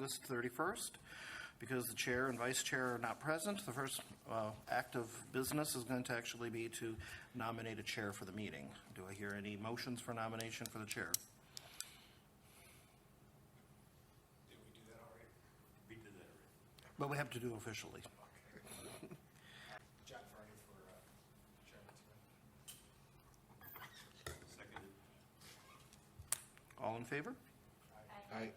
August 31st. Because the chair and vice chair are not present, the first act of business is going to actually be to nominate a chair for the meeting. Do I hear any motions for nomination for the chair? Did we do that already? We did that already. But we have to do officially. Okay. John Farney for chairman tonight. Seconded. All in favor? Aye.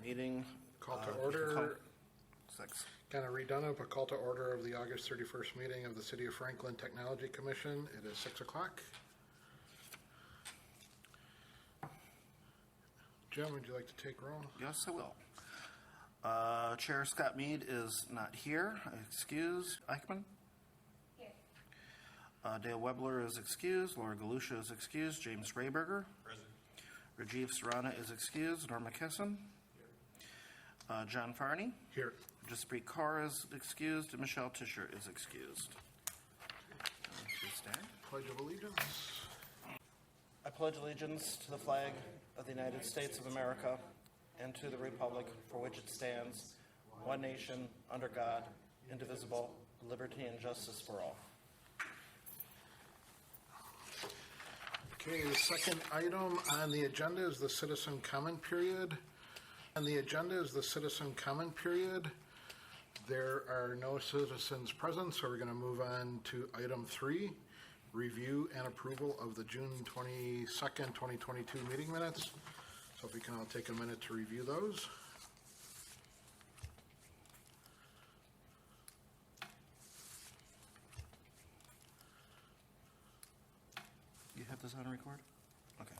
Meeting. Call to order. 6. Kind of redundant, but call to order of the August 31st meeting of the City of Franklin Technology Commission. It is 6 o'clock. Jim, would you like to take roll? Yes, I will. Chair Scott Mead is not here. Excused. Eichmann? Here. Dale Webler is excused. Laura Galusha is excused. James Rayberger. Present. Rajiv Sarana is excused. Norma Kesson. John Farney. Here. Jaspreet Kaur is excused. And Michelle Tischer is excused. Please stand. Pledge of Allegiance. I pledge allegiance to the flag of the United States of America and to the republic for which it stands, one nation, under God, indivisible, with liberty and justice for all. Okay, the second item on the agenda is the citizen comment period. There are no citizens present, so we're going to move on to item 3, review and approval of the June 22nd, 2022 meeting minutes. So if we can all take a minute to review those. You have this on record? Okay.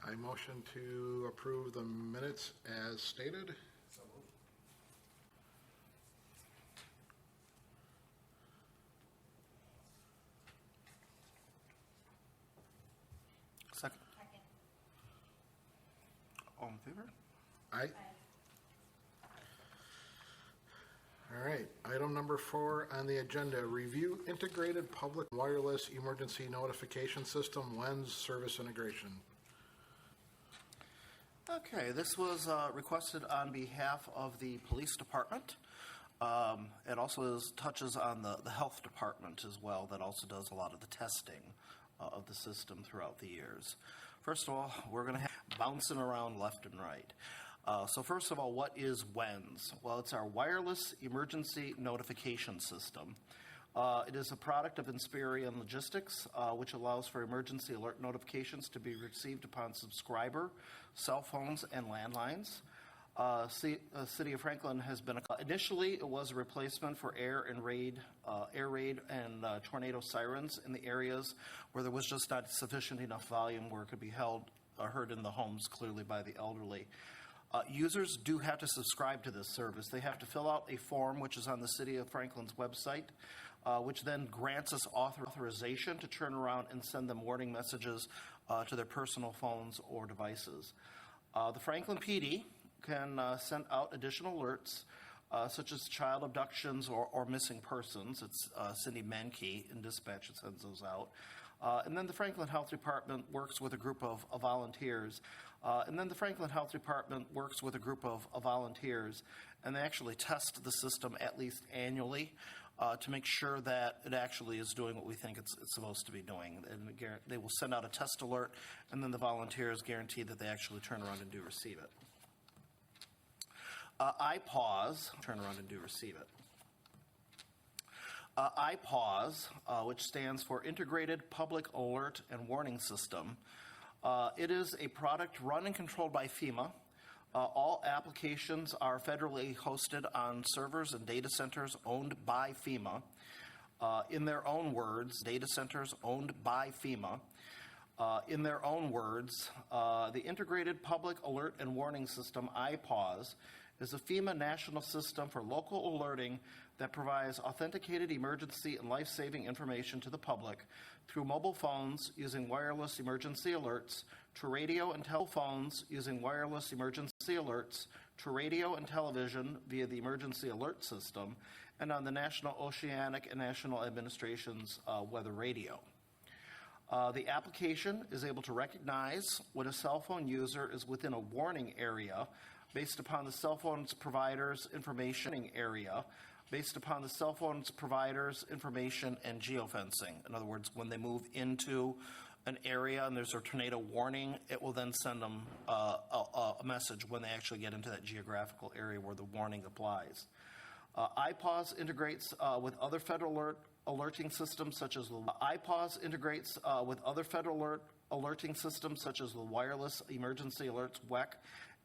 I motion to approve the minutes as stated. So moved. Second. Second. All in favor? Aye. Aye. All right, item number 4 on the agenda, review integrated public wireless emergency notification system, WENS service integration. Okay, this was requested on behalf of the police department. It also touches on the health department as well, that also does a lot of the testing of the system throughout the years. First of all, we're going to have bouncing around left and right. So first of all, what is WENS? Well, it's our wireless emergency notification system. It is a product of Inspirion Logistics, which allows for emergency alert notifications to be received upon subscriber cell phones and landlines. City of Franklin has been initially it was a replacement for air raid and tornado sirens in the areas where there was just not sufficient enough volume where it could be heard in the homes clearly by the elderly. Users do have to subscribe to this service. They have to fill out a form, which is on the City of Franklin's website, which then grants us authorization to turn around and send them warning messages to their personal phones or devices. The Franklin PD can send out additional alerts, such as child abductions or missing persons. It's Cindy Menke in dispatch that sends those out. And then the Franklin Health Department works with a group of volunteers. And they actually test the system at least annually to make sure that it actually is doing what we think it's supposed to be doing. And they will send out a test alert, and then the volunteers guarantee that they actually turn around and do receive it. IPAWS, turn around and do receive it. IPAWS, which stands for Integrated Public Alert and Warning System. It is a product run and controlled by FEMA. All applications are federally hosted on servers and data centers owned by FEMA. In their own words, data centers owned by FEMA. In their own words, the Integrated Public Alert and Warning System, IPAWS, is a FEMA national system for local alerting that provides authenticated emergency and life-saving information to the public through mobile phones using wireless emergency alerts, to radio and telephones using wireless emergency alerts, to radio and television via the emergency alert system, and on the National Oceanic and National Administration's weather radio. The application is able to recognize when a cell phone user is within a warning area based upon the cell phone's provider's information area, based upon the cell phone's provider's information and geofencing. In other words, when they move into an area and there's a tornado warning, it will then send them a message when they actually get into that geographical area where the warning applies. IPAWS integrates with other federal alerting systems such as the IPAWS integrates with other federal alerting systems such as the Wireless Emergency Alerts (WEC)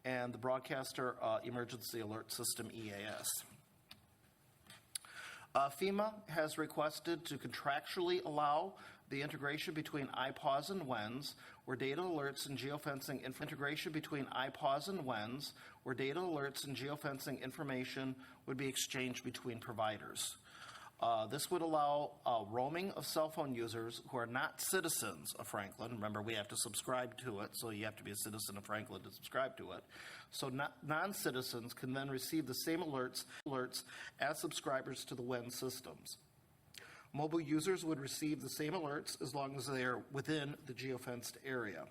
and the Broadcaster Emergency Alert System (EAS). FEMA has requested to contractually allow the integration between IPAWS and WENS, where data alerts and geofencing integration between IPAWS and WENS, where data alerts and geofencing information would be exchanged between providers. This would allow roaming of cell phone users who are not citizens of Franklin. Remember, we have to subscribe to it, so you have to be a citizen of Franklin to subscribe to it. So non-citizens can then receive the same alerts as subscribers to the WEN systems. Mobile users would receive the same alerts as long as they are within the geofenced area.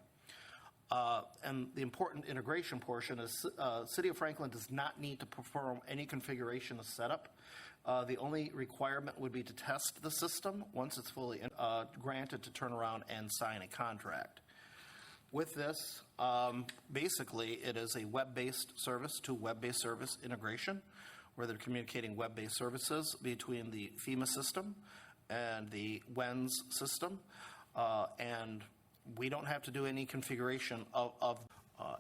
And the important integration portion is City of Franklin does not need to perform any configuration of setup. The only requirement would be to test the system once it's fully granted to turn around and sign a contract. With this, basically, it is a web-based service to web-based service integration, where they're communicating web-based services between the FEMA system and the WENS system, and we don't have to do any configuration of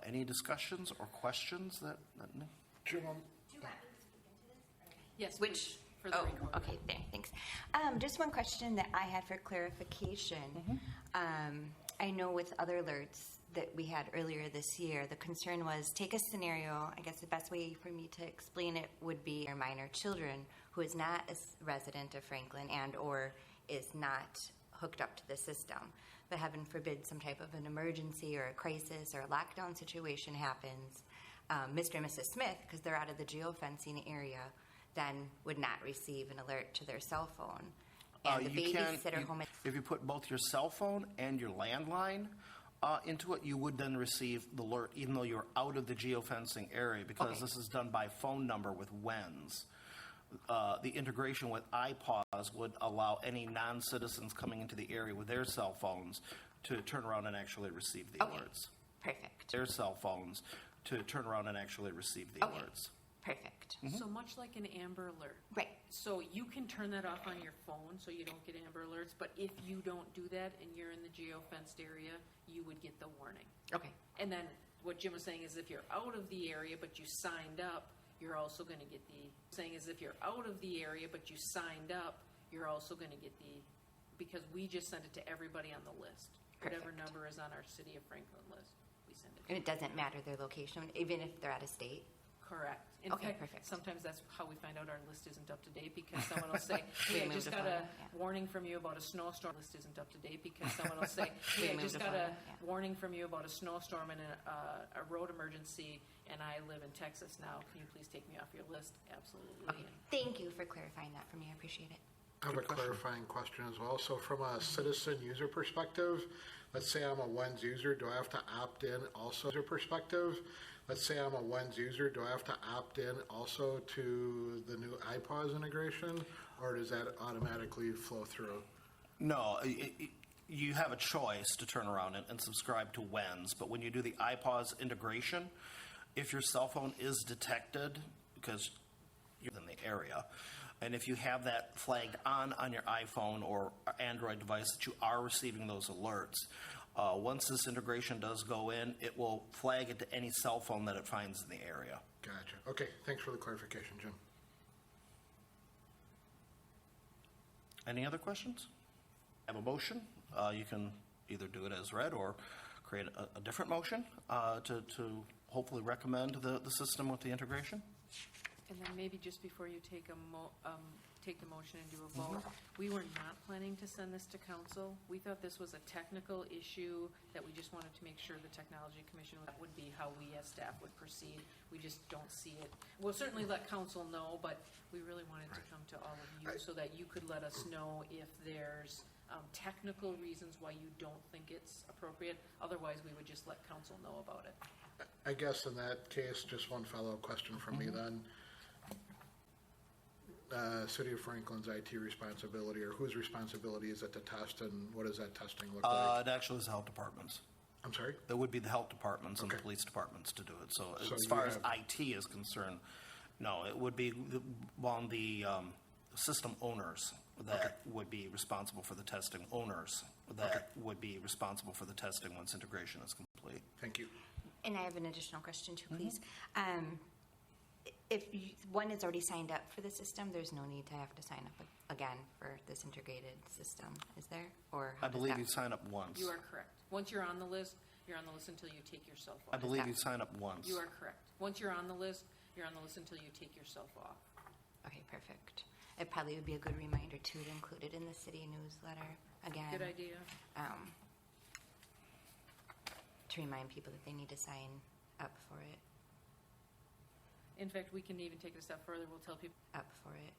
any discussions or questions that Jim, Do you want me to speak into this? Yes, Which, please, for the record. okay, there, thanks. Just one question that I had for clarification. I know with other alerts that we had earlier this year, the concern was take a scenario, I guess the best way for me to explain it would be our minor children who is not a resident of Franklin and or is not hooked up to the system. But heaven forbid some type of an emergency or a crisis or a lockdown situation happens, Mr. and Mrs. Smith, because they're out of the geofencing area, then would not receive an alert to their cell phone. And the babysitter home... If you put both your cell phone and your landline into it, you would then receive the alert, even though you're out of the geofencing area, because this is done by phone number with WENS. The integration with IPAWS would allow any non-citizens coming into the area with their cell phones to turn around and actually receive the alerts. Perfect. Their cell phones to turn around and actually receive the alerts. Perfect. So much like an Amber Alert. Right. So you can turn that off on your phone so you don't get Amber Alerts, but if you don't do that and you're in the geofenced area, you would get the warning. Okay. And then what Jim was saying is if you're out of the area but you signed up, you're also going to get the, saying is if you're out of the area but you signed up, you're also going to get the, because we just send it to everybody on the list. Whatever Perfect. number is on our City of Franklin list, we send it to. And it doesn't matter their location, even if they're out of state? Correct. In Okay, fact, perfect. sometimes that's how we find out our list isn't up to date, because someone will say, hey, I moved just a got phone, a yeah. warning from you about a snowstorm. List isn't up to date because someone will say, hey, I moved just a got phone, a yeah. warning from you about a snowstorm and a road emergency, and I live in Texas now. Can you please take me off your list? Absolutely. Okay. Thank you for clarifying that for me. I appreciate it. I have a clarifying question as well. So from a citizen user perspective, let's say I'm a WENS user, do I have to opt in also user perspective? Let's say I'm a WENS user, do I have to opt in also to the new IPAWS integration, or does that automatically flow through? No, you have a choice to turn around and subscribe to WENS, but when you do the IPAWS integration, if your cell phone is detected, because you're in the area, and if you have that flagged on your iPhone or Android device that you are receiving those alerts, once this integration does go in, it will flag it to any cell phone that it finds in the area. Gotcha. Okay, thanks for the clarification, Jim. Any other questions? Have a motion. You can either do it as read or create a different motion to hopefully recommend the system with the integration. And then maybe just before you take take the motion and do a vote, we were not planning to send this to council. We thought this was a technical issue that we just wanted to make sure the Technology Commission, that would be how we as staff would proceed. We just don't see it. We'll certainly let council know, but we really wanted to come to all of you so that you could let us know if there's technical reasons why you don't think it's appropriate. Otherwise, we would just let council know about it. I guess in that case, just one follow-up question from me then. City of Franklin's IT responsibility, or whose responsibility is it to test, and what does that testing look like? It actually is the health departments. I'm sorry? That would be the health departments and the Okay. police departments to do it. So So as you far as have- IT is concerned, no, it would be on the system owners that would be responsible for the testing. Owners that would be responsible for the testing once integration is complete. Thank you. And I have an additional question too, please. If one is already signed up for the system, there's no need to have to sign up again for this integrated system, is there? Or how I does believe that- you sign up once. You are correct. Once you're on the list, you're on the list until you take yourself off. I believe you sign up once. You are correct. Once you're on the list, you're on the list until you take yourself off. Okay, perfect. It probably would be a good reminder too to include it in the city newsletter again. Good idea. To remind people that they need to sign up for it. In fact, we can even take it a step further. We'll tell people. Up for it.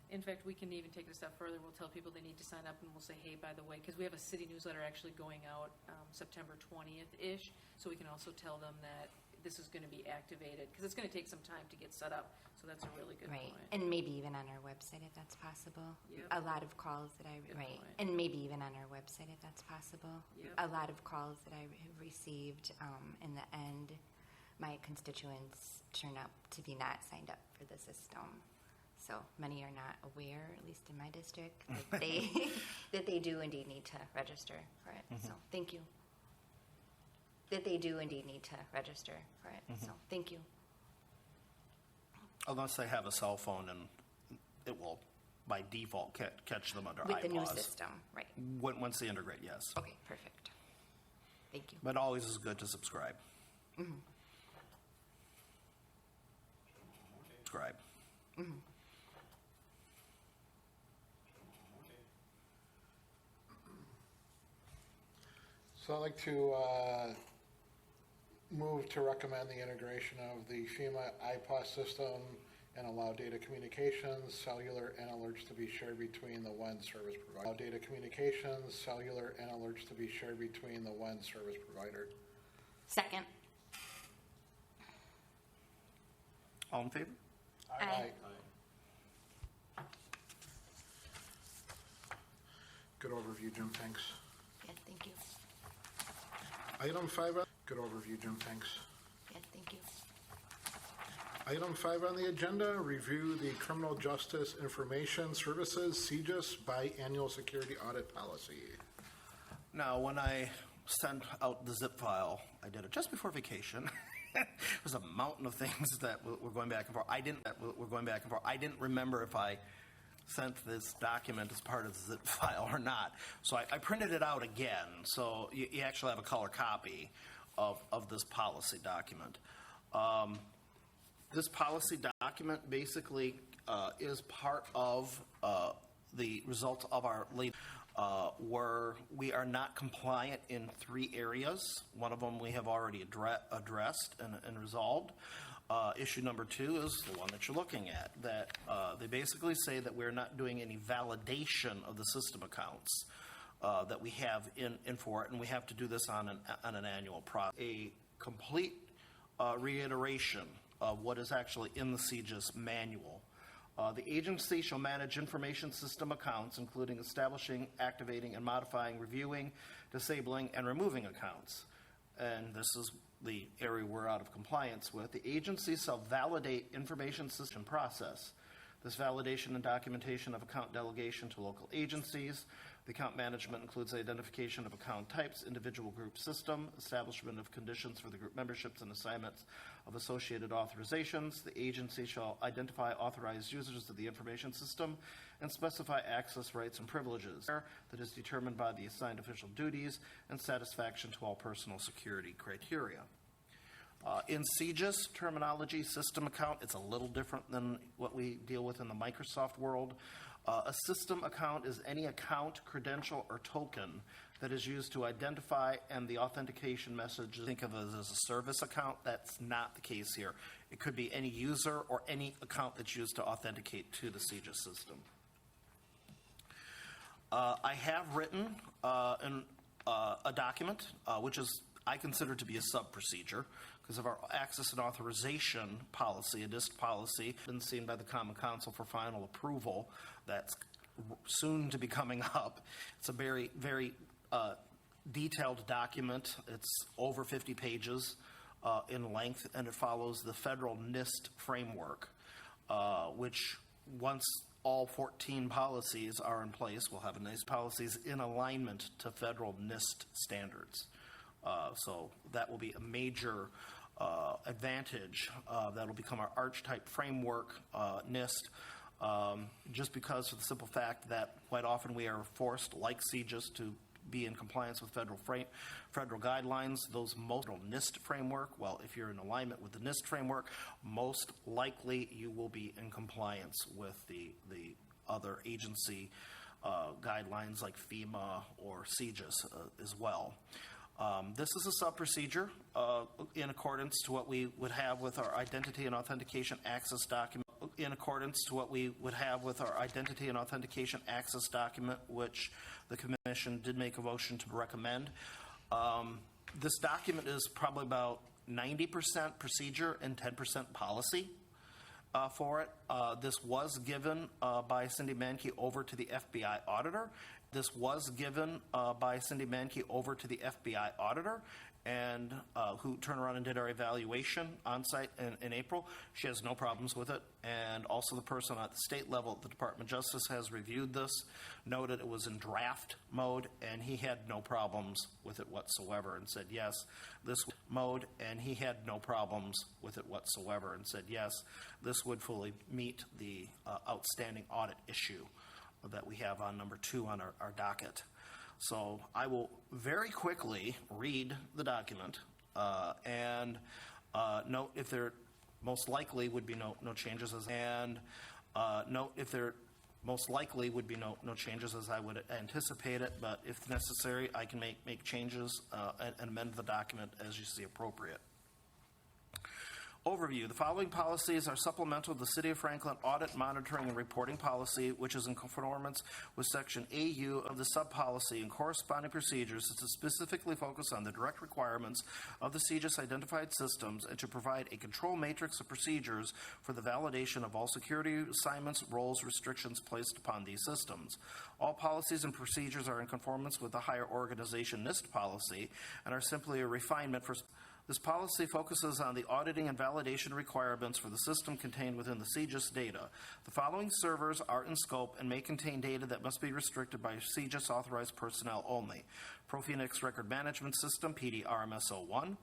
In fact, we can even take it a step further. We'll tell people they need to sign up, and we'll say, hey, by the way, because we have a city newsletter actually going out September 20th-ish, so we can also tell them that this is going to be activated, because it's going to take some time to get set up. So that's a really good Right. point. And maybe even on our website if that's possible. Yep. A lot of calls that I, Good right. point. And maybe even on our website if that's possible. Yep. A lot of calls that I have received in the end, my constituents turn up to be not signed up for the system. So many are not aware, at least in my district, that they that they do indeed need to register for it. So thank you. That they do indeed need to register for it. So thank you. Unless they have a cell phone, and it will, by default, catch them under With the new iPaws. system, right. Once they integrate, yes. Okay, perfect. Thank you. But always is good to subscribe. Subscribe. So I'd like to move to recommend the integration of the FEMA IPOS system and allow data communications, cellular, and alerts to be shared between the one service provider. Allow data communications, cellular, and alerts to be shared between the one service provider. Second. All in favor? Aye. Good overview, Jim, thanks. Yes, thank you. Item 5, good overview, Jim, thanks. Yes, thank you. Item 5 on the agenda, review the Criminal Justice Information Services, CJIS, biannual security audit policy. Now, when I sent out the zip file, I did it just before vacation. It was a mountain of things that were going back and forth. I didn't remember if I sent this document as part of the zip file or not. So I printed it out again. So you actually have a color copy of this policy document. This policy document basically is part of the results of our latest where we are not compliant in 3 areas. One of them we have already addressed and resolved. Issue number 2 is the one that you're looking at, that they basically say that we're not doing any validation of the system accounts that we have in for it, and we have to do this on an annual process. A complete reiteration of what is actually in the CJIS manual. The agency shall manage information system accounts, including establishing, activating, and modifying, reviewing, disabling, and removing accounts. And this is the area we're out of compliance with, the agency shall validate information system process. This validation and documentation of account delegation to local agencies. The account management includes identification of account types, individual group system, establishment of conditions for the group memberships and assignments of associated authorizations. The agency shall identify authorized users of the information system and specify access rights and privileges that is determined by the assigned official duties and satisfaction to all personal security criteria. In CGIS terminology, system account, it's a little different than what we deal with in the Microsoft world. A system account is any account, credential, or token that is used to identify and the authentication message. Think of it as a service account. That's not the case here. It could be any user or any account that's used to authenticate to the CGIS system. I have written a document, which is I consider to be a sub-procedure because of our access and authorization policy, a DIST policy, been seen by the Common Council for final approval. That's soon to be coming up. It's a very, very detailed document. It's over 50 pages in length, and it follows the federal NIST framework, which once all 14 policies are in place, we'll have nice policies in alignment to federal NIST standards. So that will be a major advantage. That'll become our archetype framework, NIST, just because of the simple fact that quite often we are forced, like CGIS, to be in compliance with federal guidelines. Those most NIST framework, well, if you're in alignment with the NIST framework, most likely you will be in compliance with the other agency guidelines like FEMA or CGIS as well. This is a sub-procedure in accordance to what we would have with our identity and authentication access document. In accordance to what we would have with our identity and authentication access document, which the Commission did make a motion to recommend. This document is probably about 90% procedure and 10% policy for it. This was given by Cindy Mankey over to the FBI auditor. This was given by Cindy Mankey over to the FBI auditor, and who turned around and did our evaluation on site in April. She has no problems with it. And also the person at the state level at the Department of Justice has reviewed this, noted it was in draft mode, and he had no problems with it whatsoever and said yes, this mode, and he had no problems with it whatsoever and said yes, this would fully meet the outstanding audit issue that we have on number 2 on our docket. So I will very quickly read the document and note if there most likely would be no changes note if there most likely would be no changes as I would anticipate it, but if necessary, I can make changes and amend the document as you see appropriate. Overview. The following policies are supplemental to the City of Franklin Audit, Monitoring, and Reporting Policy, which is in conformance with Section AU of the sub-policy and corresponding procedures to specifically focus on the direct requirements of the CGIS identified systems and to provide a control matrix of procedures for the validation of all security assignments, roles, restrictions placed upon these systems. All policies and procedures are in conformance with the higher organization NIST policy and are simply a refinement for. This policy focuses on the auditing and validation requirements for the system contained within the CGIS data. The following servers are in scope and may contain data that must be restricted by CGIS authorized personnel only. ProPhoenix Record Management System, PD-RMS-01,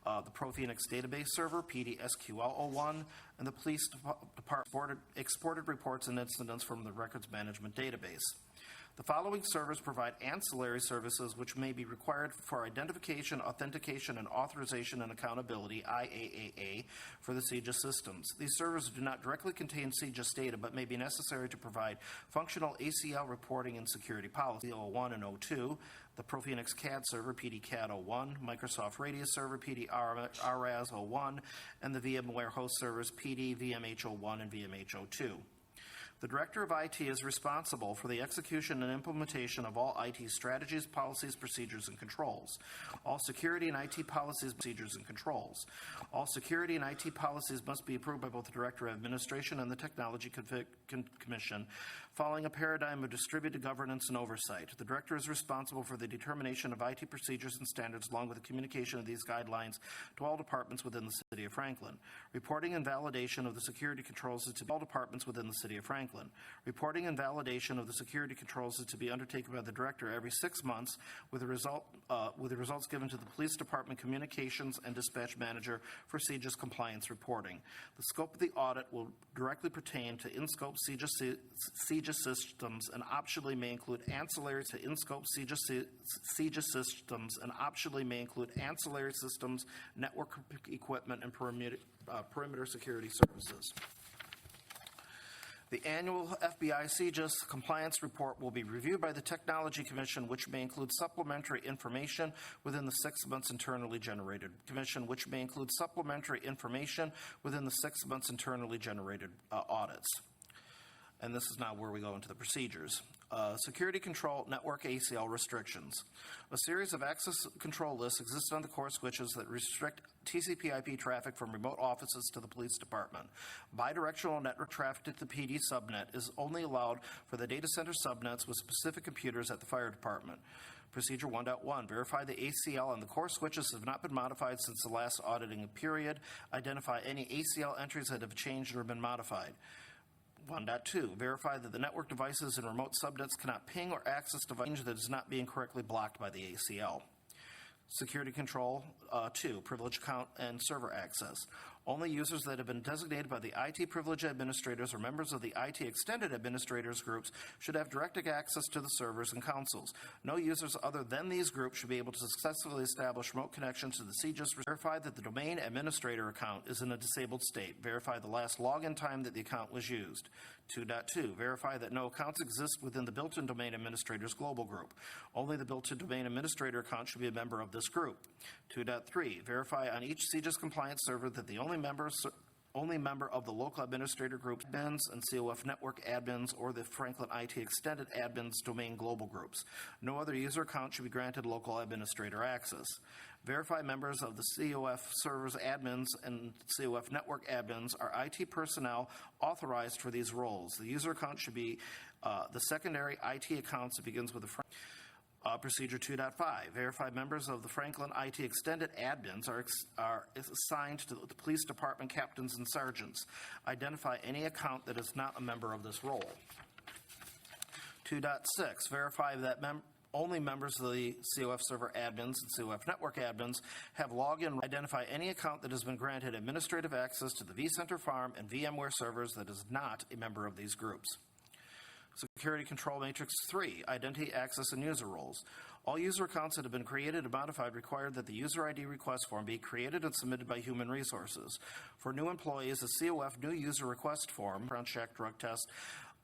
the ProPhoenix Database Server, PD-SQL-01, and the Police Department exported reports and incidents from the Records Management Database. The following servers provide ancillary services which may be required for identification, authentication, and authorization and accountability, IAAA, for the CGIS systems. These servers do not directly contain CGIS data, but may be necessary to provide functional ACL reporting and security policy, 01 and 02, the ProPhoenix CAD server, PD-CAD-01, Microsoft Radius server, PD-RAS-01, and the VMware host servers, PD-VMH-01 and VMH-02. The Director of IT is responsible for the execution and implementation of all IT strategies, policies, procedures, and controls. All security and IT policies, procedures, and controls. All security and IT policies must be approved by both the Director of Administration and the Technology Commission, following a paradigm of distributed governance and oversight. The Director is responsible for the determination of IT procedures and standards, along with the communication of these guidelines to all departments within the City of Franklin. Reporting and validation of the security controls is to all departments within the City of Franklin. Reporting and validation of the security controls is to be undertaken by the Director every 6 months, with the results given to the Police Department Communications and Dispatch Manager for CJIS compliance reporting. The scope of the audit will directly pertain to in-scope CJIS systems and optionally may include ancillary to in-scope CJIS systems and optionally may include ancillary systems, network equipment, and perimeter security services. The annual FBI CJIS compliance report will be reviewed by the Technology Commission, which may include supplementary information within the 6 months internally generated audits. And this is now where we go into the procedures. Security control network ACL restrictions. A series of access control lists exist on the core switches that restrict TCP/IP traffic from remote offices to the police department. Bidirectional network traffic to the PD subnet is only allowed for the data center subnets with specific computers at the fire department. Procedure 1.1, verify the ACL on the core switches have not been modified since the last auditing period. Identify any ACL entries that have changed or been modified. 1.2, verify that the network devices in remote subnets cannot ping or access devices that is not being correctly blocked by the ACL. Security control 2, privilege account and server access. Only users that have been designated by the IT privilege administrators or members of the IT extended administrators groups should have direct access to the servers and consoles. No users other than these groups should be able to successfully establish remote connections to the CJIS. Verify that the domain administrator account is in a disabled state. Verify the last login time that the account was used. 2.2, verify that no accounts exist within the built-in domain administrators global group. Only the built-in domain administrator account should be a member of this group. 2.3, verify on each CJIS compliance server that the only member of the local administrator group admins and COF network admins or the Franklin IT extended admins domain global groups. No other user account should be granted local administrator access. Verify members of the COF servers admins and COF network admins are IT personnel authorized for these roles. The user account should be the secondary IT accounts that begins with the Procedure 2.5, verify members of the Franklin IT extended admins are assigned to the police department captains and sergeants. Identify any account that is not a member of this role. 2.6, verify that only members of the COF server admins and COF network admins have login. Identify any account that has been granted administrative access to the vCenter Farm and VMware servers that is not a member of these groups. Security Control Matrix 3, Identity, Access, and User Roles. All user accounts that have been created and modified require that the user ID request form be created and submitted by Human Resources. For new employees, a COF new user request form, background check, drug test,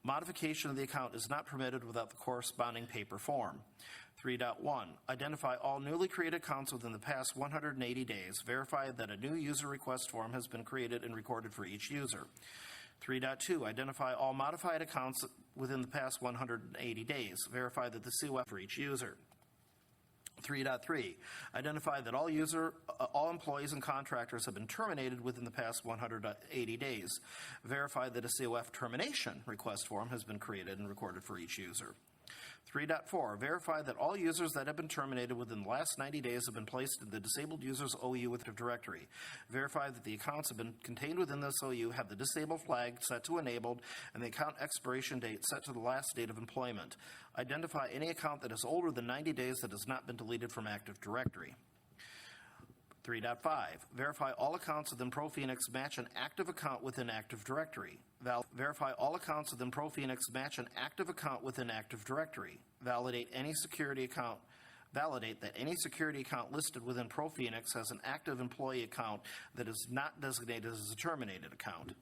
modification of the account is not permitted without the corresponding paper form. 3.1, identify all newly created accounts within the past 180 days. Verify that a new user request form has been created and recorded for each user. 3.2, identify all modified accounts within the past 180 days. Verify that the COF for each user. 3.3, identify that all employees and contractors have been terminated within the past 180 days. Verify that a COF termination request form has been created and recorded for each user. 3.4, verify that all users that have been terminated within the last 90 days have been placed in the disabled users OU with the directory. Verify that the accounts have been contained within this OU have the disabled flag set to enabled and the account expiration date set to the last date of employment. Identify any account that is older than 90 days that has not been deleted from Active Directory. 3.5, verify all accounts within ProPhoenix match an active account within Active Directory. Verify all accounts within ProPhoenix match an active account within Active Directory. Validate that any security account listed within ProPhoenix has an active employee account that is not designated as a terminated account.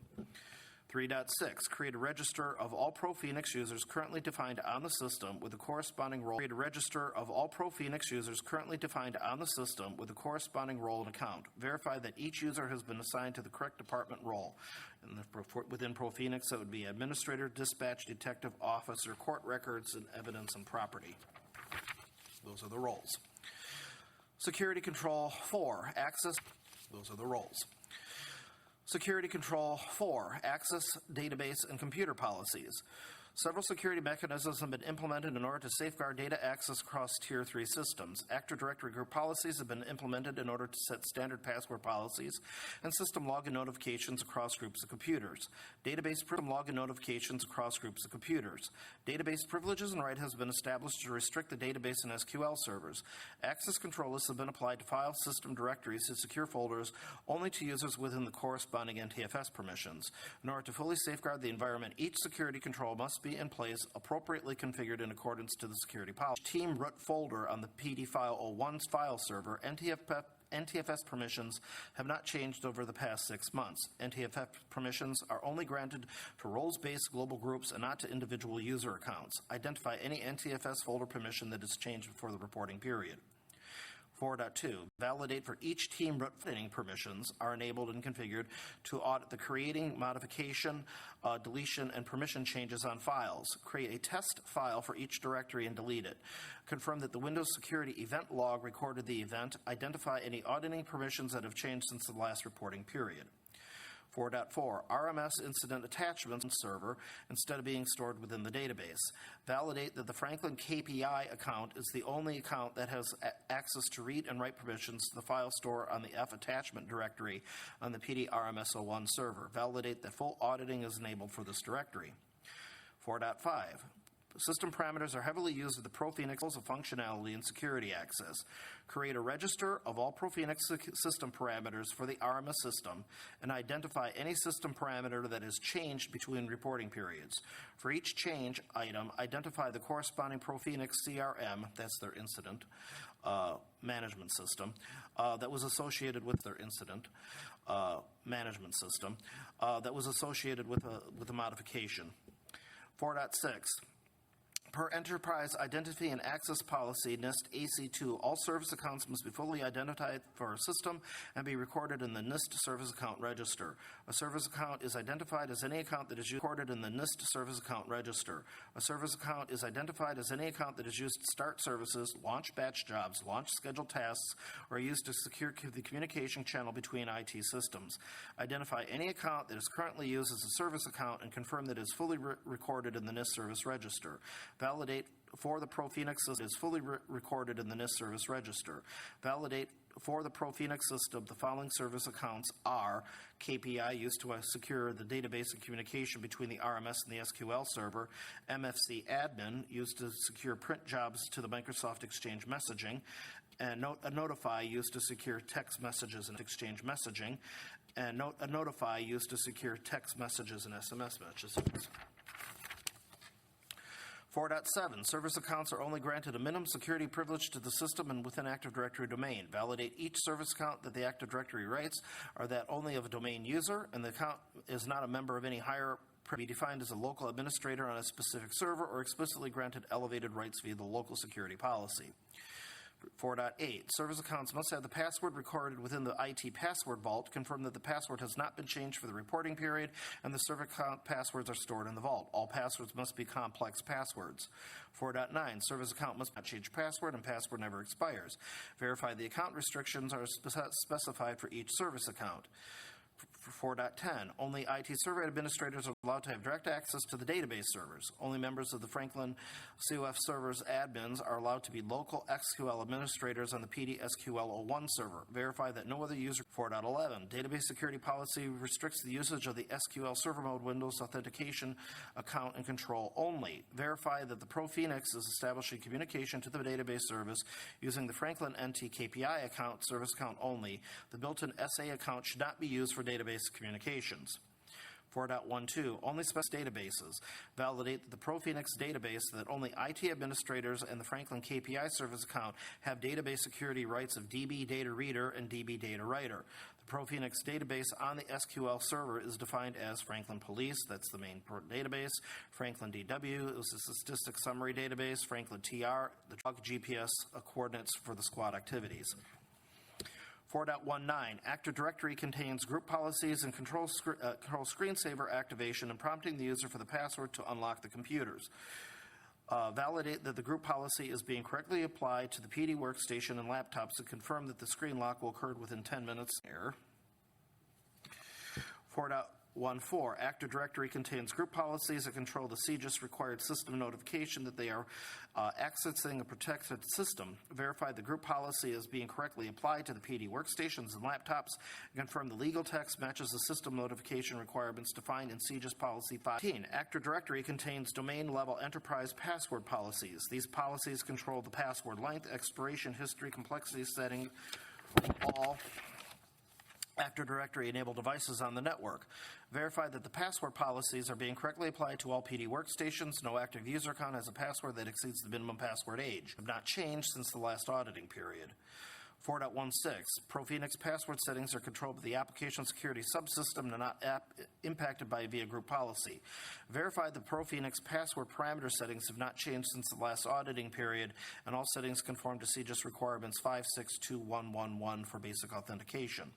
3.6, create a register of all ProPhoenix users currently defined on the system with a corresponding role. Create a register of all ProPhoenix users currently defined on the system with a corresponding role and account. Verify that each user has been assigned to the correct department role. Within ProPhoenix, that would be administrator, dispatch, detective, officer, court records, and evidence and property. Those are the roles. Security Control 4, access. Those are the roles. Security Control 4, access, database, and computer policies. Several security mechanisms have been implemented in order to safeguard data access across Tier 3 systems. Active Directory group policies have been implemented in order to set standard password policies and system login notifications across groups of computers. Database login notifications across groups of computers. Database privileges and right has been established to restrict the database and SQL servers. Access control lists have been applied to file system directories to secure folders only to users within the corresponding NTFS permissions. In order to fully safeguard the environment, each security control must be in place, appropriately configured in accordance to the security policy. Team root folder on the PD file 01's file server, NTFS permissions have not changed over the past 6 months. NTFS permissions are only granted to roles-based global groups and not to individual user accounts. Identify any NTFS folder permission that has changed before the reporting period. 4.2, validate for each team root permissions are enabled and configured to audit the creating, modification, deletion, and permission changes on files. Create a test file for each directory and delete it. Confirm that the Windows Security event log recorded the event. Identify any auditing permissions that have changed since the last reporting period. 4.4, RMS incident attachments server instead of being stored within the database. Validate that the Franklin KPI account is the only account that has access to read and write permissions to the file store on the F attachment directory on the PD RMS01 server. Validate that full auditing is enabled for this directory. 4.5, system parameters are heavily used with the ProPhoenix of functionality and security access. Create a register of all ProPhoenix system parameters for the RMS system and identify any system parameter that has changed between reporting periods. For each change item, identify the corresponding ProPhoenix CRM, that's their incident management system, that was associated with their incident management system that was associated with a modification. 4.6, per Enterprise Identity and Access Policy, NIST AC2, all service accounts must be fully identified for a system and be recorded in the NIST Service Account Register. A service account is identified as any account that is recorded in the NIST Service Account Register. A service account is identified as any account that is used to start services, launch batch jobs, launch scheduled tasks, or used to secure the communication channel between IT systems. Identify any account that is currently used as a service account and confirm that it is fully recorded in the NIST Service Register. Validate for the ProPhoenix system is fully recorded in the NIST Service Register. Validate for the ProPhoenix system the following service accounts are KPI used to secure the database and communication between the RMS and the SQL server, MFC admin used to secure print jobs to the Microsoft Exchange messaging, and Notify used to secure text messages and Exchange messaging, and Notify used to secure text messages and SMS messages. 4.7, service accounts are only granted a minimum security privilege to the system and within Active Directory domain. Validate each service account that the Active Directory rights are that only of a domain user, and the account is not a member of any higher be defined as a local administrator on a specific server or explicitly granted elevated rights via the local security policy. 4.8, service accounts must have the password recorded within the IT password vault, confirm that the password has not been changed for the reporting period, and the service account passwords are stored in the vault. All passwords must be complex passwords. 4.9, service account must not change password, and password never expires. Verify the account restrictions are specified for each service account. 4.10, only IT server administrators are allowed to have direct access to the database servers. Only members of the Franklin COF servers admins are allowed to be local SQL administrators on the PD SQL01 server. Verify that no other user. 4.11, database security policy restricts the usage of the SQL server mode Windows authentication account and control only. Verify that the ProPhoenix is establishing communication to the database service using the Franklin NT KPI account, service account only. The built-in SA account should not be used for database communications. 4.12, only specified databases. Validate that the ProPhoenix database that only IT administrators and the Franklin KPI service account have database security rights of DB Data Reader and DB Data Writer. The ProPhoenix database on the SQL server is defined as Franklin Police, that's the main database, Franklin DW is the statistics summary database, Franklin TR, the log GPS coordinates for the squad activities. 4.19, Active Directory contains group policies and control screensaver activation and prompting the user for the password to unlock the computers. Validate that the group policy is being correctly applied to the PD workstation and laptops and confirm that the screen lock will occur within 10 minutes. Error. 4.14, Active Directory contains group policies that control the CGIS required system notification that they are accessing a protected system. Verify the group policy is being correctly applied to the PD workstations and laptops, and confirm the legal text matches the system notification requirements defined in CGIS Policy 15. Active Directory contains domain-level enterprise password policies. These policies control the password length, expiration history, complexity setting, all Active Directory-enabled devices on the network. Verify that the password policies are being correctly applied to all PD workstations. No active user account has a password that exceeds the minimum password age. Have not changed since the last auditing period. 4.16, ProPhoenix password settings are controlled by the application security subsystem and not impacted by via group policy. Verify the ProPhoenix password parameter settings have not changed since the last auditing period, and all settings conform to CGIS requirements 562111 for basic authentication.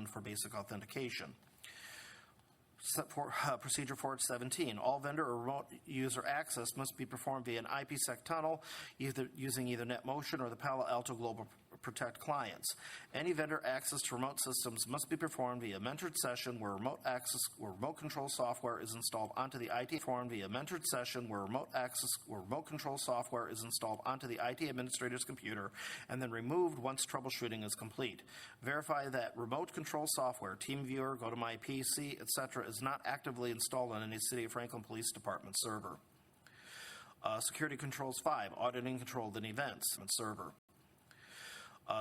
Procedure 4.17, all vendor or remote user access must be performed via an IPsec tunnel, using either NetMotion or the Palo Alto Global Protect clients. Any vendor access to remote systems must be performed via a mentored session where remote control software is installed onto the IT control software is installed onto the IT administrator's computer and then removed once troubleshooting is complete. Verify that remote control software, TeamViewer, GoToMyPC, etc., is not actively installed on any City of Franklin Police Department server. Security Controls 5, auditing controlled in events server.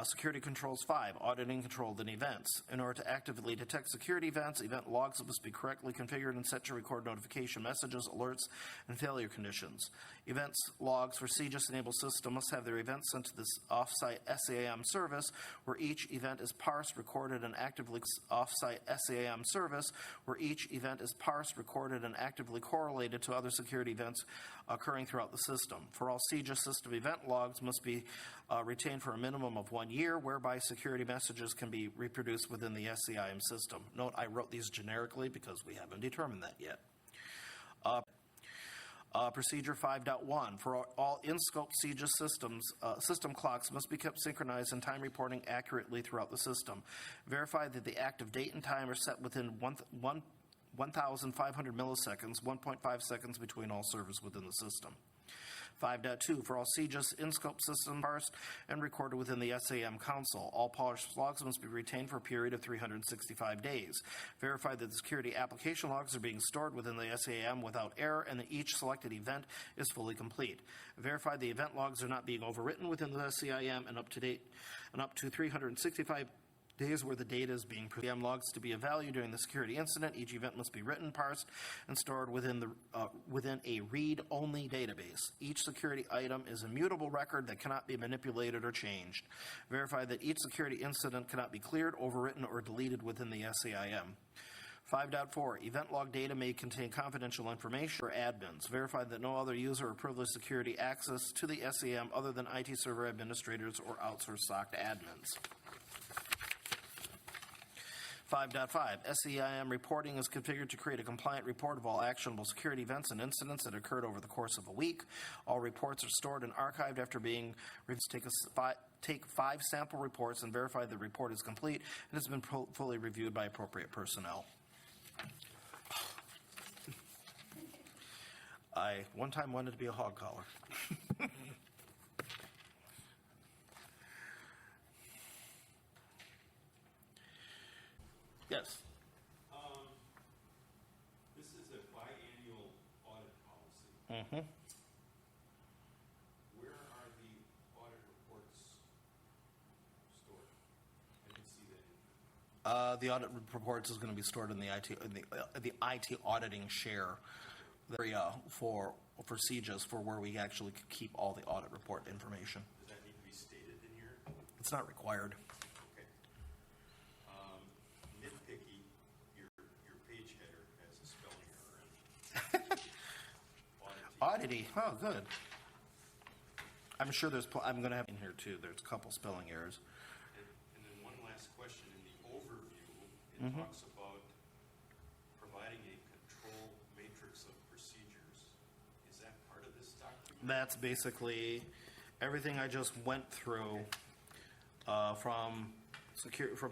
Security Controls 5, auditing controlled in events. In order to actively detect security events, event logs must be correctly configured and set to record notification messages, alerts, and failure conditions. Events logs for CGIS-enabled system must have their events sent to this offsite SAM service, where each event is parsed, recorded, and actively offsite SAM service, where each event is parsed, recorded, and actively correlated to other security events occurring throughout the system. For all CGIS system event logs must be retained for a minimum of 1 year, whereby security messages can be reproduced within the SCIM system. Note, I wrote these generically because we haven't determined that yet. Procedure 5.1, for all in-scope CGIS systems, system clocks must be kept synchronized and time reporting accurately throughout the system. Verify that the active date and time are set within 1,500 milliseconds, 1.5 seconds between all servers within the system. 5.2, for all CGIS in-scope systems parsed and recorded within the SAM console. All parsed logs must be retained for a period of 365 days. Verify that the security application logs are being stored within the SAM without error and that each selected event is fully complete. Verify the event logs are not being overwritten within the SCIM and up to 365 days where the data is being SCIM logs to be of value during the security incident. Each event must be written, parsed, and stored within a read-only database. Each security item is a mutable record that cannot be manipulated or changed. Verify that each security incident cannot be cleared, overwritten, or deleted within the SCIM. 5.4, event log data may contain confidential information for admins. Verify that no other user or privileged security access to the SCIM other than IT server administrators or outsourced SOC admins. 5.5, SEIM reporting is configured to create a compliant report of all actionable security events and incidents that occurred over the course of a week. All reports are stored and archived after being take 5 sample reports and verify the report is complete and has been fully reviewed by appropriate personnel. I one time wanted to be a hog collar. Yes. This is a biannual audit policy. Mm-hmm. Where are the audit reports stored? I didn't see that. The audit reports is going to be stored in the IT auditing share area for CJIS for where we actually keep all the audit report information. Does that need to be stated in here? It's not required. Okay. Nitpicky, your page header has a spelling error in it. Oddity, oh, good. I'm sure I'm going to have in here too. There's a couple spelling errors. And then one last question. In the overview, it talks about providing a control matrix of procedures. Is that part of this document? That's basically everything I just went through from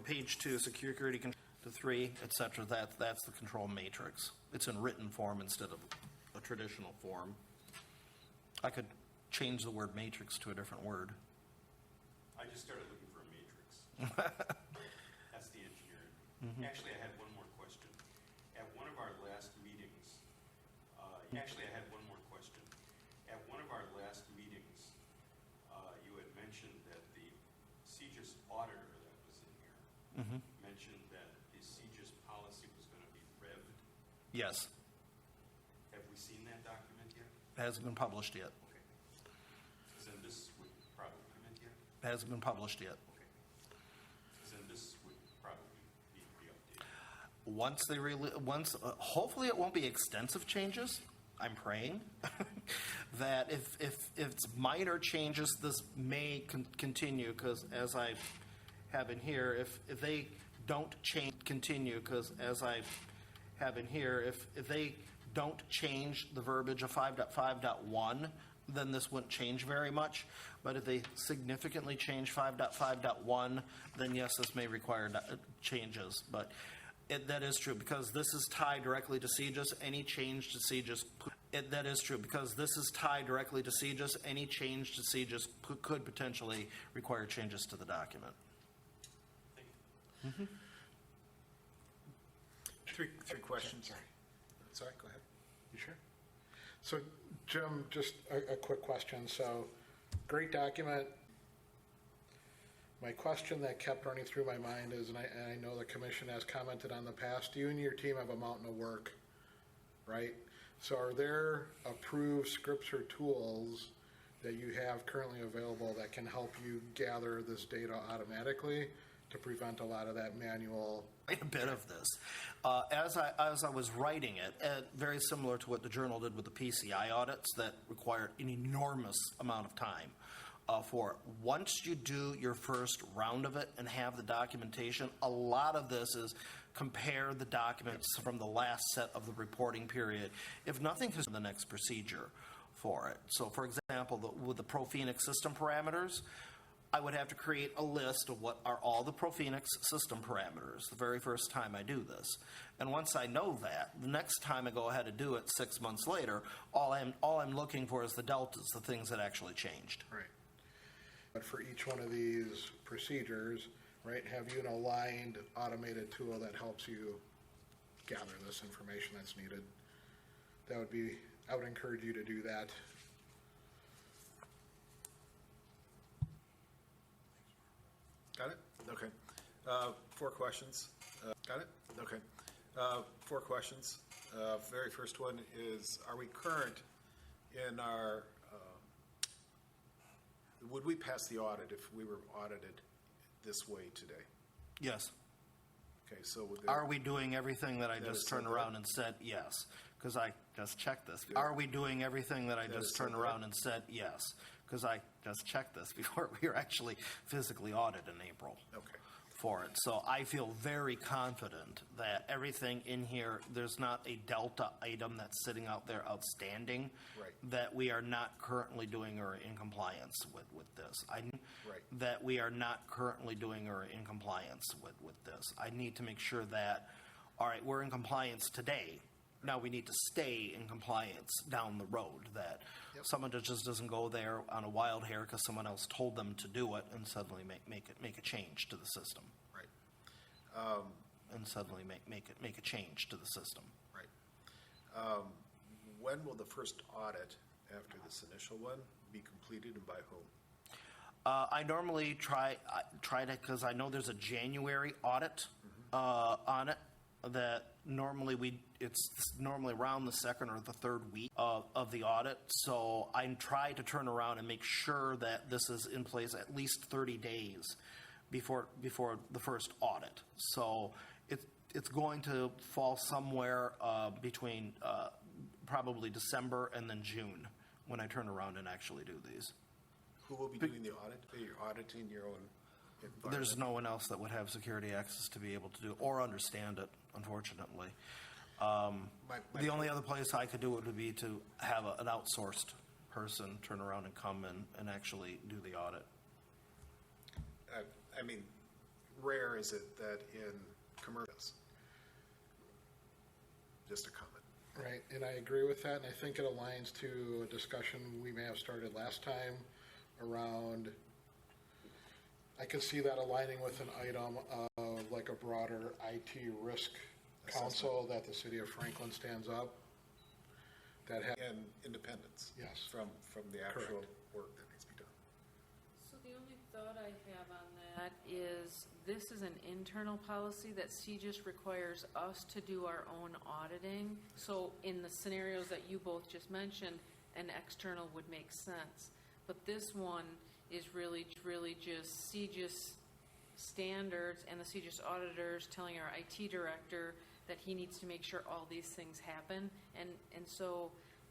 page 2, security to 3, etc. That's the control matrix. It's in written form instead of a traditional form. I could change the word matrix to a different word. I just started looking for a matrix. That's the engineering. Actually, I had one more question. At one of our last meetings, you had mentioned that the CJIS auditor that was in here mentioned that the CJIS policy was going to be revved. Yes. Have we seen that document yet? It hasn't been published yet. Okay. So then this would probably come in yet? It hasn't been published yet. Okay. So then this would probably need to be updated. Hopefully it won't be extensive changes. I'm praying that if it's minor changes, this may continue, because as I have in here, if they don't change, continue, because as I have in here, if they don't change the verbiage of 5.5.1, then this wouldn't change very much. But if they significantly change 5.5.1, then yes, this may require changes. But that is true, because this is tied directly to CJIS. Any change to CJIS, that is true, because this is tied directly to CJIS. Any change to CJIS could potentially require changes to the document. Three questions. Sorry, go ahead. You sure? So, Jim, just a quick question. So, great document. My question that kept running through my mind is, and I know the commission has commented on the past, you and your team have a mountain of work, right? So are there approved scripts or tools that you have currently available that can help you gather this data automatically to prevent a lot of that manual? A bit of this. As I was writing it, very similar to what the journal did with the PCI audits that required an enormous amount of time for it. Once you do your first round of it and have the documentation, a lot of this is compare the documents from the last set of the reporting period. If nothing, is the next procedure for it. So, for example, with the ProPhoenix system parameters, I would have to create a list of what are all the ProPhoenix system parameters the very first time I do this. And once I know that, the next time I go ahead and do it 6 months later, all I'm looking for is the deltas, the things that actually changed. Right. But for each one of these procedures, right, have you an aligned automated tool that helps you gather this information that's needed? I would encourage you to do that. Got it? Okay. 4 questions. Got it? Okay. 4 questions. Very first one is, are we current in our, would we pass the audit if we were audited this way today? Yes. Okay, so Are we doing everything that I That is just so turned good. around and said yes? Because I just checked this. Are we doing everything that I That is just so turned good. around and said yes? Because I just checked this before we were actually physically audited in April. Okay. For it. So I feel very confident that everything in here, there's not a delta item that's sitting out there outstanding Right. that we are not currently doing or in compliance with this. Right. That we are not currently doing or in compliance with this. I need to make sure that, all right, we're in compliance today. Now we need to stay in compliance down the road, that someone just doesn't go there on a wild hair because someone else told them to do it and suddenly make a change to the system. Right. And suddenly make a change to the system. Right. When will the first audit after this initial one be completed, and by whom? I normally try to, because I know there's a January audit on it that normally it's normally around the second or the third week of the audit. So I try to turn around and make sure that this is in place at least 30 days before the first audit. So it's going to fall somewhere between probably December and then June when I turn around and actually do these. Who will be doing the audit? You're auditing your own environment? There's no one else that would have security access to be able to do or understand it, unfortunately. The only other place I could do it would be to have an outsourced person turn around and come and actually do the audit. I mean, rare is it that in commercials? Just a comment. Right, and I agree with that, and I think it aligns to a discussion we may have started last time around, I could see that aligning with an item of like a broader IT risk council that the city of Franklin stands up. That And independence. Yes. From the actual Correct. work that needs to be done. So the only thought I have on that is this is an internal policy that CJIS requires us to do our own auditing. So in the scenarios that you both just mentioned, an external would make sense. But this one is really just CJIS standards and the CJIS auditors telling our IT director that he needs to make sure all these things happen. And so,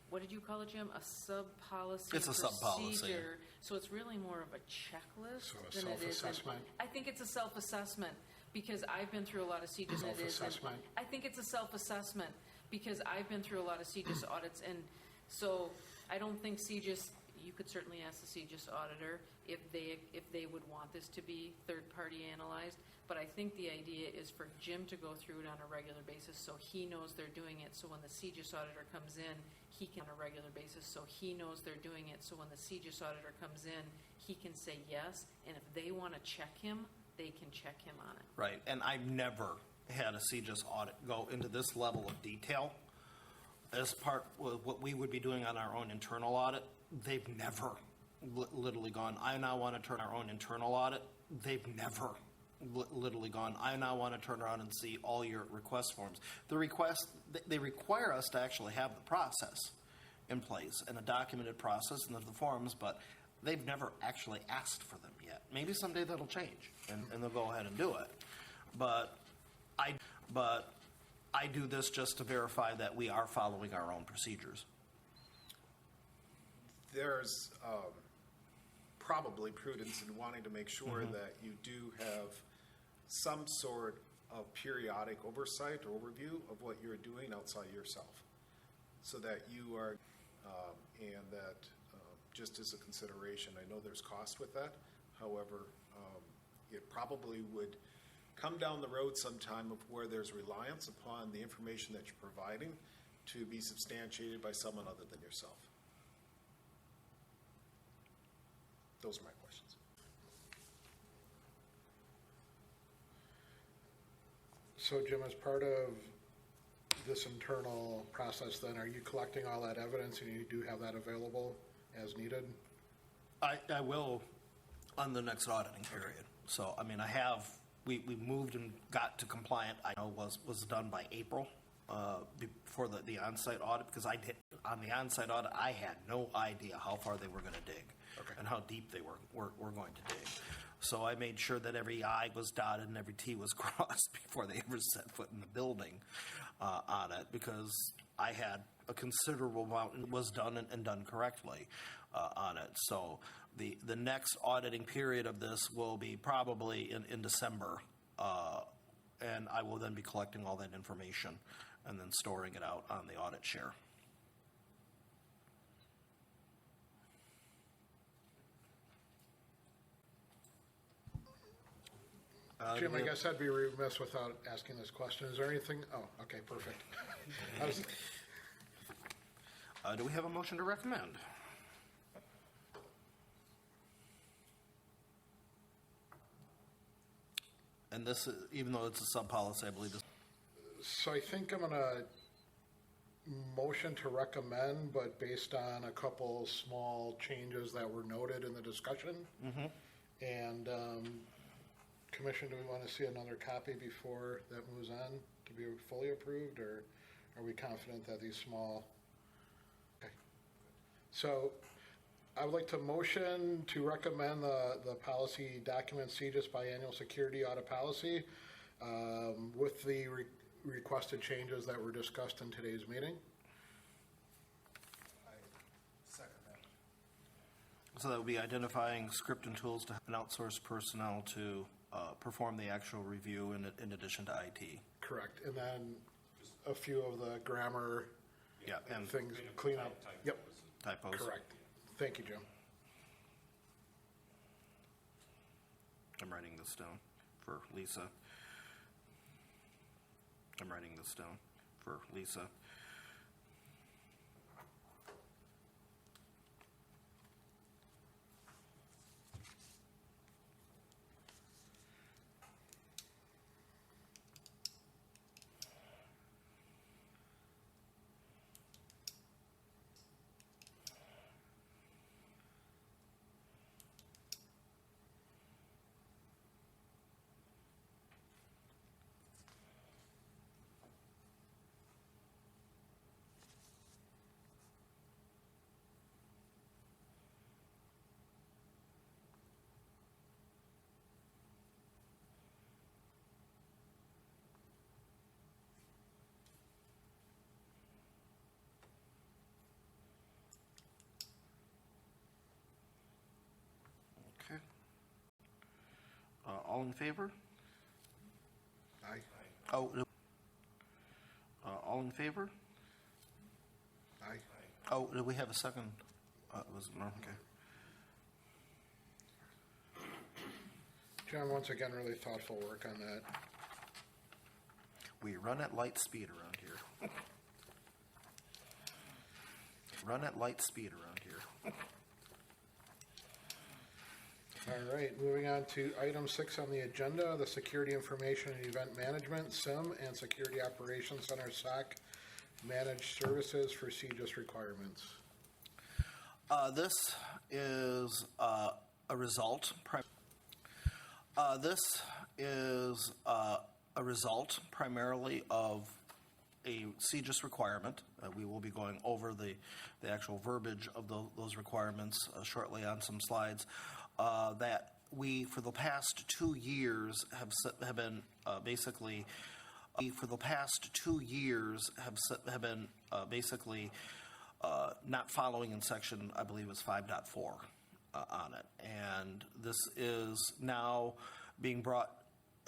what did you call it, Jim? A sub-policy It's a sub-policy. procedure. So it's really more of a checklist So a than it is. self-assessment? I think it's a self-assessment because I've been through a lot of CJIS. Self-assessment? I think it's a self-assessment because I've been through a lot of CJIS audits. And so I don't think CJIS, you could certainly ask the CJIS auditor if they would want this to be third-party analyzed. But I think the idea is for Jim to go through it on a regular basis so he knows they're doing it. So when the CJIS auditor comes in, he can on a regular basis so he knows they're doing it. So when the CJIS auditor comes in, he can say yes. And if they want to check him, they can check him on it. Right, and I've never had a CJIS audit go into this level of detail. As part of what we would be doing on our own internal audit, they've never literally gone, I now want to turn our own internal audit. They've never literally gone, I now want to turn around and see all your request forms. They require us to actually have the process in place and a documented process and the forms, but they've never actually asked for them yet. Maybe someday that'll change and they'll go ahead and do it. But I do this just to verify that we are following our own procedures. There's probably prudence in wanting to make sure that you do have some sort of periodic oversight or overview of what you're doing outside yourself, so that you are, and that just as a consideration, I know there's cost with that. However, it probably would come down the road sometime of where there's reliance upon the information that you're providing to be substantiated by someone other than yourself. Those are my questions. So Jim, as part of this internal process then, are you collecting all that evidence and you do have that available as needed? I will on the next auditing period. So, I mean, we moved and got to compliant, I know was done by April before the on-site audit, because on the on-site audit, I had no idea how far they were going to dig and how deep they were going to dig. So I made sure that every I was dotted and every T was crossed before they ever set foot in the building on it, because I had a considerable amount was done and done correctly on it. So the next auditing period of this will be probably in December, and I will then be collecting all that information and then storing it out on the audit share. Jim, I guess I'd be remiss without asking this question. Is there anything? Oh, okay, perfect. Do we have a motion to recommend? And this, even though it's a sub-policy, I believe this. So I think I'm going to motion to recommend, but based on a couple small changes that were noted in the discussion. And Commission, do we want to see another copy before that moves on to be fully approved, or are we confident that these small? Okay. So I would like to motion to recommend the policy document CJIS biannual security audit policy with the requested changes that were discussed in today's meeting. I second that. So that would be identifying script and tools to have an outsourced personnel to perform the actual review in addition to IT. Correct. And then a few of the grammar Yeah, and things, clean up. Yep, typos. correct. Thank you, Jim. I'm writing this down for Lisa. I'm writing this down for Lisa. Okay. All in favor? Aye. Oh, all in favor? Aye. Oh, did we have a second? Was no, okay. John, once again, really thoughtful work on that. We run at light speed around here. Run at light speed around here. All right, moving on to item 6 on the agenda, the Security Information and Event Management, SIM, and Security Operations Center, SOC, Managed Services for CJIS requirements. This is a result. This is a result primarily of a CJIS requirement. We will be going over the actual verbiage of those requirements shortly on some slides. That we, for the past 2 years, have been basically. For the past 2 years, have been basically not following in section, I believe, it's 5.4 on it, and this is now being brought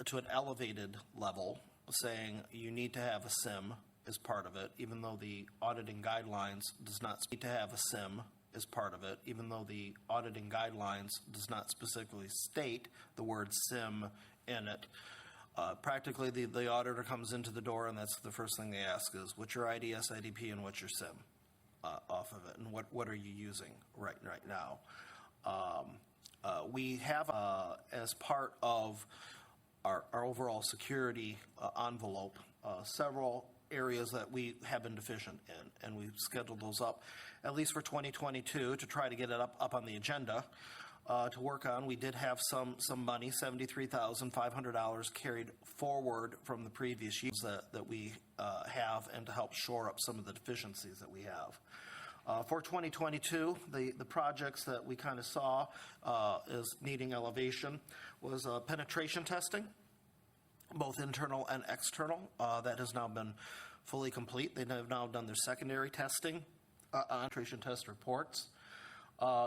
to an elevated level, saying you need to have a SIM as part of it, even though the auditing guidelines does not need to have a SIM as part of it, even though the auditing guidelines does not specifically state the word SIM in it. Practically, the auditor comes into the door, and that's the first thing they ask is, what's your IDS, IDP, and what's your SIM off of it, and what are you using right now? We have, as part of our overall security envelope, several areas that we have been deficient in, and we've scheduled those up, at least for 2022, to try to get it up on the agenda to work on. We did have some money, $73,500 carried forward from the previous years that we have, and to help shore up some of the deficiencies that we have. For 2022, the projects that we kind of saw as needing elevation was penetration testing, both internal and external. That has now been fully complete. They have now done their secondary testing, penetration test reports.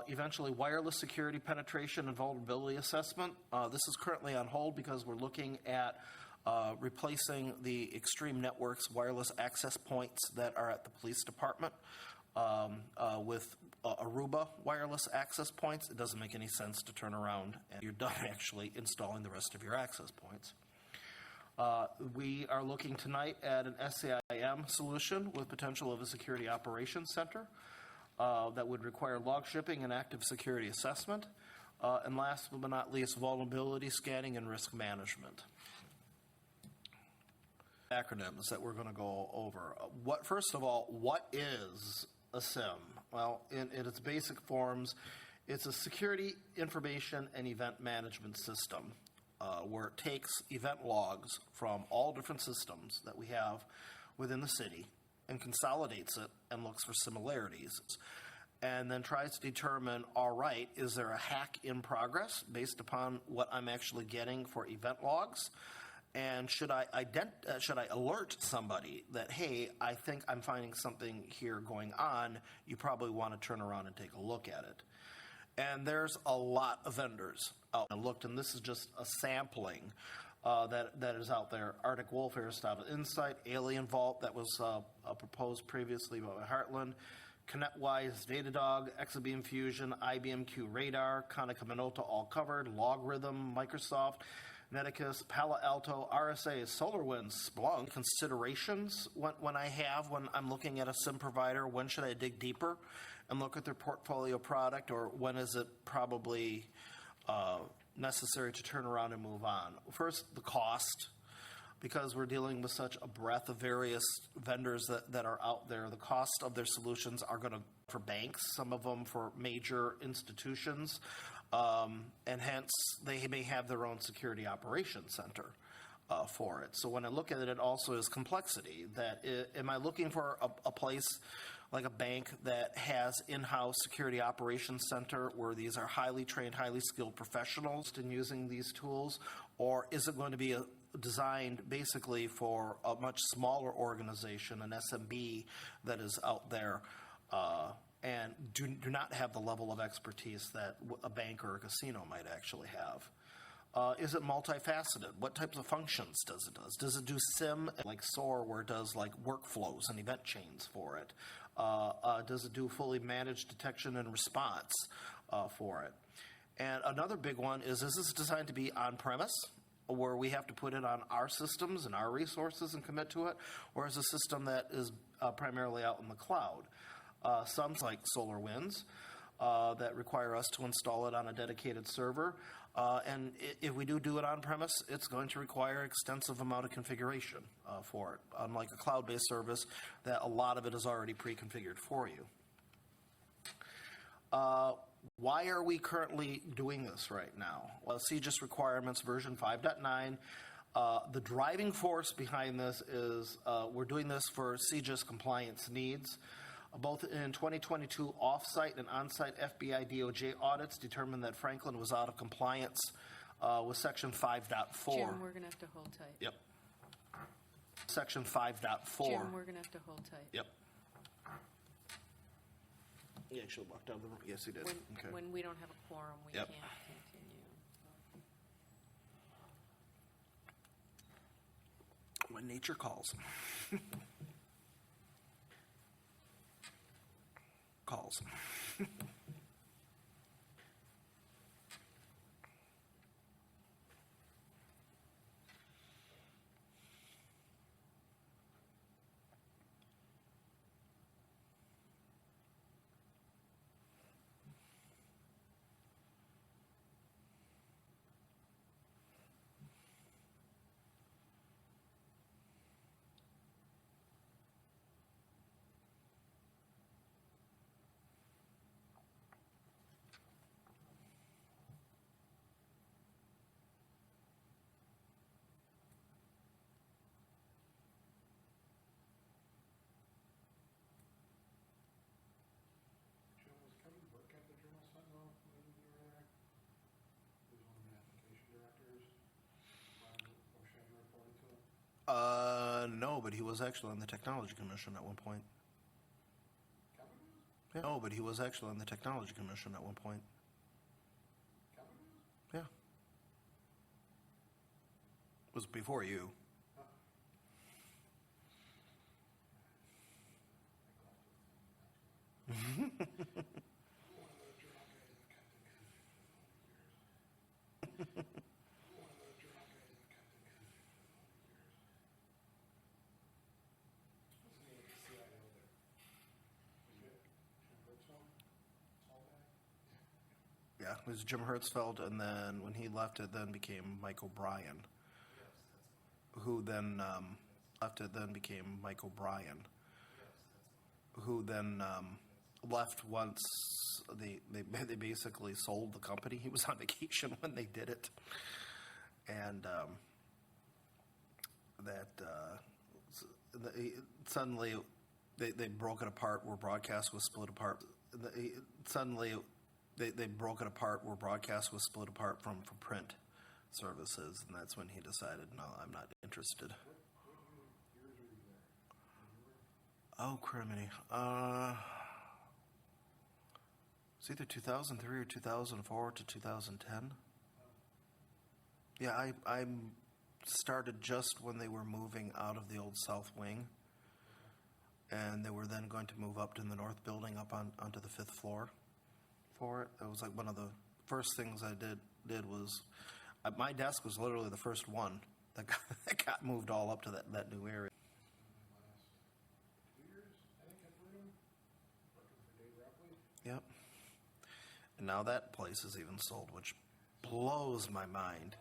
Eventually, wireless security penetration and vulnerability assessment. This is currently on hold because we're looking at replacing the Extreme Networks wireless access points that are at the police department with Aruba wireless access points. It doesn't make any sense to turn around and you're done actually installing the rest of your access points. We are looking tonight at an SCIM solution with potential of a security operations center that would require log shipping and active security assessment. And last but not least, vulnerability scanning and risk management. Acronyms that we're going to go over. First of all, what is a SIM? Well, in its basic forms, it's a security information and event management system. where it takes event logs from all different systems that we have within the city and consolidates it and looks for similarities. And then tries to determine, all right, is there a hack in progress based upon what I'm actually getting for event logs? And should I alert somebody that, hey, I think I'm finding something here going on, you probably want to turn around and take a look at it. And there's a lot of vendors out and looked, and this is just a sampling that is out there. Arctic Wolf, Aristotle Insight, Alien Vault, that was proposed previously by Heartland, ConnectWise, Datadog, Exabeam Fusion, IBMQ Radar, Konica Minolta, all covered, Logarithm, Microsoft, Medicus, Palo Alto, RSA, SolarWinds, Splunk. Considerations when I'm looking at a SIM provider, when should I dig deeper and look at their portfolio product, or when is it probably necessary to turn around and move on? First, the cost. Because we're dealing with such a breadth of various vendors that are out there, the cost of their solutions are going to, for banks, some of them for major institutions, and hence they may have their own security operations center for it. So when I look at it, it also is complexity. Am I looking for a place like a bank that has in-house security operations center where these are highly trained, highly skilled professionals in using these tools, or is it going to be designed basically for a much smaller organization, an SMB that is out there and do not have the level of expertise that a bank or a casino might actually have? Is it multifaceted? What types of functions does it do? Does it do SIM like SOAR, where it does like workflows and event chains for it? Does it do fully managed detection and response for it? And another big one is this designed to be on-premise, where we have to put it on our systems and our resources and commit to it, or is a system that is primarily out in the cloud? Some like SolarWinds that require us to install it on a dedicated server. And if we do it on-premise, it's going to require extensive amount of configuration for it, unlike a cloud-based service that a lot of it is already pre-configured for you. Why are we currently doing this right now? Well, CGIS requirements version 5.9. The driving force behind this is we're doing this for CGIS compliance needs. Both in 2022 off-site and on-site FBI DOJ audits determined that Franklin was out of compliance with Section 5.4. Jim, we're going to have to hold tight. Yep. Section 5.4. Jim, we're going to have to hold tight. Yep. He actually walked down the room. Yes, he did. When we don't have a quorum, we Yep. can't continue. When nature calls. Calls. Jim, was Kevin Burke at the Journal Sentinel when you were there? He was one of the application directors. Seim reported to him. No, but he was actually on the Technology Commission at one point. Kevin was? Yeah. No, but he was actually on the Technology Commission at one point. Kevin was? Yeah. It was before you. Yeah, it was Jim Hertzfeld, and then when he left, it then became Mike O'Brien, who then left once they basically sold the company. He was on vacation when they did it, and suddenly they broke it apart where broadcast was split apart. Suddenly they broke it apart where broadcast was split apart from print services, and that's when he decided, no, I'm not interested. Oh, criminy. It's either 2003 or 2004 to 2010. Yeah, I started just when they were moving out of the old south wing, and they were then going to move up to the north building up onto the 5th floor for it. It was like one of the first things I did was, my desk was literally the first one that got moved all up to that new area. Yep. And now that place is even sold, which blows my mind.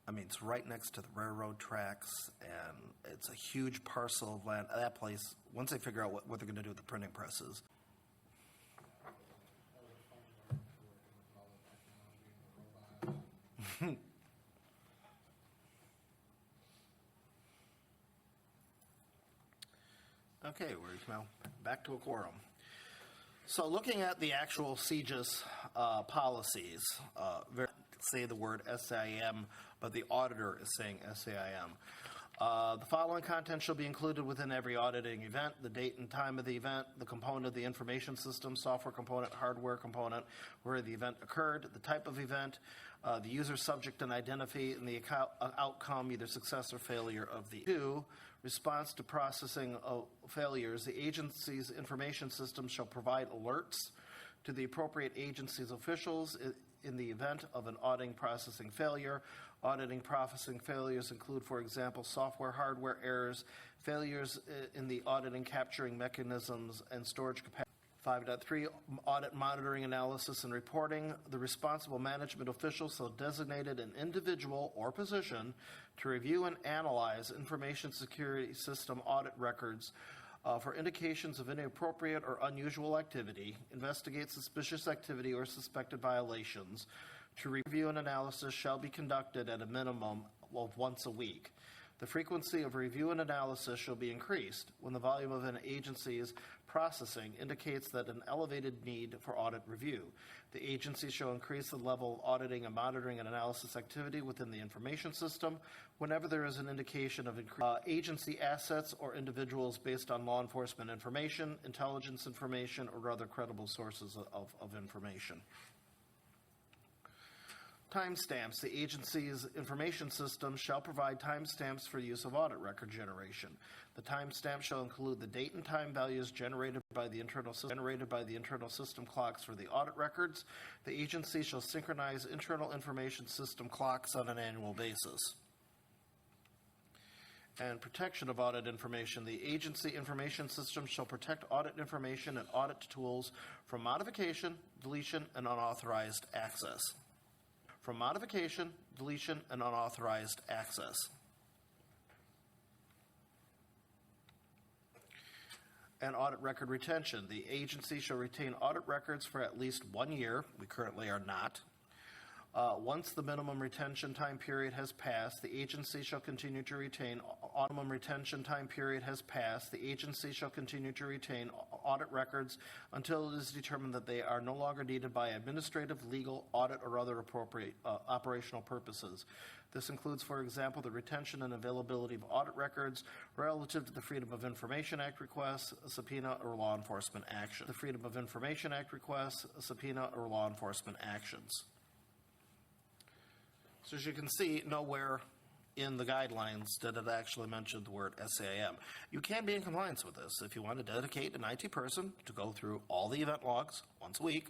I mean, it's right next to the railroad tracks, and it's a huge parcel of land. That place, once they figure out what they're going to do with the printing presses. Okay, we're now back to a quorum. So looking at the actual CGIS policies, say the word SIM, but the auditor is saying SAIM. The following content shall be included within every auditing event: the date and time of the event, the component of the information system, software component, hardware component, where the event occurred, the type of event, the user subject and identity, and the outcome, either success or failure of the 2. Response to processing of failures. The agency's information system shall provide alerts to the appropriate agency's officials in the event of an auditing processing failure. Auditing processing failures include, for example, software, hardware errors, failures in the auditing capturing mechanisms and storage capacity. 5.3, audit monitoring, analysis, and reporting. The responsible management official shall designate an individual or position to review and analyze information security system audit records for indications of inappropriate or unusual activity, investigate suspicious activity or suspected violations. To review and analysis shall be conducted at a minimum of once a week. The frequency of review and analysis shall be increased when the volume of an agency's processing indicates that an elevated need for audit review. The agency shall increase the level of auditing and monitoring and analysis activity within the information system whenever there is an indication of agency assets or individuals based on law enforcement information, intelligence information, or other credible sources of information. Timestamps. The agency's information system shall provide timestamps for use of audit record generation. The timestamp shall include the date and time values generated by the internal system clocks for the audit records. The agency shall synchronize internal information system clocks on an annual basis. And protection of audit information. The agency information system shall protect audit information and audit tools from modification, deletion, and unauthorized access. From modification, deletion, and unauthorized access. And audit record retention. The agency shall retain audit records for at least 1 year. We currently are not. Once the minimum retention time period has passed, the agency shall continue to retain audit records until it is determined that they are no longer needed by administrative, legal, audit, or other appropriate operational purposes. This includes, for example, the retention and availability of audit records relative to the Freedom of Information Act requests, a subpoena, or law enforcement action. The Freedom of Information Act requests, a subpoena, or law enforcement actions. So as you can see, nowhere in the guidelines did it actually mention the word SAM. You can be in compliance with this if you want to dedicate an IT person to go through all the event logs once a week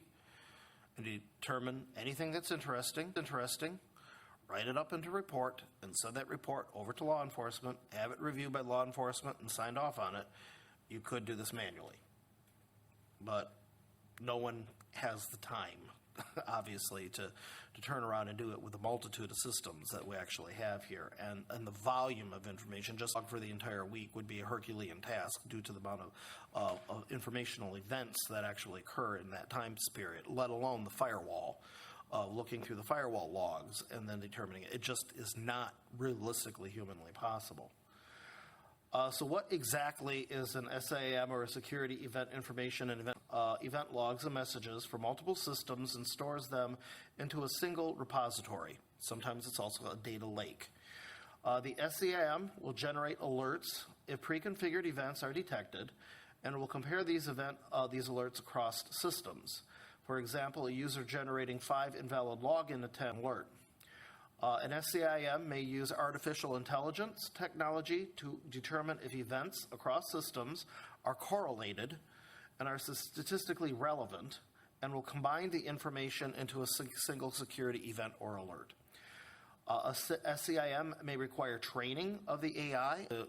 and determine anything that's interesting, write it up into a report, and send that report over to law enforcement, have it reviewed by law enforcement and signed off on it. You could do this manually. But no one has the time, obviously, to turn around and do it with a multitude of systems that we actually have here. And the volume of information just for the entire week would be a Herculean task due to the amount of informational events that actually occur in that time period, let alone the firewall looking through the firewall logs and then determining it. It just is not realistically humanly possible. So what exactly is an SAM or a security event information and event logs and messages for multiple systems and stores them into a single repository? Sometimes it's also a data lake. The SAM will generate alerts if pre-configured events are detected, and will compare these alerts across systems. For example, a user generating 5 invalid login attempt alert. An SCIM may use artificial intelligence technology to determine if events across systems are correlated and are statistically relevant, and will combine the information into a single security event or alert. A SCIM may require training of the AI to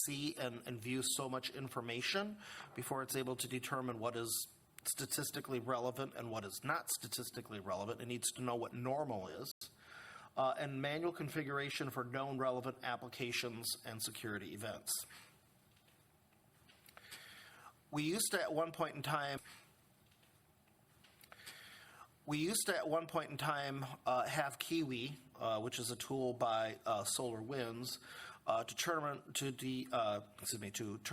see and view so much information before it's able to determine what is statistically relevant and what is not statistically relevant. It needs to know what normal is. And manual configuration for known relevant applications and security events. We used to at one point in time have Kiwi, which is a tool by SolarWinds, to turn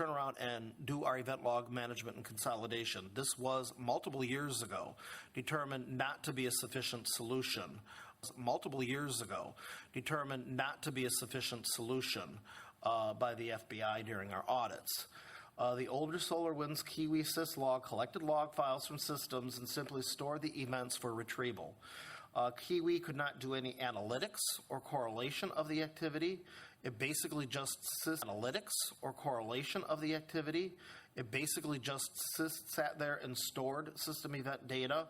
around and do our event log management and consolidation. This was multiple years ago determined not to be a sufficient solution. By the FBI during our audits. The older SolarWinds Kiwi syslog collected log files from systems and simply stored the events for retrieval. Kiwi could not do any analytics or correlation of the activity. It basically just sat there and stored system event data,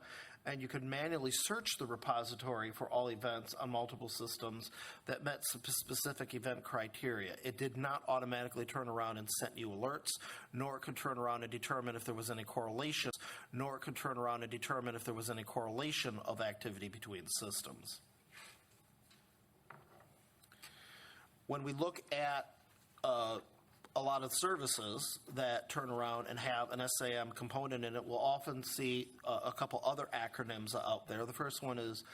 and you could manually search the repository for all events on multiple systems that met specific event criteria. It did not automatically turn around and send you alerts, nor it could turn around and determine if there was any correlation, of activity between systems. When we look at a lot of services that turn around and have an SAM component in it, we'll often see a couple other acronyms out there. The first one is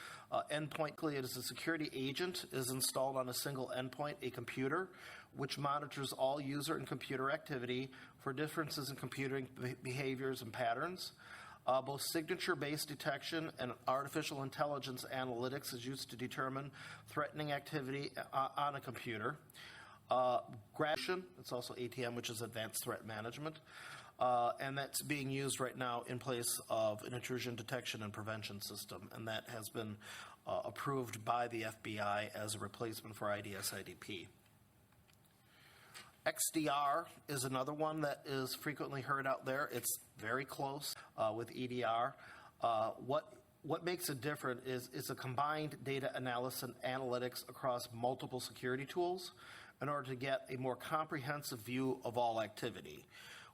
Endpoint Client. Is a security agent is installed on a single endpoint, a computer, which monitors all user and computer activity for differences in computing behaviors and patterns. Both signature-based detection and artificial intelligence analytics is used to determine threatening activity on a computer. It's also ATM, which is Advanced Threat Management, and that's being used right now in place of an intrusion detection and prevention system, and that has been approved by the FBI as a replacement for IDS-IDP. XDR is another one that is frequently heard out there. It's very close with EDR. What makes it different is it's a combined data analysis and analytics across multiple security tools in order to get a more comprehensive view of all activity,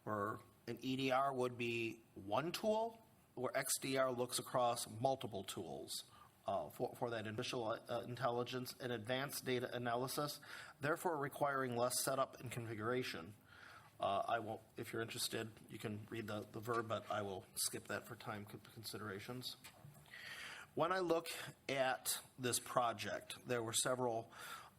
where an EDR would be one tool, where XDR looks across multiple tools for that initial intelligence and advanced data analysis, therefore requiring less setup and configuration. I won't, if you're interested, you can read the verb, but I will skip that for time considerations. When I look at this project, there were several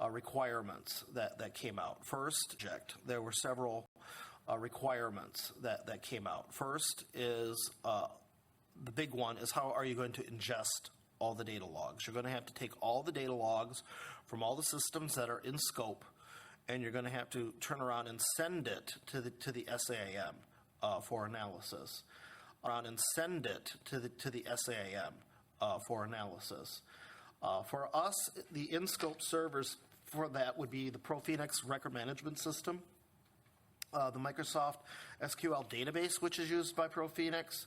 requirements that came out. First is the big one is how are you going to ingest all the data logs? You're going to have to take all the data logs from all the systems that are in scope, and you're going to have to turn around and send it to the SAM for analysis. For us, the in-scope servers for that would be the Profinix record management system, the Microsoft SQL database, which is used by Profinix,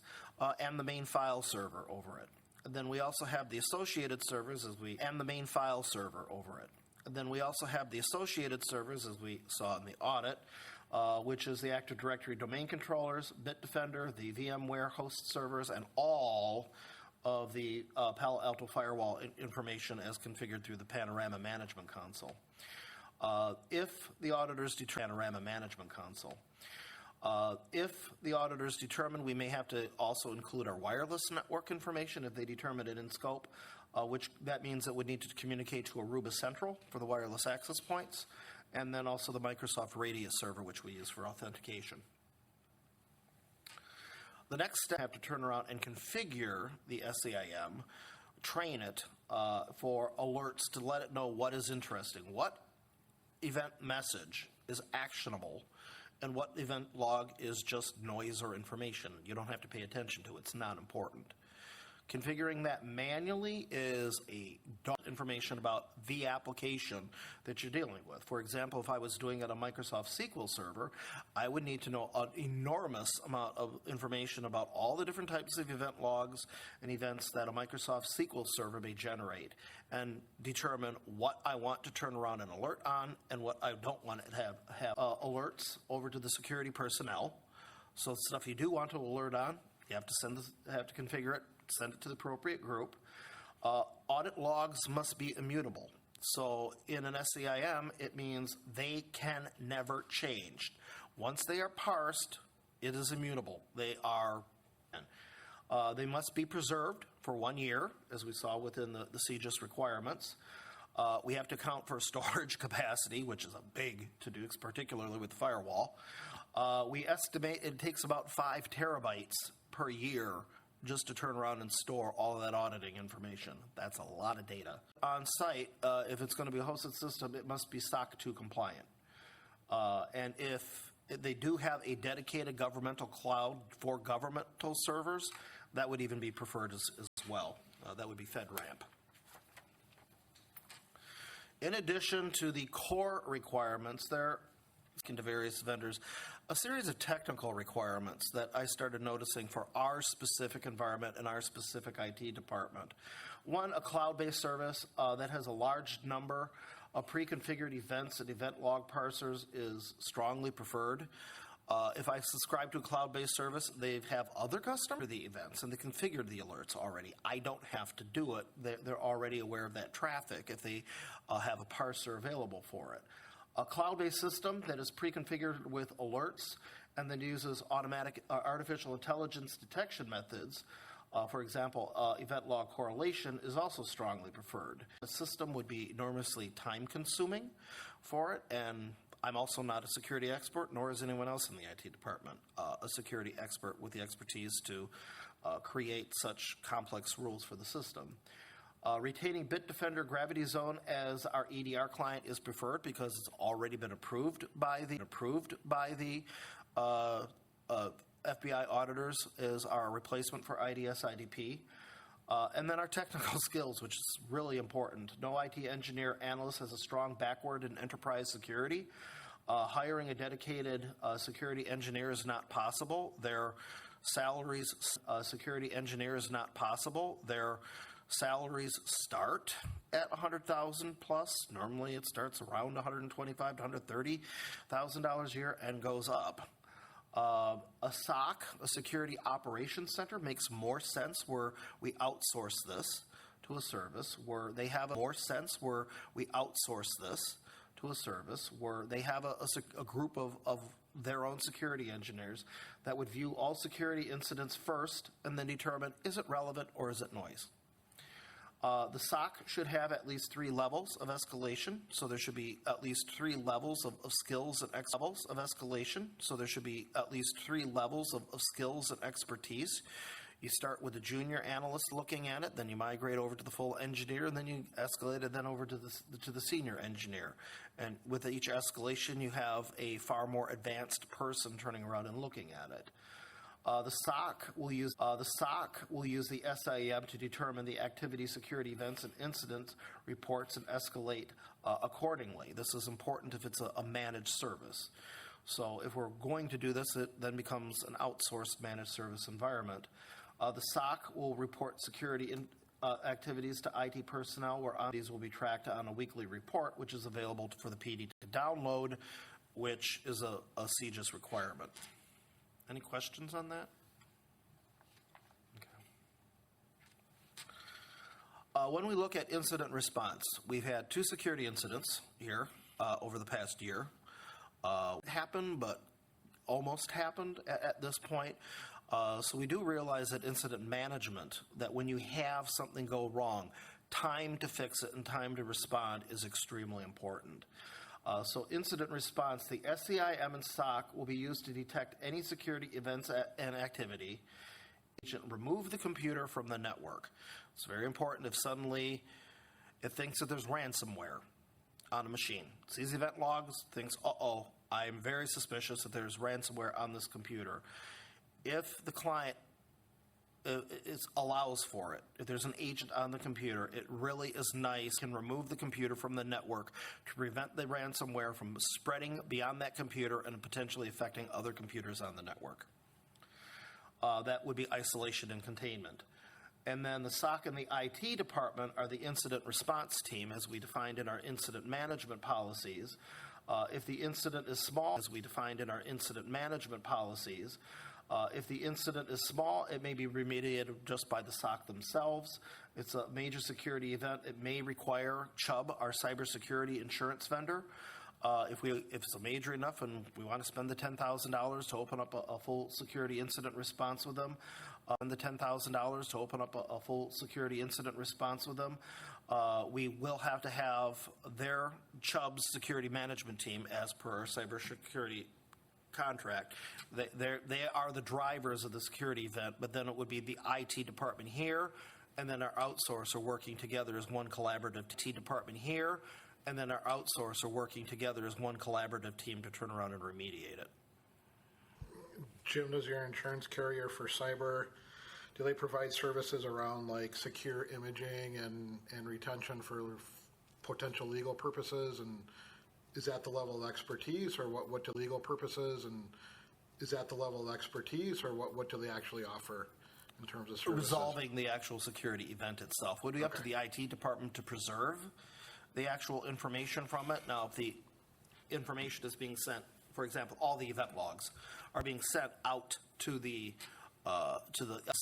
and the main file server over it. And then we also have the associated servers as we saw in the audit, which is the Active Directory domain controllers, Bitdefender, the VMware host servers, and all of the Palo Alto firewall information as configured through the Panorama Management Console. If the auditors determine we may have to also include our wireless network information if they determine it in scope, which that means it would need to communicate to Aruba Central for the wireless access points, and then also the Microsoft Radius server, which we use for authentication. The next step, have to turn around and configure the SEIM, train it for alerts to let it know what is interesting, what event message is actionable, and what event log is just noise or information. You don't have to pay attention to it. It's not important. Configuring that manually is a information about the application that you're dealing with. For example, if I was doing it on a Microsoft SQL server, I would need to know an enormous amount of information about all the different types of event logs and events that a Microsoft SQL server may generate, and determine what I want to turn around an alert on and what I don't want to have alerts over to the security personnel. So stuff you do want to alert on, you have to configure it, send it to the appropriate group. Audit logs must be immutable. So in an SEIM, it means they can never change. Once they are parsed, it is immutable. They must be preserved for 1 year, as we saw within the CGIS requirements. We have to account for storage capacity, which is a big to-do, particularly with the firewall. We estimate it takes about 5 terabytes per year just to turn around and store all of that auditing information. That's a lot of data. On site, if it's going to be a hosted system, it must be SOC 2 compliant. And if they do have a dedicated governmental cloud for governmental servers, that would even be preferred as well. That would be FedRAMP. In addition to the core requirements, there to various vendors, a series of technical requirements that I started noticing for our specific environment and our specific IT department. One, a cloud-based service that has a large number of pre-configured events and event log parsers is strongly preferred. If I subscribe to a cloud-based service, they have other customers for the events, and they configured the alerts already. I don't have to do it. They're already aware of that traffic if they have a parser available for it. A cloud-based system that is pre-configured with alerts and then uses automatic artificial intelligence detection methods, for example, event log correlation, is also strongly preferred. The system would be enormously time-consuming for it, and I'm also not a security expert, nor is anyone else in the IT department a security expert with the expertise to create such complex rules for the system. Retaining Bitdefender Gravity Zone as our EDR client is preferred because it's already been approved by the FBI auditors as our replacement for IDS IDP. And then our technical skills, which is really important. No IT engineer analyst has a strong backward in enterprise security. Hiring a dedicated security engineer is not possible. Their salaries, security engineer is not possible. Their salaries start at $100,000 plus. Normally it starts around $125,000 to $130,000 a year and goes up. A SOC, a Security Operations Center, makes more sense where we outsource this to a service where they have a group of their own security engineers that would view all security incidents first and then determine, is it relevant or is it noise? The SOC should have at least 3 levels of escalation, so there should be at least 3 levels of skills and levels of escalation. So there should be at least 3 levels of skills and expertise. You start with a junior analyst looking at it, then you migrate over to the full engineer, and then you escalate it then over to the senior engineer. And with each escalation, you have a far more advanced person turning around and looking at it. The SOC will use the SIEM to determine the activity, security events, and incident reports and escalate accordingly. This is important if it's a managed service. So if we're going to do this, it then becomes an outsourced managed service environment. The SOC will report security activities to IT personnel, where these will be tracked on a weekly report, which is available for the PD to download, which is a CGIS requirement. Any questions on that? Okay. When we look at incident response, we've had 2 security incidents here over the past year. Happened, but almost happened at this point. So we do realize that incident management, that when you have something go wrong, time to fix it and time to respond is extremely important. So incident response, the SCIM and SOC will be used to detect any security events and activity. Agent remove the computer from the network. It's very important if suddenly it thinks that there's ransomware on a machine. Sees event logs, thinks, uh-oh, I'm very suspicious that there's ransomware on this computer. If the client allows for it, if there's an agent on the computer, it really is nice, can remove the computer from the network to prevent the ransomware from spreading beyond that computer and potentially affecting other computers on the network. That would be isolation and containment. And then the SOC and the IT department are the incident response team, as we defined in our incident management policies. If the incident is small, as we defined in our incident management policies, if the incident is small, it may be remediated just by the SOC themselves. It's a major security event. It may require Chubb, our cybersecurity insurance vendor. If it's a major enough and we want to spend the $10,000 to open up a full security incident response with them, we will have to have their Chubb's security management team as per our cybersecurity contract. They are the drivers of the security event, but then it would be the IT department here, and then our outsourcer working together as one collaborative T department here, and then our outsourcer working together as one collaborative team to turn around and remediate it. Jim, does your insurance carrier for cyber, do they provide services around like secure imaging and retention for potential legal purposes? And is that the level of expertise, or what do legal purposes, and is that the level of expertise, or what do they actually offer in terms of services? Resolving the actual security event itself. Would be up to the IT department to preserve the actual information from it. Now, if the information is being sent, for example, all the event logs are being sent out to the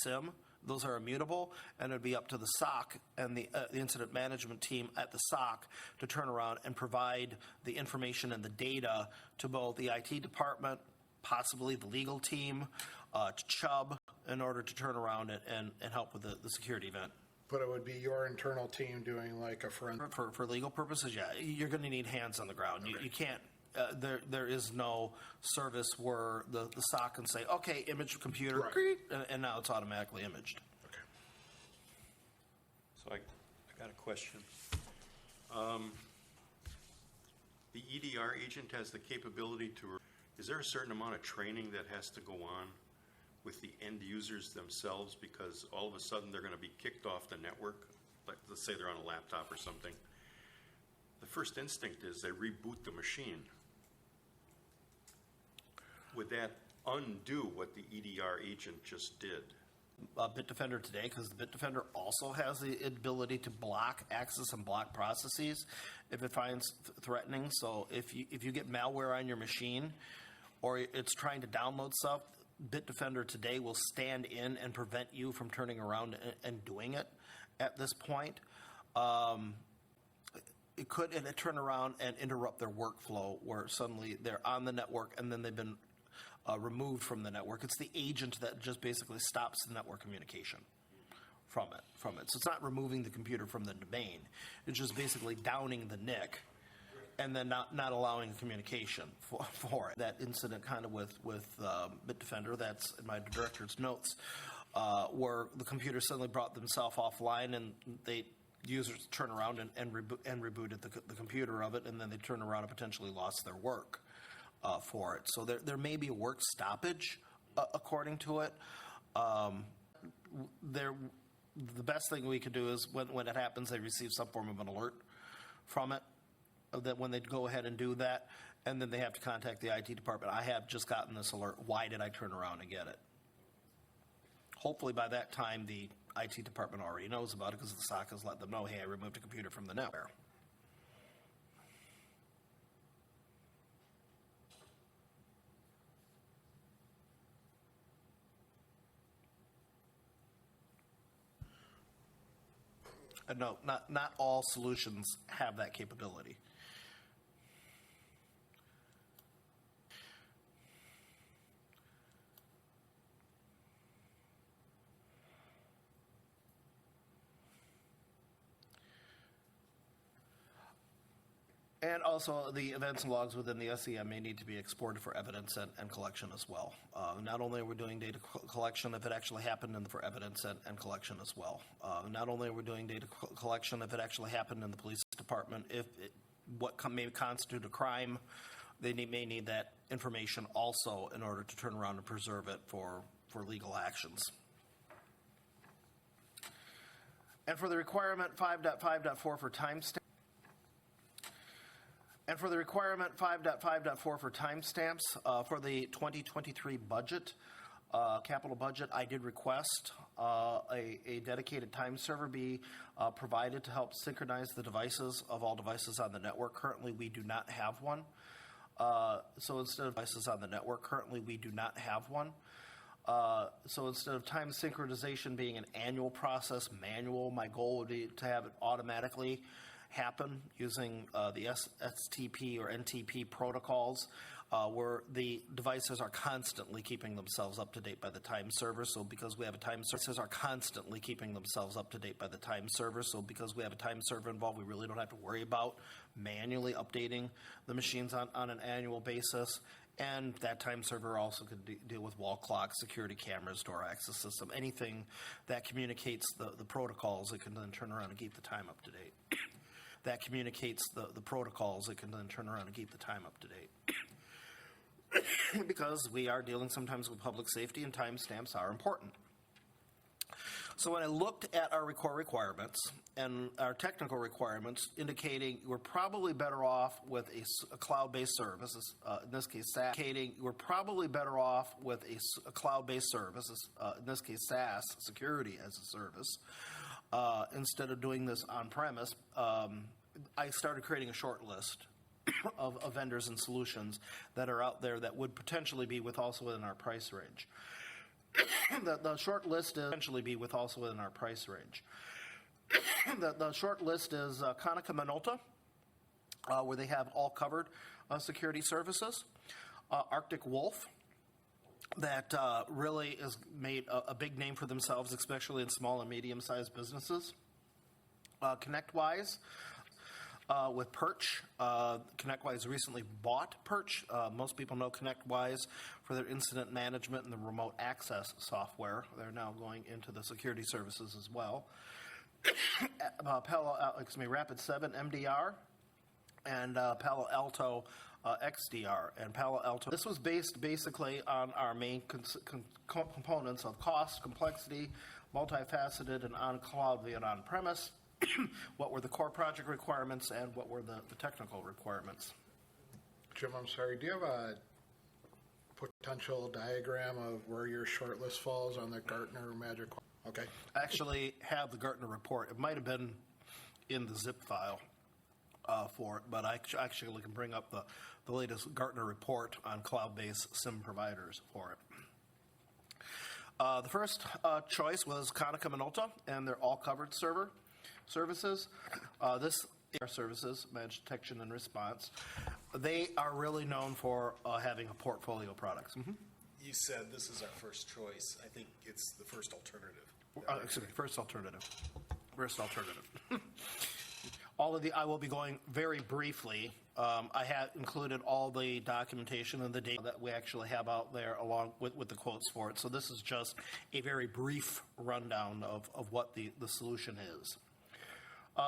SIM, those are immutable, and it would be up to the SOC and the incident management team at the SOC to turn around and provide the information and the data to both the IT department, possibly the legal team, to Chubb, in order to turn around and help with the security event. But it would be your internal team doing like a forensic. For legal purposes, yeah, you're going to need hands on the ground. Okay. You can't. There is no service where the SOC can say, okay, image computer, Right. and now it's automatically imaged. Okay. So I got a question. The EDR agent has the capability is there a certain amount of training that has to go on with the end users themselves, because all of a sudden they're going to be kicked off the network? Like, let's say they're on a laptop or something. The first instinct is they reboot the machine. Would that undo what the EDR agent just did? Bitdefender today, because the Bitdefender also has the ability to block access and block processes if it finds threatening. So if you get malware on your machine, or it's trying to download stuff, Bitdefender today will stand in and prevent you from turning around and doing it at this point. It could turn around and interrupt their workflow, where suddenly they're on the network and then they've been removed from the network. It's the agent that just basically stops the network communication from it. So it's not removing the computer from the domain. It's just basically downing the NIC and then not allowing communication for it. That incident kind of with Bitdefender, that's in my director's notes, where the computer suddenly brought themselves offline and users turn around and rebooted the computer of it, and then they turn around and potentially lost their work for it. So there may be a work stoppage according to it. The best thing we could do is when it happens, they receive some form of an alert from it, that when they go ahead and do that, and then they have to contact the IT department. I have just gotten this alert. Why did I turn around and get it? Hopefully by that time, the IT department already knows about it, because the SOC has let them know, hey, I removed a computer from the network. No, not all solutions have that capability. And also, the events and logs within the SEM may need to be exported for evidence and collection as well. Not only are we doing data collection if it actually happened for evidence and collection as well. Not only are we doing data collection if it actually happened in the police department, what may constitute a crime, they may need that information also in order to turn around and preserve it for legal actions. And for the requirement 5.5.4 for timestamp. And for the requirement 5.5.4 for timestamps for the 2023 budget, capital budget, I did request a dedicated time server be provided to help synchronize the devices of all devices on the network. Currently, we do not have one. So instead of devices on the network, currently we do not have one. So instead of time synchronization being an annual process, manual, my goal would be to have it automatically happen using the STP or NTP protocols, where the devices are constantly keeping themselves up to date by the time server. So because we have a time server, are constantly keeping themselves up to date by the time server. So because we have a time server involved, we really don't have to worry about manually updating the machines on an annual basis. And that time server also could deal with wall clocks, security cameras, door access system, anything that communicates the protocols. It can then turn around and keep the time up to date. That communicates the protocols. It can then turn around and keep the time up to date. Because we are dealing sometimes with public safety, and timestamps are important. So when I looked at our core requirements and our technical requirements, indicating we're probably better off with a cloud-based service, in this case SaaS, indicating we're probably better off with a cloud-based service, in this case SaaS, security as a service, instead of doing this on-premise, I started creating a short list of vendors and solutions that are out there that would potentially be also within our price range. The short list is potentially be also within our price range. The short list is Konica Minolta, where they have all covered security services. Arctic Wolf, that really has made a big name for themselves, especially in small and medium-sized businesses. ConnectWise with Perch. ConnectWise recently bought Perch. Most people know ConnectWise for their incident management and the remote access software. They're now going into the security services as well. Rapid7 MDR and Palo Alto XDR. And Palo Alto, this was based basically on our main components of cost, complexity, multifaceted, and on-cloud via on-premise. What were the core project requirements and what were the technical requirements? Jim, I'm sorry, do you have a potential diagram of where your shortlist falls on the Gartner Magic? Okay. I actually have the Gartner report. It might have been in the zip file for it, but I actually can bring up the latest Gartner report on cloud-based SIM providers for it. The first choice was Konica Minolta and their all-covered services. This services, managed detection and response. They are really known for having a portfolio of products. Mm-hmm. You said this is our first choice. I think it's the first alternative. Excuse me, first alternative. First alternative. I will be going very briefly. I have included all the documentation and the data that we actually have out there along with the quotes for it. So this is just a very brief rundown of what the solution is.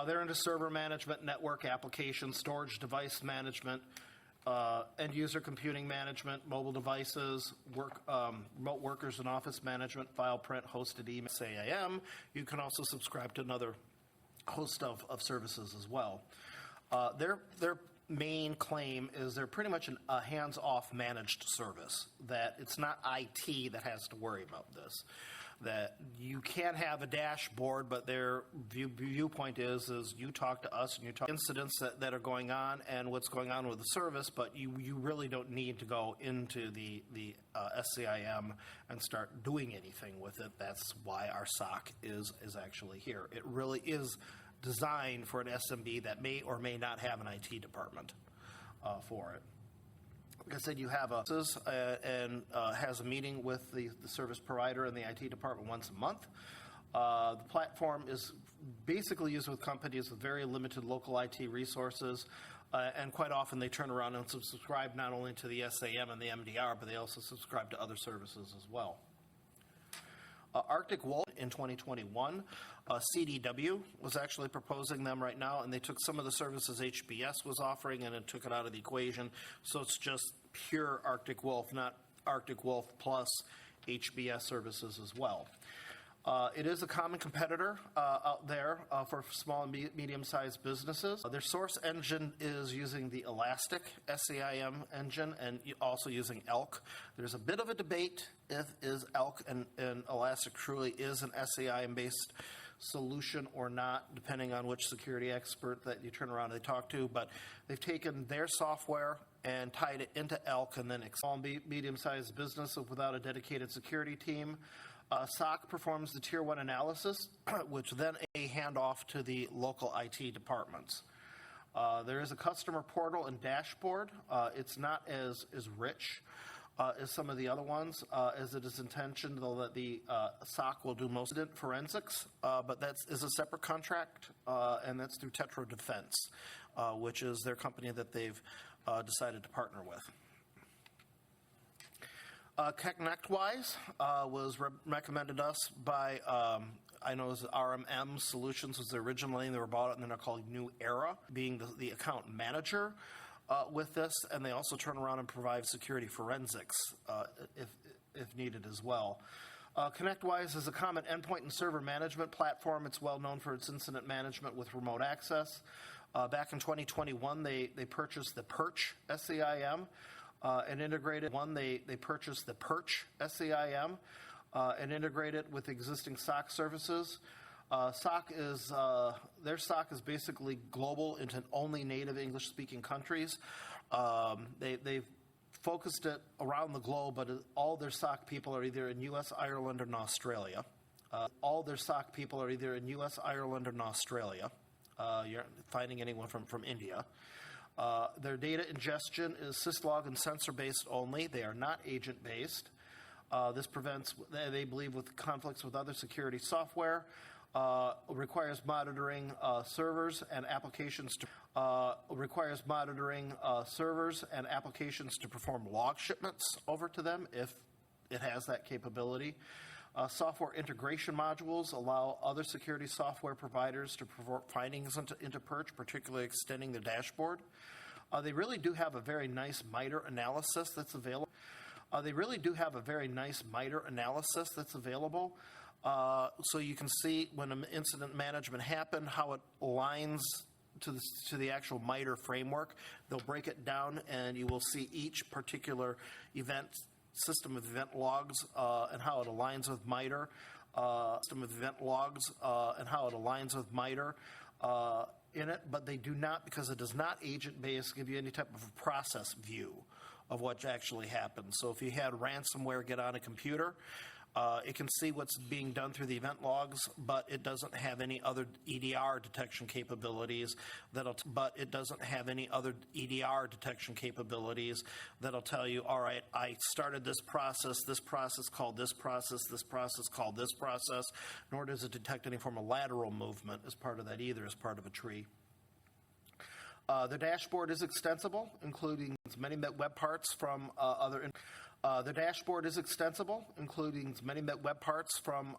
They're into server management, network application, storage device management, end-user computing management, mobile devices, remote workers and office management, file print, hosted email, SAM. You can also subscribe to another host of services as well. Their main claim is they're pretty much a hands-off managed service, that it's not IT that has to worry about this. That you can have a dashboard, but their viewpoint is you talk to us and you talk incidents that are going on and what's going on with the service, but you really don't need to go into the SCIM and start doing anything with it. That's why our SOC is actually here. It really is designed for an SMB that may or may not have an IT department for it. Like I said, you have has a meeting with the service provider and the IT department once a month. The platform is basically used with companies with very limited local IT resources. And quite often they turn around and subscribe not only to the SAM and the MDR, but they also subscribe to other services as well. Arctic Wolf in 2021, CDW was actually proposing them right now, and they took some of the services HBS was offering and it took it out of the equation. So it's just pure Arctic Wolf, not Arctic Wolf plus HBS services as well. It is a common competitor out there for small and medium-sized businesses. Their source engine is using the Elastic SEIM engine and also using ELK. There's a bit of a debate if is ELK and Elastic truly is an SEIM-based solution or not, depending on which security expert that you turn around and they talk to. But they've taken their software and tied it into ELK, and then small and medium-sized business without a dedicated security team. SOC performs the Tier 1 analysis, which then a handoff to the local IT departments. There is a customer portal and dashboard. It's not as rich as some of the other ones, as it is intentioned, though, that the SOC will do most of forensics, but that is a separate contract, and that's through Tetra Defense, which is their company that they've decided to partner with. ConnectWise was recommended us by, I know it was RMM Solutions was the original name. They were bought, and then they're called New Era, being the account manager with this, and they also turn around and provide security forensics if needed as well. ConnectWise is a common endpoint and server management platform. It's well known for its incident management with remote access. Back in 2021, they purchased the Perch SEIM. And integrated they purchased the Perch SEIM and integrated with existing SOC services. Their SOC is basically global into only native English-speaking countries. They've focused it around the globe, but all their SOC people are either in U.S., Ireland, or Australia. You're not finding anyone from India. Their data ingestion is syslog and sensor-based only. They are not agent-based. This prevents, they believe, with conflicts with other security software. Requires monitoring servers and applications to perform log shipments over to them if it has that capability. Software integration modules allow other security software providers to perform findings into Perch, particularly extending their dashboard. They really do have a very nice MITRE analysis that's available. So you can see when an incident management happened, how it aligns to the actual MITRE framework. They'll break it down, and you will see each particular system of event logs and how it aligns with MITRE. In it, but they do not, because it is not agent-based, give you any type of a process view of what actually happened. So if you had ransomware get on a computer, it can see what's being done through the event logs, but it doesn't have any other EDR detection capabilities that'll tell you, all right, I started this process called this process, nor does it detect any form of lateral movement as part of that either, as part of a tree. The dashboard is extensible, including many web parts from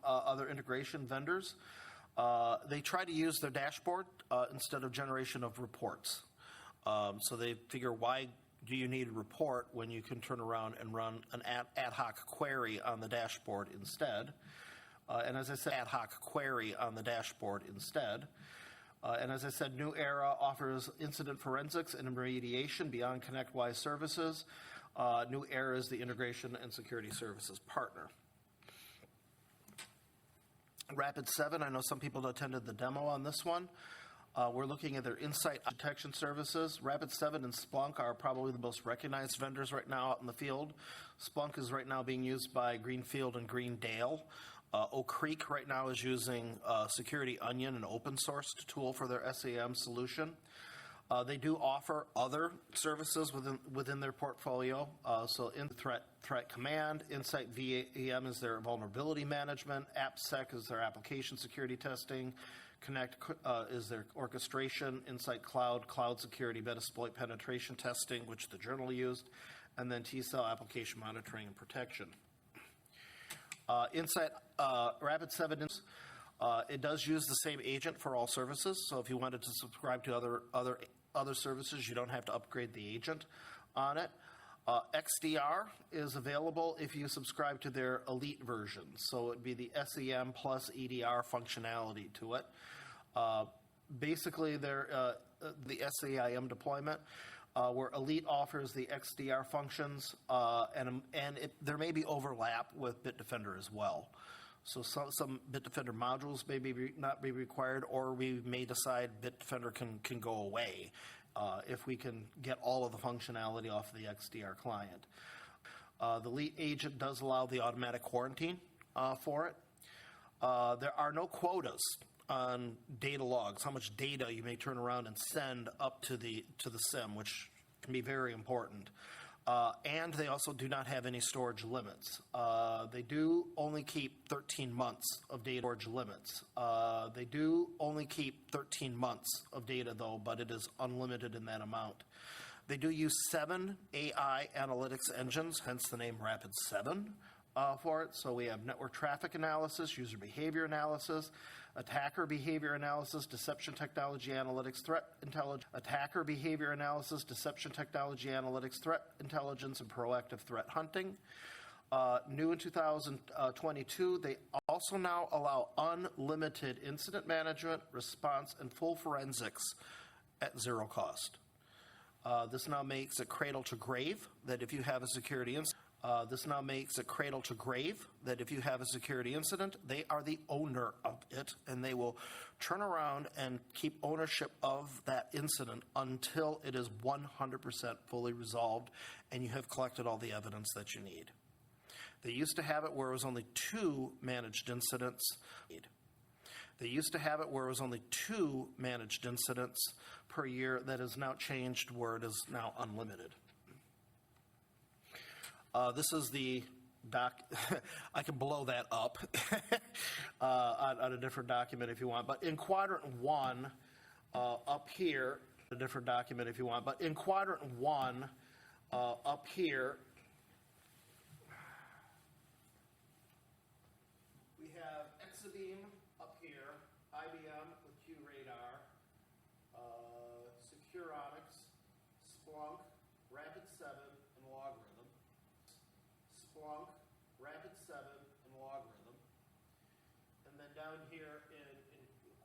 other integration vendors. They try to use their dashboard instead of generation of reports. So they figure, why do you need a report when you can turn around and run an ad hoc query on the dashboard instead? And as I said, New Era offers incident forensics and remediation beyond ConnectWise services. New Era is the integration and security services partner. Rapid7, I know some people attended the demo on this one. We're looking at their insight detection services. Rapid7 and Splunk are probably the most recognized vendors right now out in the field. Splunk is right now being used by Greenfield and Greendale. Oak Creek right now is using Security Onion, an open source tool for their SAM solution. They do offer other services within their portfolio. So in threat command, Insight VM is their vulnerability management, AppSec is their application security testing, Connect is their orchestration, Insight Cloud, cloud security, Metasploit penetration testing, which the journal used, and then T-cell application monitoring and protection. Insight Rapid7, it does use the same agent for all services. So if you wanted to subscribe to other services, you don't have to upgrade the agent on it. XDR is available if you subscribe to their elite version. So it'd be the SEM plus EDR functionality to it. Basically, the SEIM deployment, where Elite offers the XDR functions, and there may be overlap with Bitdefender as well. So some Bitdefender modules may not be required, or we may decide Bitdefender can go away if we can get all of the functionality off the XDR client. The Elite agent does allow the automatic quarantine for it. There are no quotas on data logs, how much data you may turn around and send up to the SIM, which can be very important. And they also do not have any storage limits. They do only keep 13 months of data storage limits. They do only keep 13 months of data, though, but it is unlimited in that amount. They do use 7 AI analytics engines, hence the name Rapid7 for it. So we have network traffic analysis, user behavior analysis, attacker behavior analysis, deception technology analytics, threat intelligence, attacker behavior analysis, deception technology analytics, threat intelligence, and proactive threat hunting. New in 2022, they also now allow unlimited incident management, response, and full forensics at zero cost. This now makes it cradle to grave that if you have a security incident, they are the owner of it, and they will turn around and keep ownership of that incident until it is 100% fully resolved and you have collected all the evidence that you need. They used to have it where it was only 2 managed incidents. Per year. That is now changed where it is now unlimited. This is the doc. I can blow that up on a different document if you want. But in quadrant 1, up here, a different document if you want. But in quadrant 1, up here, we have Exabeam up here, IBM with QRadar, Securonics, Splunk, Rapid7, and Logarithm. Splunk, Rapid7, and Logarithm. And then down here in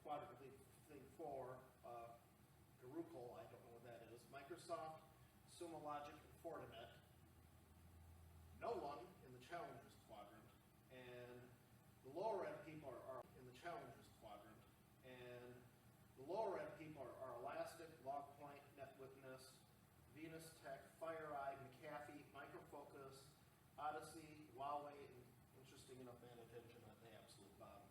quadrant thing 4, Garukal, I don't know what that is, Microsoft, Sumo Logic, and Fortinet. No one in the challengers quadrant. And the lower end people are in the challengers quadrant. And the lower end people are Elastic, Logpoint, NetWitness, Venus Tech, FireEye, McAfee, Micro Focus, Odyssey, Huawei, and interesting enough, Vantage at the absolute bottom.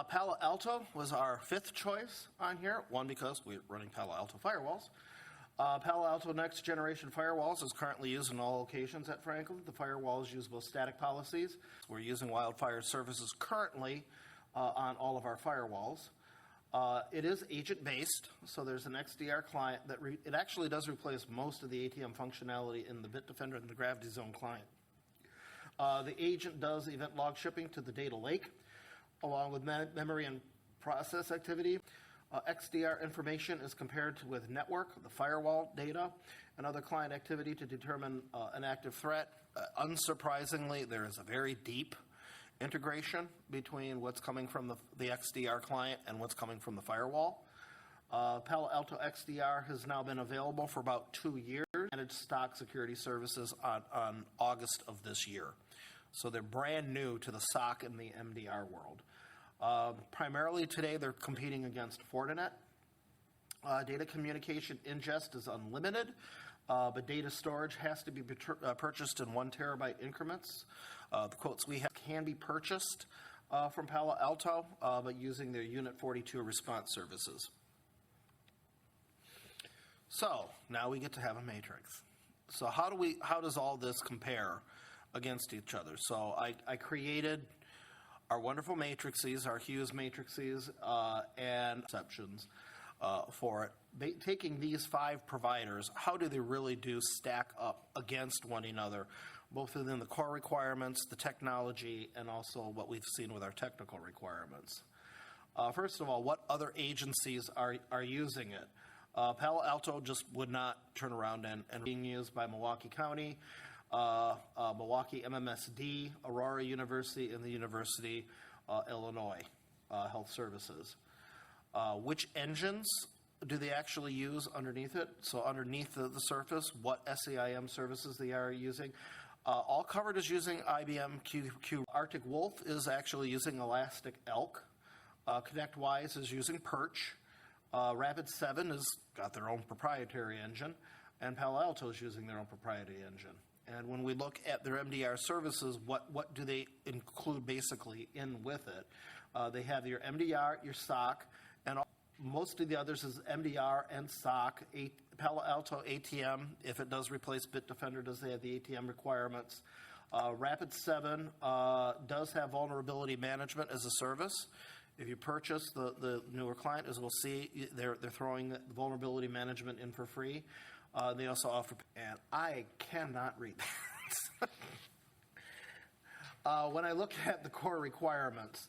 Palo Alto was our 5th choice on here. One, because we're running Palo Alto firewalls. Palo Alto next generation firewalls is currently used in all locations at Franklin. The firewalls use both static policies. We're using Wildfire services currently on all of our firewalls. It is agent-based, so there's an XDR client that it actually does replace most of the ATM functionality in the Bitdefender and the Gravity Zone client. The agent does event log shipping to the data lake, along with memory and process activity. XDR information is compared with network, the firewall data, and other client activity to determine an active threat. Unsurprisingly, there is a very deep integration between what's coming from the XDR client and what's coming from the firewall. Palo Alto XDR has now been available for about 2 years, and it's stock security services on August of this year. So they're brand new to the SOC and the MDR world. Primarily today, they're competing against Fortinet. Data communication ingest is unlimited. but data storage has to be purchased in 1 terabyte increments. The quotes we have can be purchased from Palo Alto, but using their Unit 42 response services. So now we get to have a matrix. So how does all this compare against each other? So I created our wonderful matrices, our Hughes matrices, and exceptions for it. Taking these 5 providers, how do they really do stack up against one another, both within the core requirements, the technology, and also what we've seen with our technical requirements? First of all, what other agencies are using it? Palo Alto just would not turn around and being used by Milwaukee County, Milwaukee MMSD, Aurora University, and the University Illinois Health Services. Which engines do they actually use underneath it? So underneath the surface, what SAIM services they are using? All covered is using IBM Q. Arctic Wolf is actually using Elastic Elk. ConnectWise is using Perch. Rapid7 has got their own proprietary engine, and Palo Alto is using their own proprietary engine. And when we look at their MDR services, what do they include basically in with it? They have your MDR, your SOC, and most of the others is MDR and SOC. Palo Alto ATM, if it does replace Bitdefender, does they have the ATM requirements? Rapid7 does have vulnerability management as a service. If you purchase the newer client, as we'll see, they're throwing the vulnerability management in for free. They also offer, and I cannot read that. When I look at the core requirements,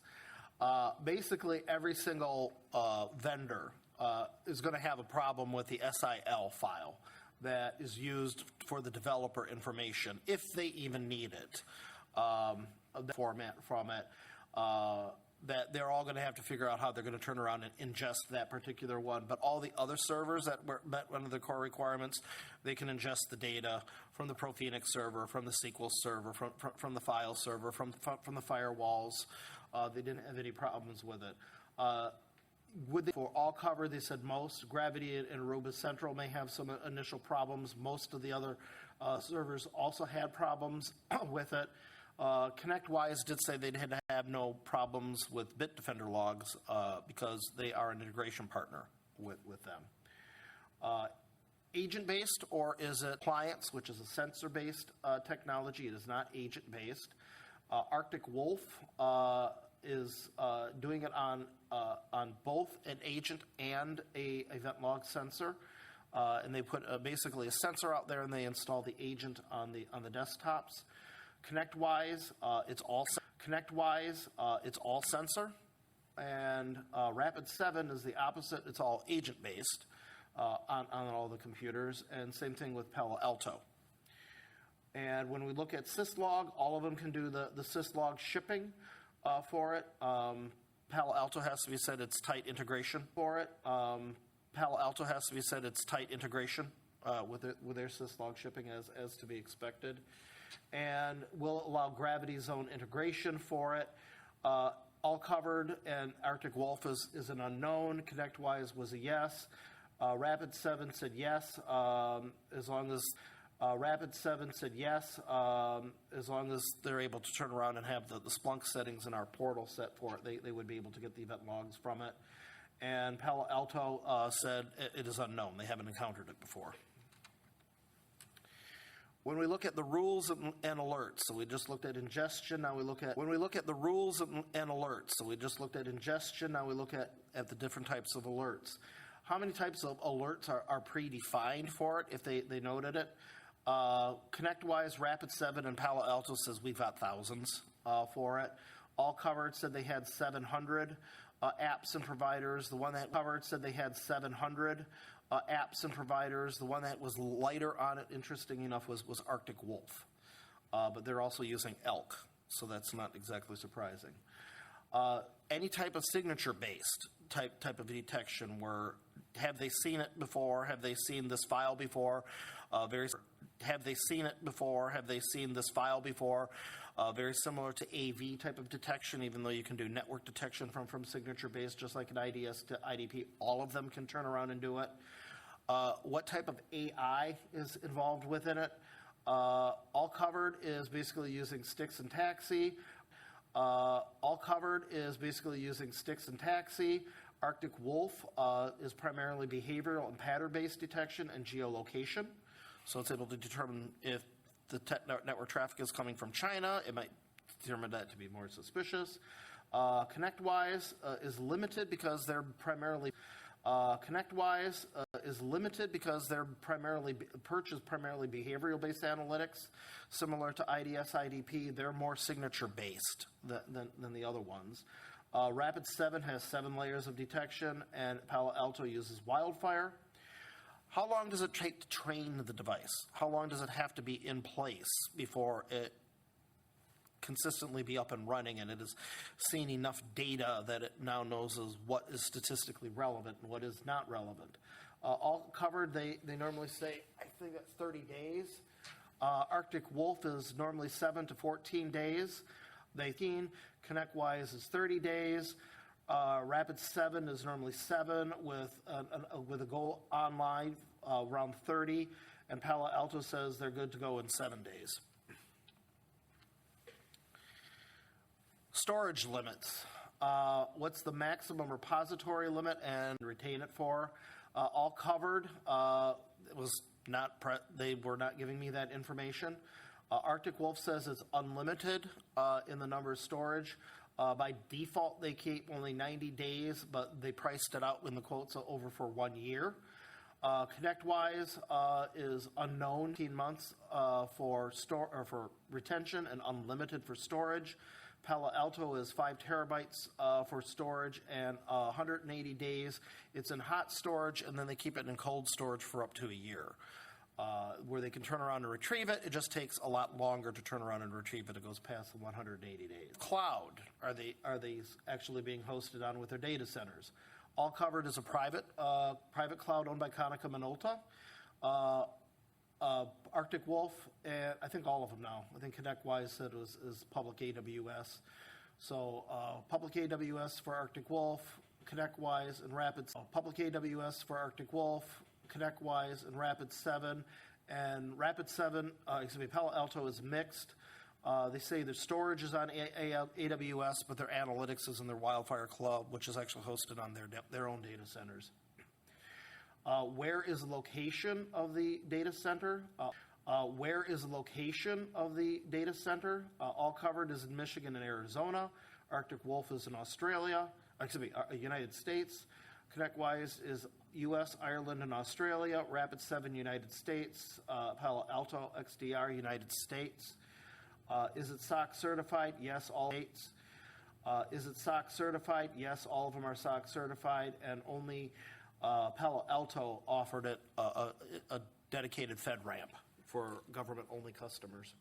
basically every single vendor is going to have a problem with the SIL file that is used for the developer information, if they even need it, the format from it. That they're all going to have to figure out how they're going to turn around and ingest that particular one. But all the other servers that met one of the core requirements, they can ingest the data from the ProPhoenix server, from the SQL server, from the file server, from the firewalls. They didn't have any problems with it. For all cover, they said most. Gravity and Aruba Central may have some initial problems. Most of the other servers also had problems with it. ConnectWise did say they did have no problems with Bitdefender logs because they are an integration partner with them. Agent-based, or is it clients, which is a sensor-based technology? It is not agent-based. Arctic Wolf is doing it on both an agent and a event log sensor. And they put basically a sensor out there, and they install the agent on the desktops. ConnectWise, it's all sensor, and Rapid7 is the opposite. It's all agent-based on all the computers, and same thing with Palo Alto. And when we look at syslog, all of them can do the syslog shipping for it. Palo Alto has to be said it's tight integration for it. Palo Alto has to be said it's tight integration with their syslog shipping as to be expected. And will allow gravity zone integration for it. All covered, and Arctic Wolf is an unknown. ConnectWise was a yes. Rapid7 said yes, as long as Rapid7 said yes, as long as they're able to turn around and have the Splunk settings in our portal set for it, they would be able to get the event logs from it. And Palo Alto said it is unknown. They haven't encountered it before. When we look at the rules and alerts, so we just looked at ingestion, now we look at, when we look at the rules and alerts, so we just looked at ingestion, now we look at the different types of alerts. How many types of alerts are predefined for it, if they noted it? ConnectWise, Rapid7, and Palo Alto says we've got thousands for it. All covered said they had 700 apps and providers. The one that covered said they had 700 apps and providers. The one that was lighter on it, interesting enough, was Arctic Wolf. But they're also using Elk, so that's not exactly surprising. Any type of signature-based type of detection where have they seen it before? Have they seen this file before? Have they seen it before? Have they seen this file before? Very similar to AV type of detection, even though you can do network detection from signature-based, just like an IDS to IDP. All of them can turn around and do it. what type of AI is involved within it. All covered is basically using sticks and taxi. All covered is basically using sticks and taxi. Arctic Wolf is primarily behavioral and pattern-based detection and geolocation. So it's able to determine if the network traffic is coming from China. It might determine that to be more suspicious. ConnectWise is limited because they're primarily ConnectWise is limited because they're primarily behavioral-based analytics, similar to IDS, IDP. They're more signature-based than the other ones. Rapid7 has 7 layers of detection, and Palo Alto uses Wildfire. How long does it take to train the device? How long does it have to be in place before it consistently be up and running and it has seen enough data that it now knows what is statistically relevant and what is not relevant? All covered, they normally say, I think that's 30 days. Arctic Wolf is normally 7 to 14 days. ConnectWise is 30 days. Rapid7 is normally 7 with a goal online around 30. And Palo Alto says they're good to go in 7 days. Storage limits. What's the maximum repository limit and retain it for? All covered. It was not. They were not giving me that information. Arctic Wolf says it's unlimited in the number of storage. By default, they keep only 90 days, but they priced it out when the quote's over for 1 year. ConnectWise is unknown, 18 months for retention and unlimited for storage. Palo Alto is 5 terabytes for storage and 180 days. It's in hot storage, and then they keep it in cold storage for up to a year. Where they can turn around and retrieve it, it just takes a lot longer to turn around and retrieve it. It goes past the 180 days. Cloud, are they actually being hosted on with their data centers? All covered is a private cloud owned by Konica Minolta. Arctic Wolf, and I think all of them now. I think ConnectWise said is public AWS. So public AWS for Arctic Wolf, ConnectWise and public AWS for Arctic Wolf, ConnectWise and Rapid7. And Rapid7, Palo Alto is mixed. They say their storage is on AWS, but their analytics is in their Wildfire Cloud, which is actually hosted on their own data centers. Where is the location of the data center? Where is the location of the data center? All covered is in Michigan and Arizona. Arctic Wolf is in Australia, United States. ConnectWise is U.S., Ireland, and Australia. Rapid7, United States. Palo Alto, XDR, United States. Is it SOC certified? Yes, all states. Is it SOC certified? Yes, all of them are SOC certified, and only Palo Alto offered it a dedicated FedRAMP for government-only customers.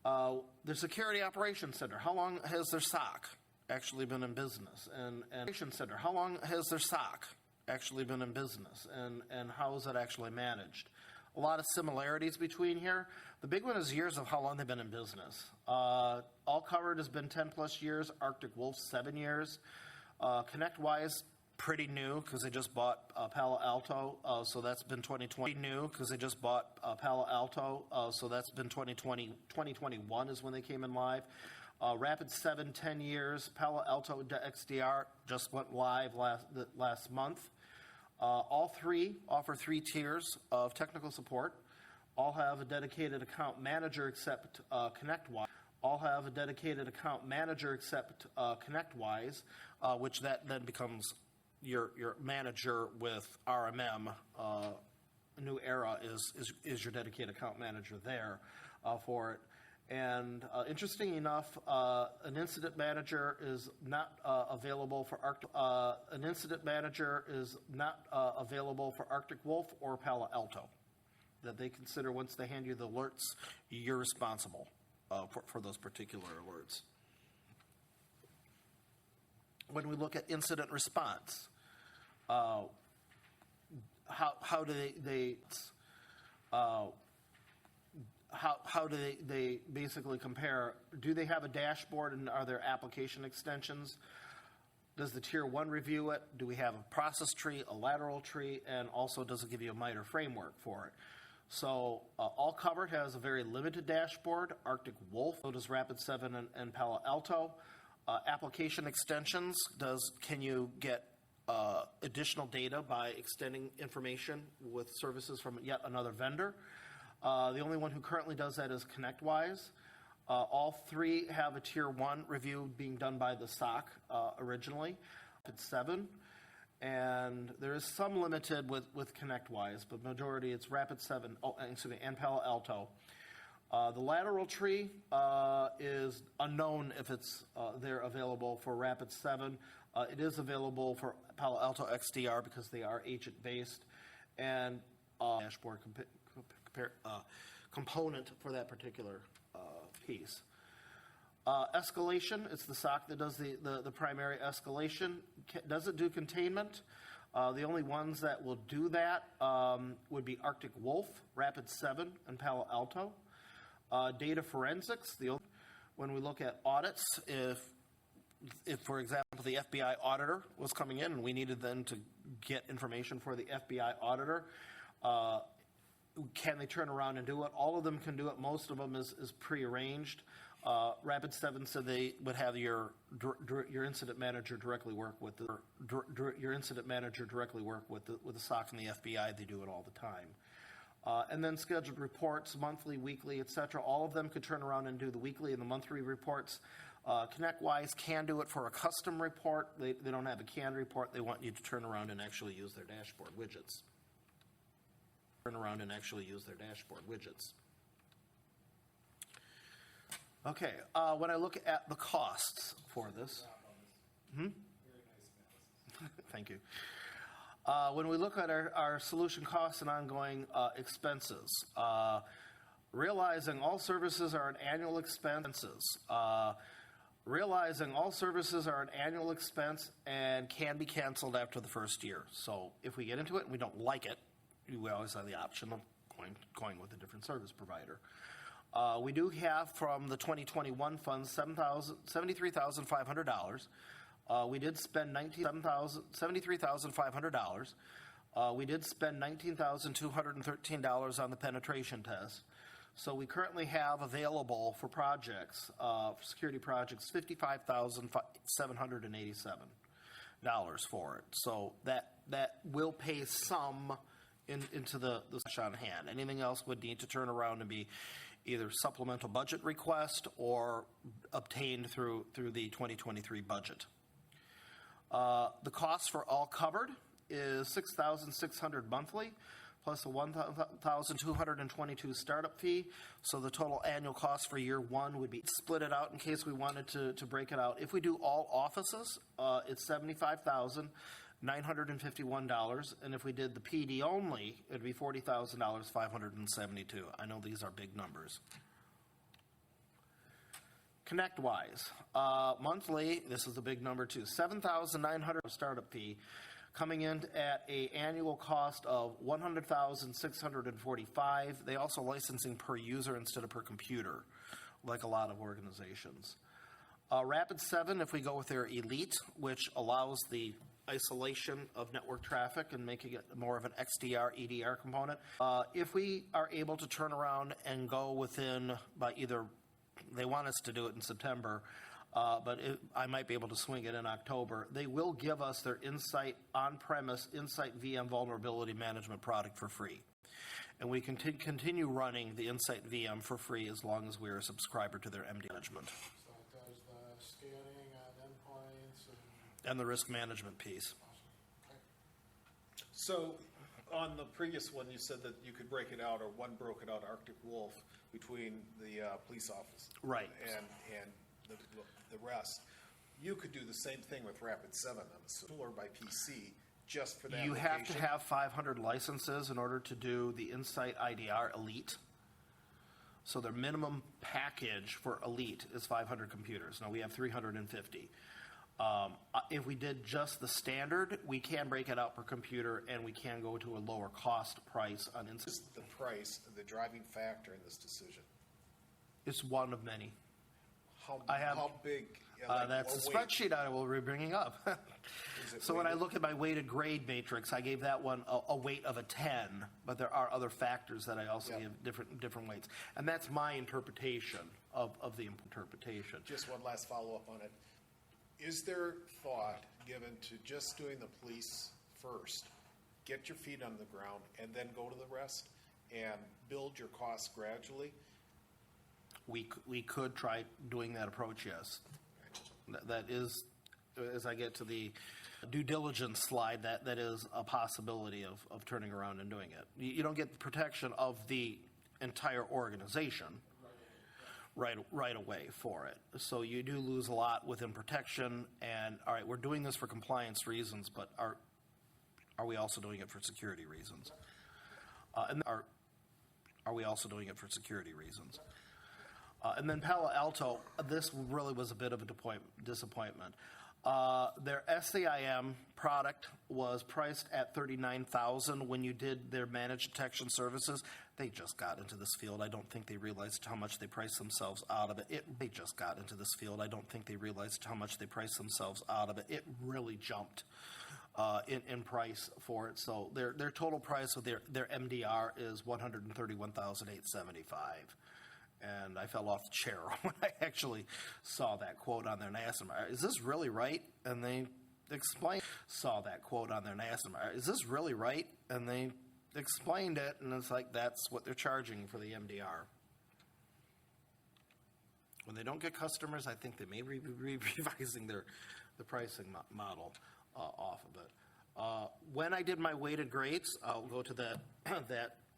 The Security Operations Center, how long has their SOC actually been in business? And Operations Center, how long has their SOC actually been in business? And how is it actually managed? A lot of similarities between here. The big one is years of how long they've been in business. All covered has been 10 plus years. Arctic Wolf, 7 years. ConnectWise, pretty new because they just bought Palo Alto, so that's been 2020. New because they just bought Palo Alto, so that's been 2020. 2021 is when they came in live. Rapid7, 10 years. Palo Alto XDR just went live last month. All three offer 3 tiers of technical support. All have a dedicated account manager except ConnectWise. All have a dedicated account manager except ConnectWise, which that then becomes your manager with RMM. New Era is your dedicated account manager there for it. And interesting enough, an incident manager is not available for an incident manager is not available for Arctic Wolf or Palo Alto. That they consider once they hand you the alerts, you're responsible for those particular alerts. When we look at incident response, how do they basically compare? Do they have a dashboard and are there application extensions? Does the Tier 1 review it? Do we have a process tree, a lateral tree, and also does it give you a MITRE framework for it? So All Covered has a very limited dashboard. Arctic Wolf, so does Rapid7 and Palo Alto. Application extensions, can you get additional data by extending information with services from yet another vendor? The only one who currently does that is ConnectWise. All three have a Tier 1 review being done by the SOC originally. It's 7. And there is some limited with ConnectWise, but majority it's Rapid7 and Palo Alto. The lateral tree is unknown if it's they're available for Rapid7. It is available for Palo Alto XDR because they are agent-based, and dashboard component for that particular piece. Escalation, it's the SOC that does the primary escalation. Does it do containment? The only ones that will do that would be Arctic Wolf, Rapid7, and Palo Alto. Data forensics, when we look at audits, if, for example, the FBI auditor was coming in and we needed then to get information for the FBI auditor, can they turn around and do it? All of them can do it. Most of them is prearranged. Rapid7 said they would have your incident manager directly work with the SOC and the FBI. They do it all the time. And then scheduled reports, monthly, weekly, etc. All of them could turn around and do the weekly and the monthly reports. ConnectWise can do it for a custom report. They don't have a canned report. They want you to turn around and actually use their dashboard widgets. Okay, when I look at the costs for this, thank you. When we look at our solution costs and ongoing expenses, realizing all services are an annual expense and can be canceled after the first year. So if we get into it and we don't like it, we always have the option of going with a different service provider. We do have from the 2021 funds $73,500. We did spend $73,500. We did spend $19,213 on the penetration test. So we currently have available for projects, for security projects, $55,787 for it. So that will pay some into the cash on hand. Anything else would need to turn around and be either supplemental budget request or obtained through the 2023 budget. The cost for All Covered is $6,600 monthly, plus a $1,222 startup fee. So the total annual cost for year one would be split it out in case we wanted to break it out. If we do all offices, it's $75,951, and if we did the PD only, it'd be $40,572. I know these are big numbers. ConnectWise, monthly, this is a big number too, $7,900 startup fee, coming in at an annual cost of $100,645. They also licensing per user instead of per computer, like a lot of organizations. Rapid7, if we go with their Elite, which allows the isolation of network traffic and making it more of an XDR, EDR component. If we are able to turn around and go within, by either, they want us to do it in September, but I might be able to swing it in October. They will give us their Insight on-premise Insight VM vulnerability management product for free. And we can continue running the Insight VM for free as long as we're a subscriber to their MD management. So it does the scanning on endpoints And the risk management piece. So on the previous one, you said that you could break it out, or one broke it out, Arctic Wolf, between the police office. Right. And the rest. You could do the same thing with Rapid7, I'm assuming, or by PC, just for that You have to location. have 500 licenses in order to do the Insight IDR Elite. So their minimum package for Elite is 500 computers. Now we have 350. If we did just the standard, we can break it out per computer, and we can go to a lower cost price on Insight. Is the price the driving factor in this decision? It's one of many. how big? Yeah, like, That's a or weight? spreadsheet I will be bringing up. Is it So when I weighted? look at my weighted grade matrix, I gave that one a weight of a 10, but there are other factors that I also Yeah. give different weights. And that's my interpretation of the interpretation. Just one last follow-up on it. Is there thought given to just doing the police first, get your feet on the ground, and then go to the rest, and build your costs gradually? We could try doing that approach, yes. That is, as I get to the due diligence slide, that is a possibility of turning around and doing it. You don't get the protection of the entire organization right away for it. So you do lose a lot within protection, and, all right, we're doing this for compliance reasons, but are we also doing it for security reasons? Are we also doing it for security reasons? And then Palo Alto, this really was a bit of a disappointment. Their SCIM product was priced at $39,000 when you did their managed detection services. They just got into this field. I don't think they realized how much they priced themselves out of it. They just got into this field. I don't think they realized how much they priced themselves out of it. It really jumped in price for it. So their total price of their MDR is $131,875. And I fell off the chair when I actually saw that quote on there, and I asked them, "Is this really right?" And they explained. Saw that quote on there, and I asked them, "Is this really right?" And they explained it, and it's like that's what they're charging for the MDR. When they don't get customers, I think they may be revising the pricing model off of it. When I did my weighted grades, I'll go to that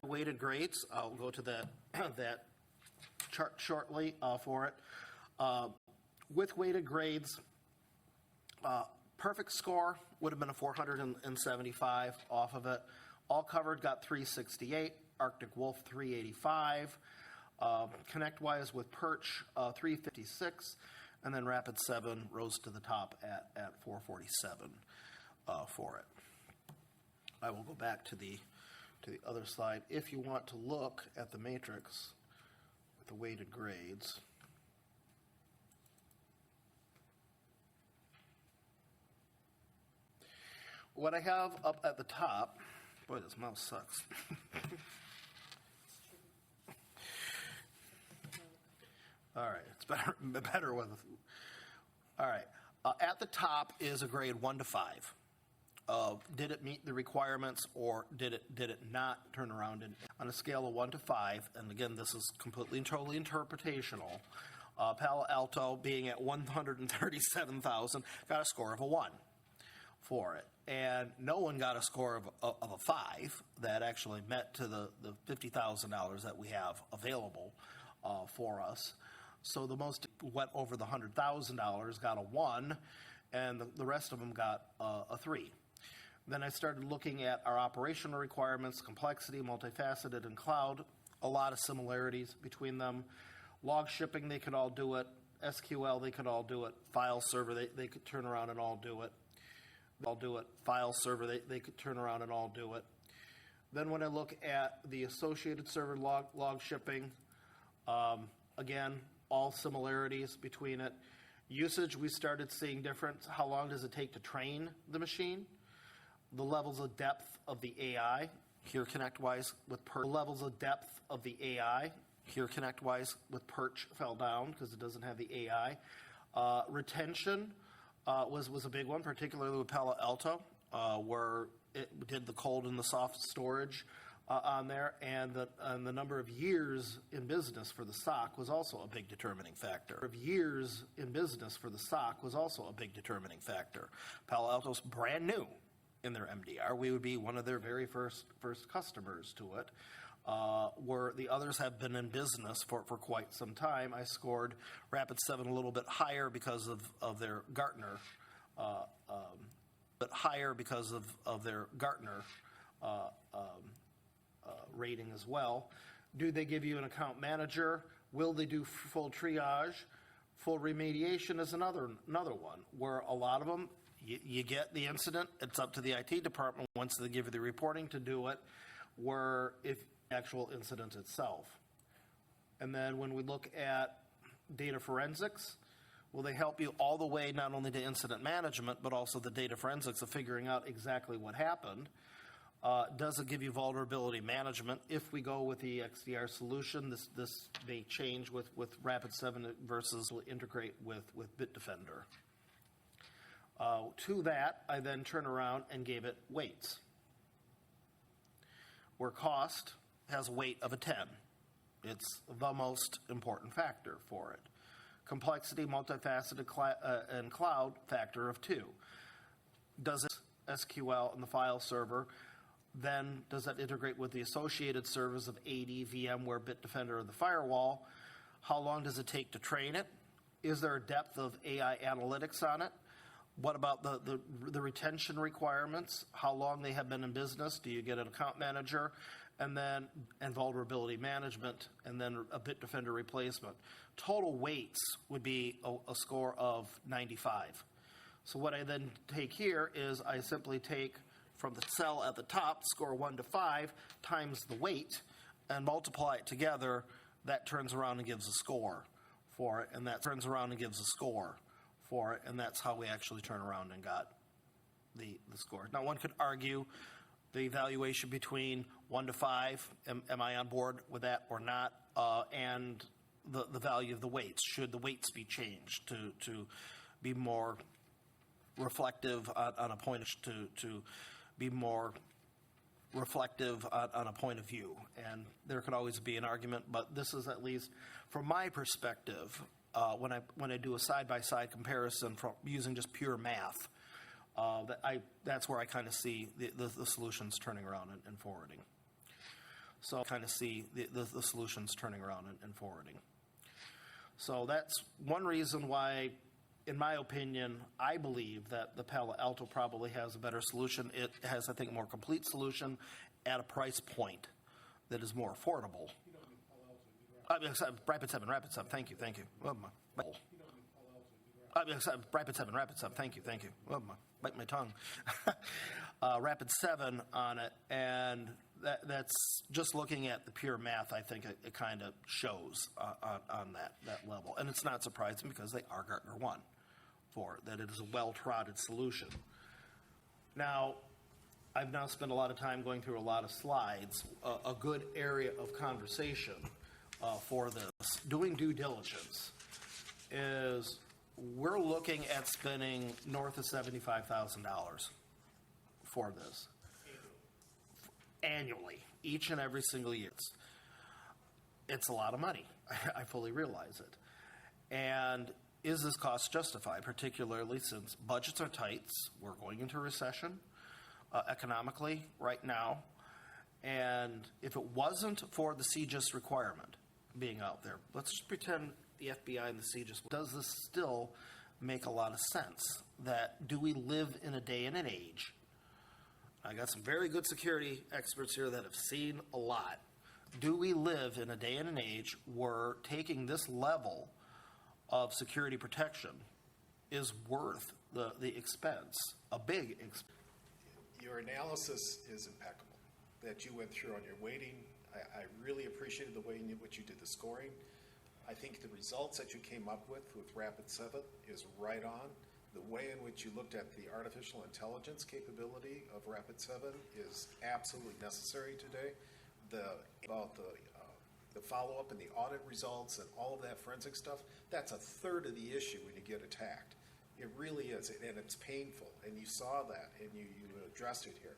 weighted grades. I'll go to that chart shortly for it. With weighted grades, perfect score would have been a 475 off of it. All covered got 368. Arctic Wolf 385. ConnectWise with Perch 356. And then Rapid 7 rose to the top at 447 for it. I will go back to the other slide. If you want to look at the matrix with the weighted grades, what I have up at the top, boy, this mouse sucks. All right, it's better with. All right, at the top is a grade 1 to 5. Did it meet the requirements, or did it not turn around? And on a scale of 1 to 5, and again, this is completely and totally interpretational. Palo Alto, being at 137,000, got a score of a 1 for it, and no one got a score of a 5 that actually met to the $50,000 that we have available for us. So the most went over the $100,000 got a 1, and the rest of them got a 3. Then I started looking at our operational requirements, complexity, multifaceted, and cloud. A lot of similarities between them. Log shipping, they could all do it. SQL, they could all do it. File server, they could turn around and all do it. File server, they could turn around and all do it. Then when I look at the associated server log shipping, again, all similarities between it. Usage, we started seeing difference. How long does it take to train the machine? The levels of depth of the AI, here ConnectWise with Perch. The levels of depth of the AI, here ConnectWise with Perch fell down because it doesn't have the AI. Retention was a big one, particularly with Palo Alto, where it did the cold and the soft storage on there, and the number of years in business for the SOC was also a big determining factor. Palo Alto's brand new in their MDR. We would be one of their very first customers to it, where the others have been in business for quite some time. I scored Rapid 7 a little bit higher because of their Gartner, rating as well. Do they give you an account manager? Will they do full triage? Full remediation is another one, where a lot of them, you get the incident, it's up to the IT department once they give you the reporting to do it, where if actual incident itself. And then when we look at data forensics? Will they help you all the way not only to incident management, but also the data forensics of figuring out exactly what happened? Does it give you vulnerability management? If we go with the XDR solution, this may change with Rapid7 versus will integrate with Bitdefender. To that, I then turn around and gave it weights. Where cost has a weight of a 10. It's the most important factor for it. Complexity, multifaceted, and cloud factor of 2. Does it SQL in the file server? Then does that integrate with the associated servers of AD, VMware, Bitdefender, or the firewall? How long does it take to train it? Is there a depth of AI analytics on it? What about the retention requirements? How long they have been in business? Do you get an account manager? And vulnerability management, and then a Bitdefender replacement. Total weights would be a score of 95. So what I then take here is I simply take from the cell at the top, score 1 to 5, times the weight, and multiply it together. That turns around and gives a score for it, and that turns around and gives a score for it, and that's how we actually turn around and got the score. Now, one could argue the evaluation between 1 to 5, am I on board with that or not, and the value of the weights. Should the weights be changed to be more reflective on a point to be more reflective on a point of view? And there could always be an argument, but this is, at least from my perspective, when I do a side-by-side comparison from using just pure math, that's where I kind of see the solutions turning around and forwarding. So I kind of see the solutions turning around and forwarding. So that's one reason why, in my opinion, I believe that the Palo Alto probably has a better solution. It has, I think, a more complete solution at a price point that is more affordable. Rapid7, thank you. Well, Rapid7, thank you. Well, bite my tongue. Rapid7 on it, and that's just looking at the pure math. I think it kind of shows on that level, and it's not surprising because they are Gartner 1 for it, that it is a well-trotted solution. Now, I've now spent a lot of time going through a lot of slides. A good area of conversation for this, doing due diligence, is we're looking at spending north of $75,000 for this annually, each and every single year. It's a lot of money. I fully realize it. And is this cost justified, particularly since budgets are tight? We're going into a recession economically right now. And if it wasn't for the CJIS requirement being out there, let's just pretend the FBI and the CJIS, does this still make a lot of sense? That do we live in a day and an age? I got some very good security experts here that have seen a lot. Do we live in a day and an age where taking this level of security protection is worth the expense, a big expense? Your analysis is impeccable that you went through on your weighting. I really appreciated the way in which you did the scoring. I think the results that you came up with Rapid7 is right on. The way in which you looked at the artificial intelligence capability of Rapid7 is absolutely necessary today. About the follow-up and the audit results and all of that forensic stuff, that's a third of the issue when you get attacked. It really is, and it's painful, and you saw that, and you addressed it here.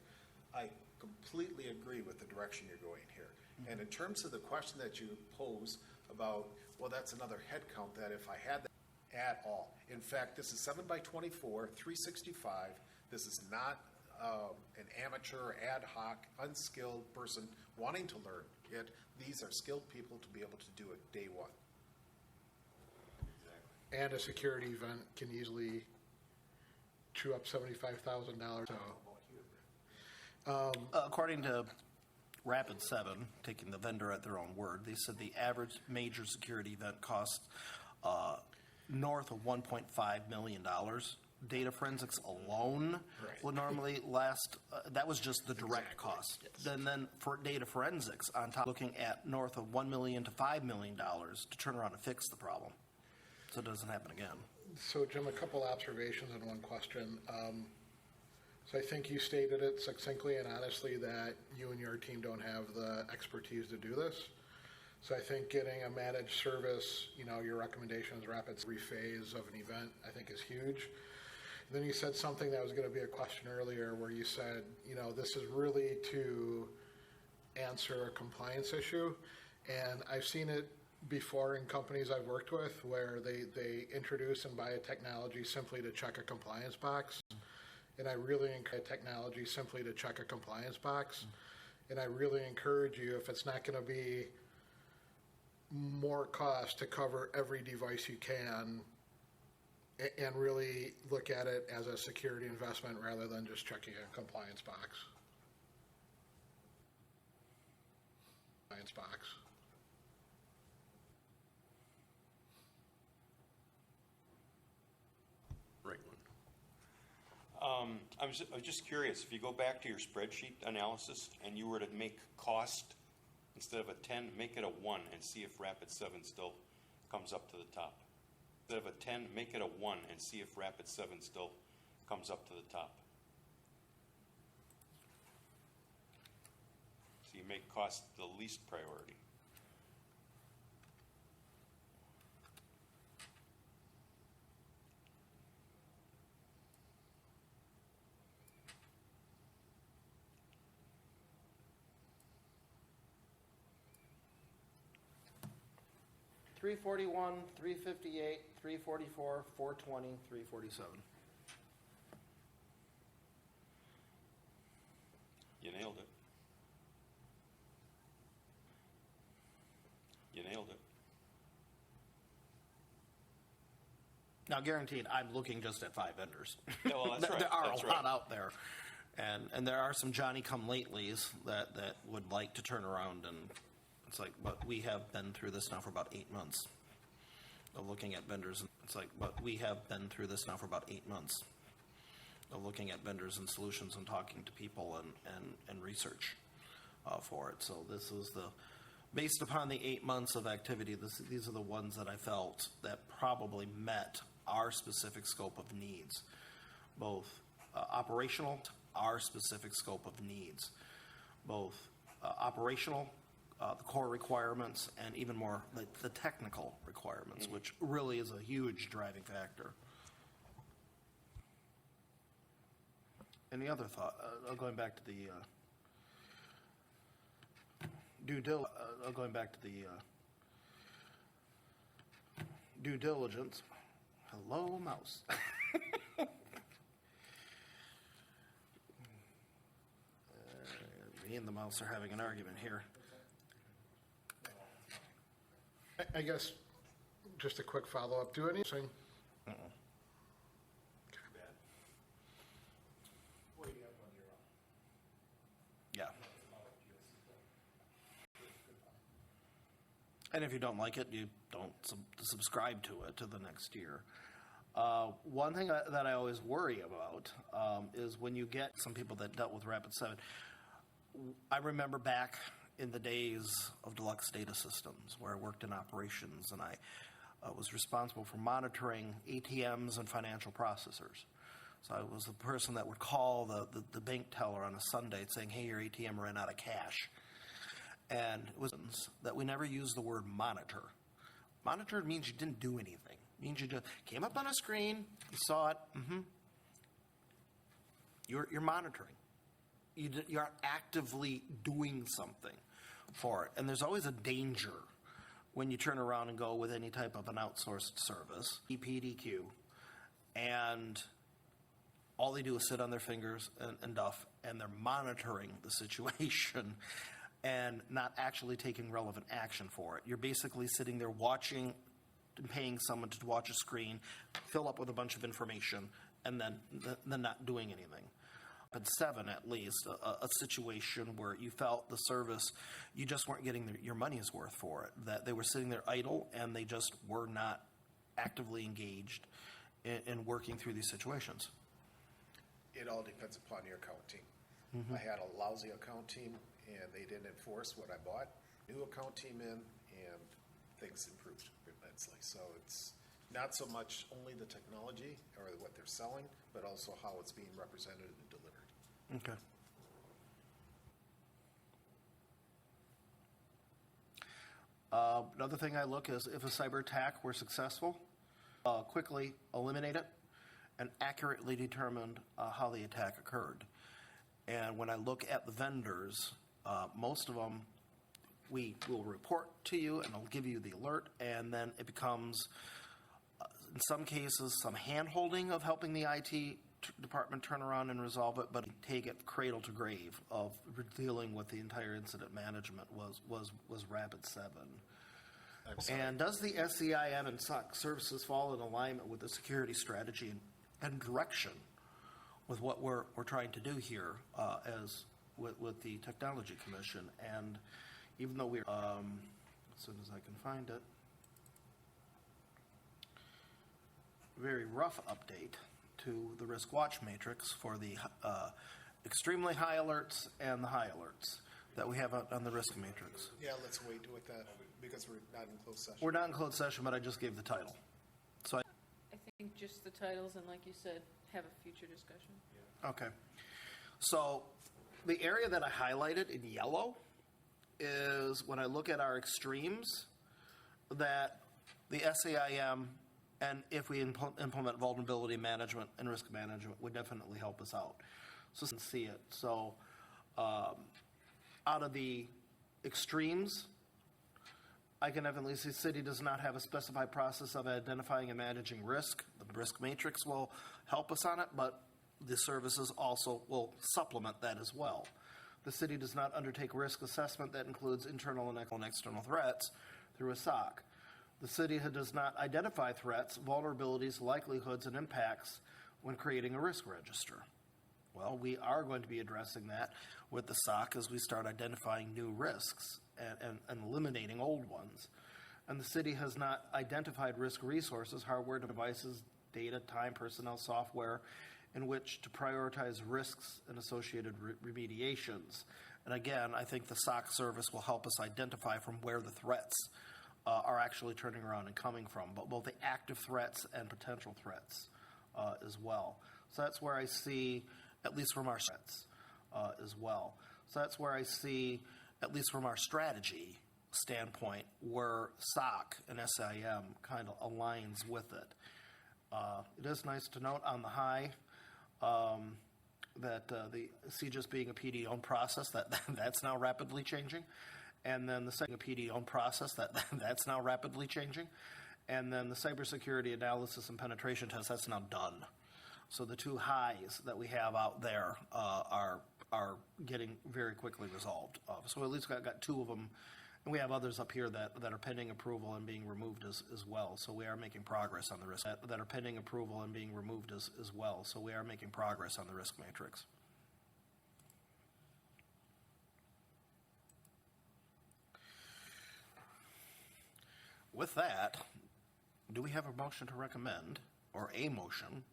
I completely agree with the direction you're going here. Mm-hmm. And in terms of the question that you pose about, well, that's another head count that if I had that at all. In fact, this is 7 by 24, 365. This is not an amateur, ad hoc, unskilled person wanting to learn it. These are skilled people to be able to do it day one. Exactly. And a security event can easily chew up $75,000. According to Rapid7, taking the vendor at their own word, they said the average major security event costs north of $1.5 million. Data forensics alone would normally last, that was just the direct cost. Yes. Then for data forensics, on top, looking at north of $1 million to $5 million to turn around and fix the problem. so it doesn't happen again. So Jim, a couple observations and one question. So I think you stated it succinctly and honestly that you and your team don't have the expertise to do this. So I think getting a managed service, your recommendations, rapid phase of an event, I think is huge. And then you said something that was going to be a question earlier where you said, this is really to answer a compliance issue. And I've seen it before in companies I've worked with where they introduce and buy a technology simply to check a compliance box. And I really encourage technology simply to check a compliance box. And I really encourage you, if it's not going to be more cost to cover every device you can, and really look at it as a security investment rather than just checking a compliance box. Compliance box. Right one. I was just curious, if you go back to your spreadsheet analysis and you were to make cost, instead of a 10, make it a 1 and see if Rapid7 still comes up to the top. Instead of a 10, make it a 1 and see if Rapid7 still comes up to the top. So you make cost the least priority. $341, $358, $344, $420, $347. You nailed it. You nailed it. Now, guaranteed, I'm looking just at 5 vendors. Yeah, well, that's right. There are That's a right. lot out there. And there are some Johnny-come-latelys that would like to turn around and it's like, but we have been through this now for about 8 months of looking at vendors. It's like, but we have been through this now for about 8 months of looking at vendors and solutions and talking to people and research for it. So this is based upon the 8 months of activity, these are the ones that I felt that probably met our specific scope of needs, both operational, our specific scope of needs, both operational, the core requirements, and even more the technical requirements, which really is a huge driving factor. Any other thought? Going back to the due diligence. Hello, mouse. Me and the mouse are having an argument here. I guess, just a quick follow-up. Do anything? Yeah. And if you don't like it, you don't subscribe to it to the next year. One thing that I always worry about is when you get some people that dealt with Rapid7. I remember back in the days of Deluxe Data Systems where I worked in operations and I was responsible for monitoring ATMs and financial processors. So I was the person that would call the bank teller on a Sunday saying, hey, your ATM ran out of cash. And it was that we never used the word monitor. Monitor means you didn't do anything. It means you just came up on a screen, you saw it, You're monitoring. You're actively doing something for it. And there's always a danger when you turn around and go with any type of an outsourced service, EPDQ, and all they do is sit on their fingers and duff, and they're monitoring the situation and not actually taking relevant action for it. You're basically sitting there watching and paying someone to watch a screen, fill up with a bunch of information, and then not doing anything. At 7, at least, a situation where you felt the service, you just weren't getting your money's worth for it, that they were sitting there idle and they just were not actively engaged in working through these situations. It all depends upon your account team. I had a lousy account team, and they didn't enforce what I bought. New account team in, and things improved immensely. So it's not so much only the technology or what they're selling, but also how it's being represented and delivered. Okay. Another thing I look is if a cyber attack were successful, quickly eliminate it and accurately determine how the attack occurred. And when I look at the vendors, most of them, we will report to you and I'll give you the alert, and then it becomes, in some cases, some hand-holding of helping the IT department turn around and resolve it, but take it cradle to grave of dealing with the entire incident management was Rapid7. I'm sorry. And does the SCIM and SOC services fall in alignment with the security strategy and direction with what we're trying to do here as with the Technology Commission? And even though we're, as soon as I can find it, very rough update to the risk watch matrix for the extremely high alerts and the high alerts that we have on the risk matrix. Yeah, let's wait with that because we're not in closed session. We're not in closed session, but I just gave the title. So I think just the titles and, like you said, have a future discussion. okay. So the area that I highlighted in yellow is when I look at our extremes, that the SAIM and if we implement vulnerability management and risk management would definitely help us out. So you can see it. So out of the extremes, I can definitely see city does not have a specified process of identifying and managing risk. The risk matrix will help us on it, but the services also will supplement that as well. The city does not undertake risk assessment that includes internal and external threats through a SOC. The city does not identify threats, vulnerabilities, likelihoods, and impacts when creating a risk register. Well, we are going to be addressing that with the SOC as we start identifying new risks and eliminating old ones. And the city has not identified risk resources, hardware, devices, data, time, personnel, software, in which to prioritize risks and associated remediations. And again, I think the SOC service will help us identify from where the threats are actually turning around and coming from, but both the active threats and potential threats as well. So that's where I see, at least from our threats as well. So that's where I see, at least from our strategy standpoint, where SOC and SIM kind of aligns with it. It is nice to note on the high that the CJIS being a PD-owned process, that's now rapidly changing. And then the second PD-owned process, that's now rapidly changing. And then the cybersecurity analysis and penetration test, that's now done. So the two highs that we have out there are getting very quickly resolved. So at least got two of them. And we have others up here that are pending approval and being removed as well. So we are making progress on the risk that are pending approval and being removed as well. So we are making progress on the risk matrix. With that, do we have a motion to recommend, or a motion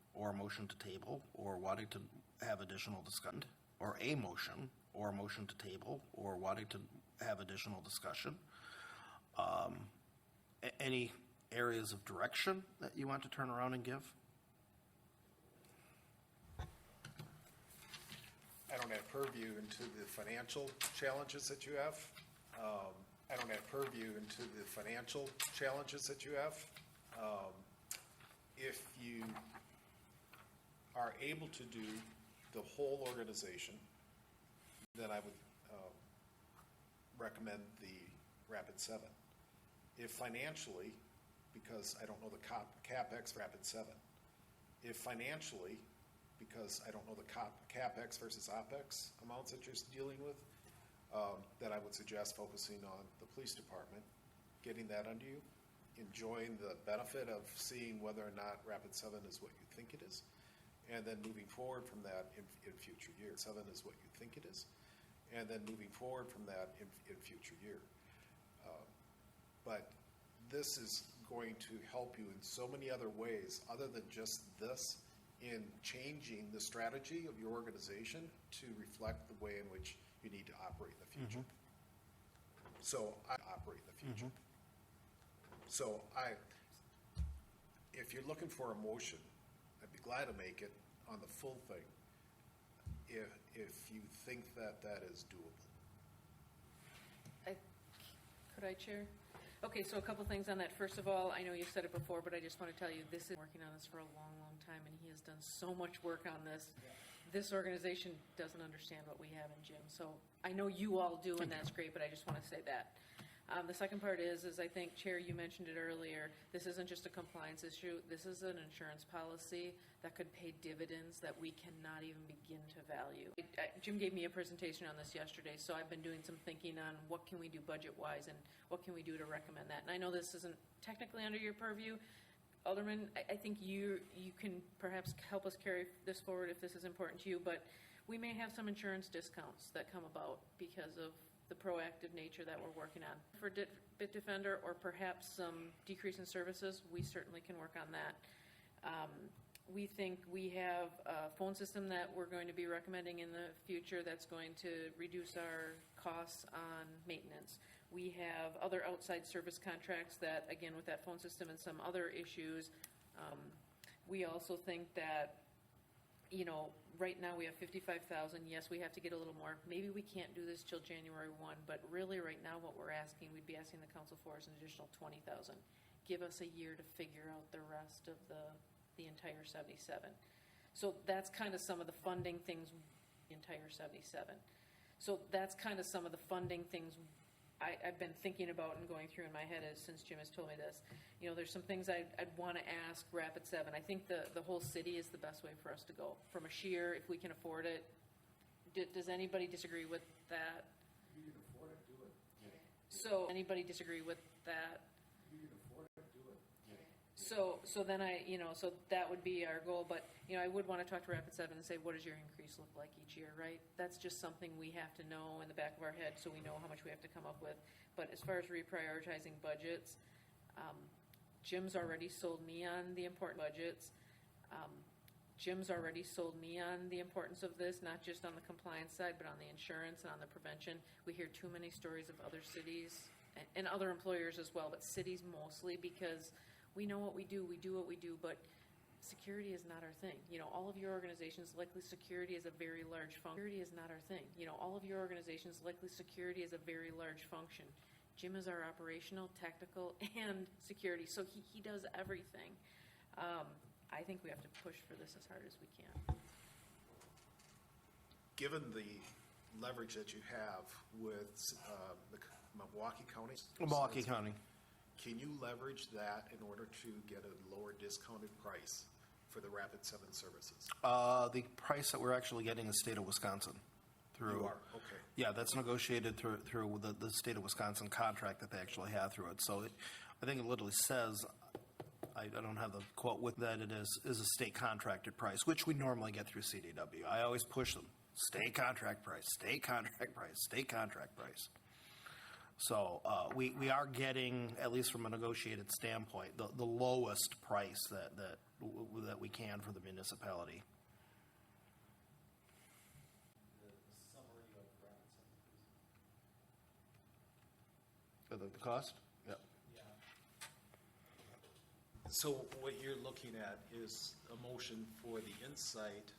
to table, or wanting to have additional discussion, or a motion to table, or wanting to have additional discussion? Any areas of direction that you want to turn around and give? I don't have purview into the financial challenges that you have. I don't have purview into the financial challenges that you have. If you are able to do the whole organization, then I would recommend the Rapid7. If financially, because I don't know the CapEx for Rapid7, if financially, because I don't know the CapEx versus OpEx amounts that you're dealing with, then I would suggest focusing on the police department, getting that under you, enjoying the benefit of seeing whether or not Rapid7 is what you think it is, and then moving forward from that in future years. 7 is what you think it is, and then moving forward from that in future year. But this is going to help you in so many other ways other than just this, in changing the strategy of your organization to reflect the way in which you need to operate in the future. So I operate in the future. So if you're looking for a motion, I'd be glad to make it on the full thing, if you think that that is doable. Could I, Chair? Okay, so a couple things on that. First of all, I know you've said it before, but I just want to tell you, this is working on this for a long, long time, and he has done so much work on this. This organization doesn't understand what we have in Jim, so I know you all do, and that's great, but I just want to say that. The second part is I think, Chair, you mentioned it earlier, this isn't just a compliance issue, this is an insurance policy that could pay dividends that we cannot even begin to value. Jim gave me a presentation on this yesterday, so I've been doing some thinking on what can we do budget-wise and what can we do to recommend that. And I know this isn't technically under your purview, Alderman, I think you can perhaps help us carry this forward if this is important to you, but we may have some insurance discounts that come about because of the proactive nature that we're working on. For Bitdefender, or perhaps some decrease in services, we certainly can work on that. We think we have a phone system that we're going to be recommending in the future that's going to reduce our costs on maintenance. We have other outside service contracts that, again, with that phone system and some other issues, we also think that, you know, right now we have 55,000. Yes, we have to get a little more. Maybe we can't do this till January 1, but really right now what we're asking, we'd be asking the council for is an additional 20,000. Give us a year to figure out the rest of the entire 77. So that's kind of some of the funding things, the entire 77. So that's kind of some of the funding things I've been thinking about and going through in my head since Jim has told me this. You know, there's some things I'd want to ask Rapid 7. I think the whole city is the best way for us to go. From a sheer, if we can afford it. Does anybody disagree with that? You can afford it, do it. So, anybody disagree with that? You can afford it, do it. So then so that would be our goal, but, you know, I would want to talk to Rapid 7 and say, what does your increase look like each year, right? That's just something we have to know in the back of our head, so we know how much we have to come up with. But as far as reprioritizing budgets, Jim's already sold me on the important budgets. Jim's already sold me on the importance of this, not just on the compliance side, but on the insurance and on the prevention. We hear too many stories of other cities and other employers as well, but cities mostly, because we know what we do, but security is not our thing. You know, all of your organizations, likely security is a very large function. Security is not our thing. You know, all of your organizations, likely security is a very large function. Jim is our operational, tactical, and security, so he does everything. I think we have to push for this as hard as we can. Given the leverage that you have with the Milwaukee County. Milwaukee County. Can you leverage that in order to get a lower discounted price for the Rapid 7 services? The price that we're actually getting is state of Wisconsin. You are, okay. Yeah, that's negotiated through the state of Wisconsin contract that they actually have through it. So I think it literally says, I don't have the quote with that, it is a state contracted price, which we normally get through CDW. I always push them, state contract price, state contract price, state contract price. So we are getting, at least from a negotiated standpoint, the lowest price that we can for the municipality. The summary of Rapid 7, please. The cost? Yeah. Yeah. So what you're looking at is a motion for the Insight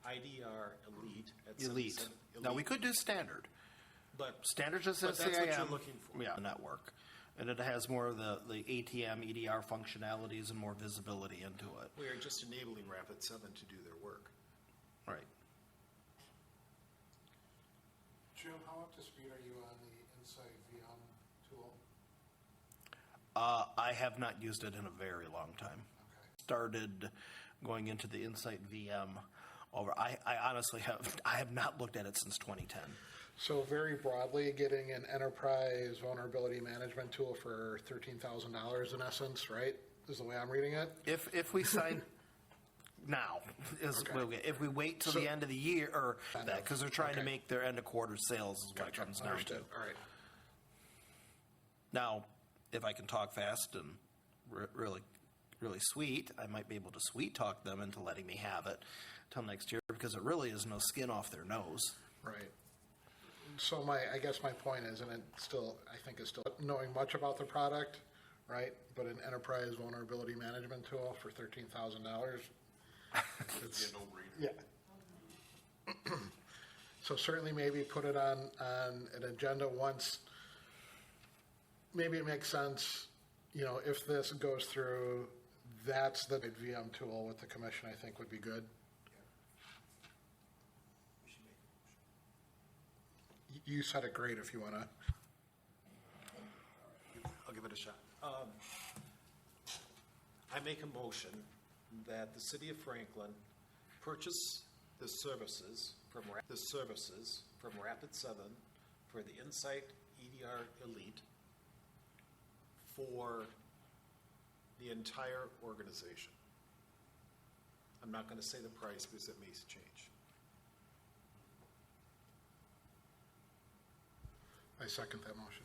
IDR Elite at Elite. 77 Now, we could do standard. But Standard just says But that's what CIM. you're looking for. Yeah, network. And it has more of the ATM, EDR functionalities and more visibility into it. we are just enabling Rapid 7 to do their work. Right. Jim, how up to speed are you on the Insight VM tool? I have not used it in a very long time. Okay. Started going into the Insight VM over. I honestly have not looked at it since 2010. So very broadly, getting an enterprise vulnerability management tool for $13,000 in essence, right? Is the way I'm reading it? If we sign now, Okay. if we wait till So- the end of the year or Kind that, of. because they're trying to Okay. make their end of quarter sales is what it Gotcha. comes down to. Understood. All right. Now, if I can talk fast and really sweet, I might be able to sweet talk them into letting me have it till next year, because it really is no skin off their nose. Right. So I guess my point is, and it still, I think is still knowing much about the product right? But an enterprise vulnerability management tool for $13,000. It's Yeah, no-brainer. Yeah. So certainly maybe put it on an agenda once. Maybe it makes sense, if this goes through, that's the VM tool with the commission, I think would be good. We should make a motion. You said it great if you want to. I'll give it a shot. I make a motion that the city of Franklin purchase the services from Rapid7 for the Insight EDR Elite for the entire organization. I'm not going to say the price because it may change. I second that motion.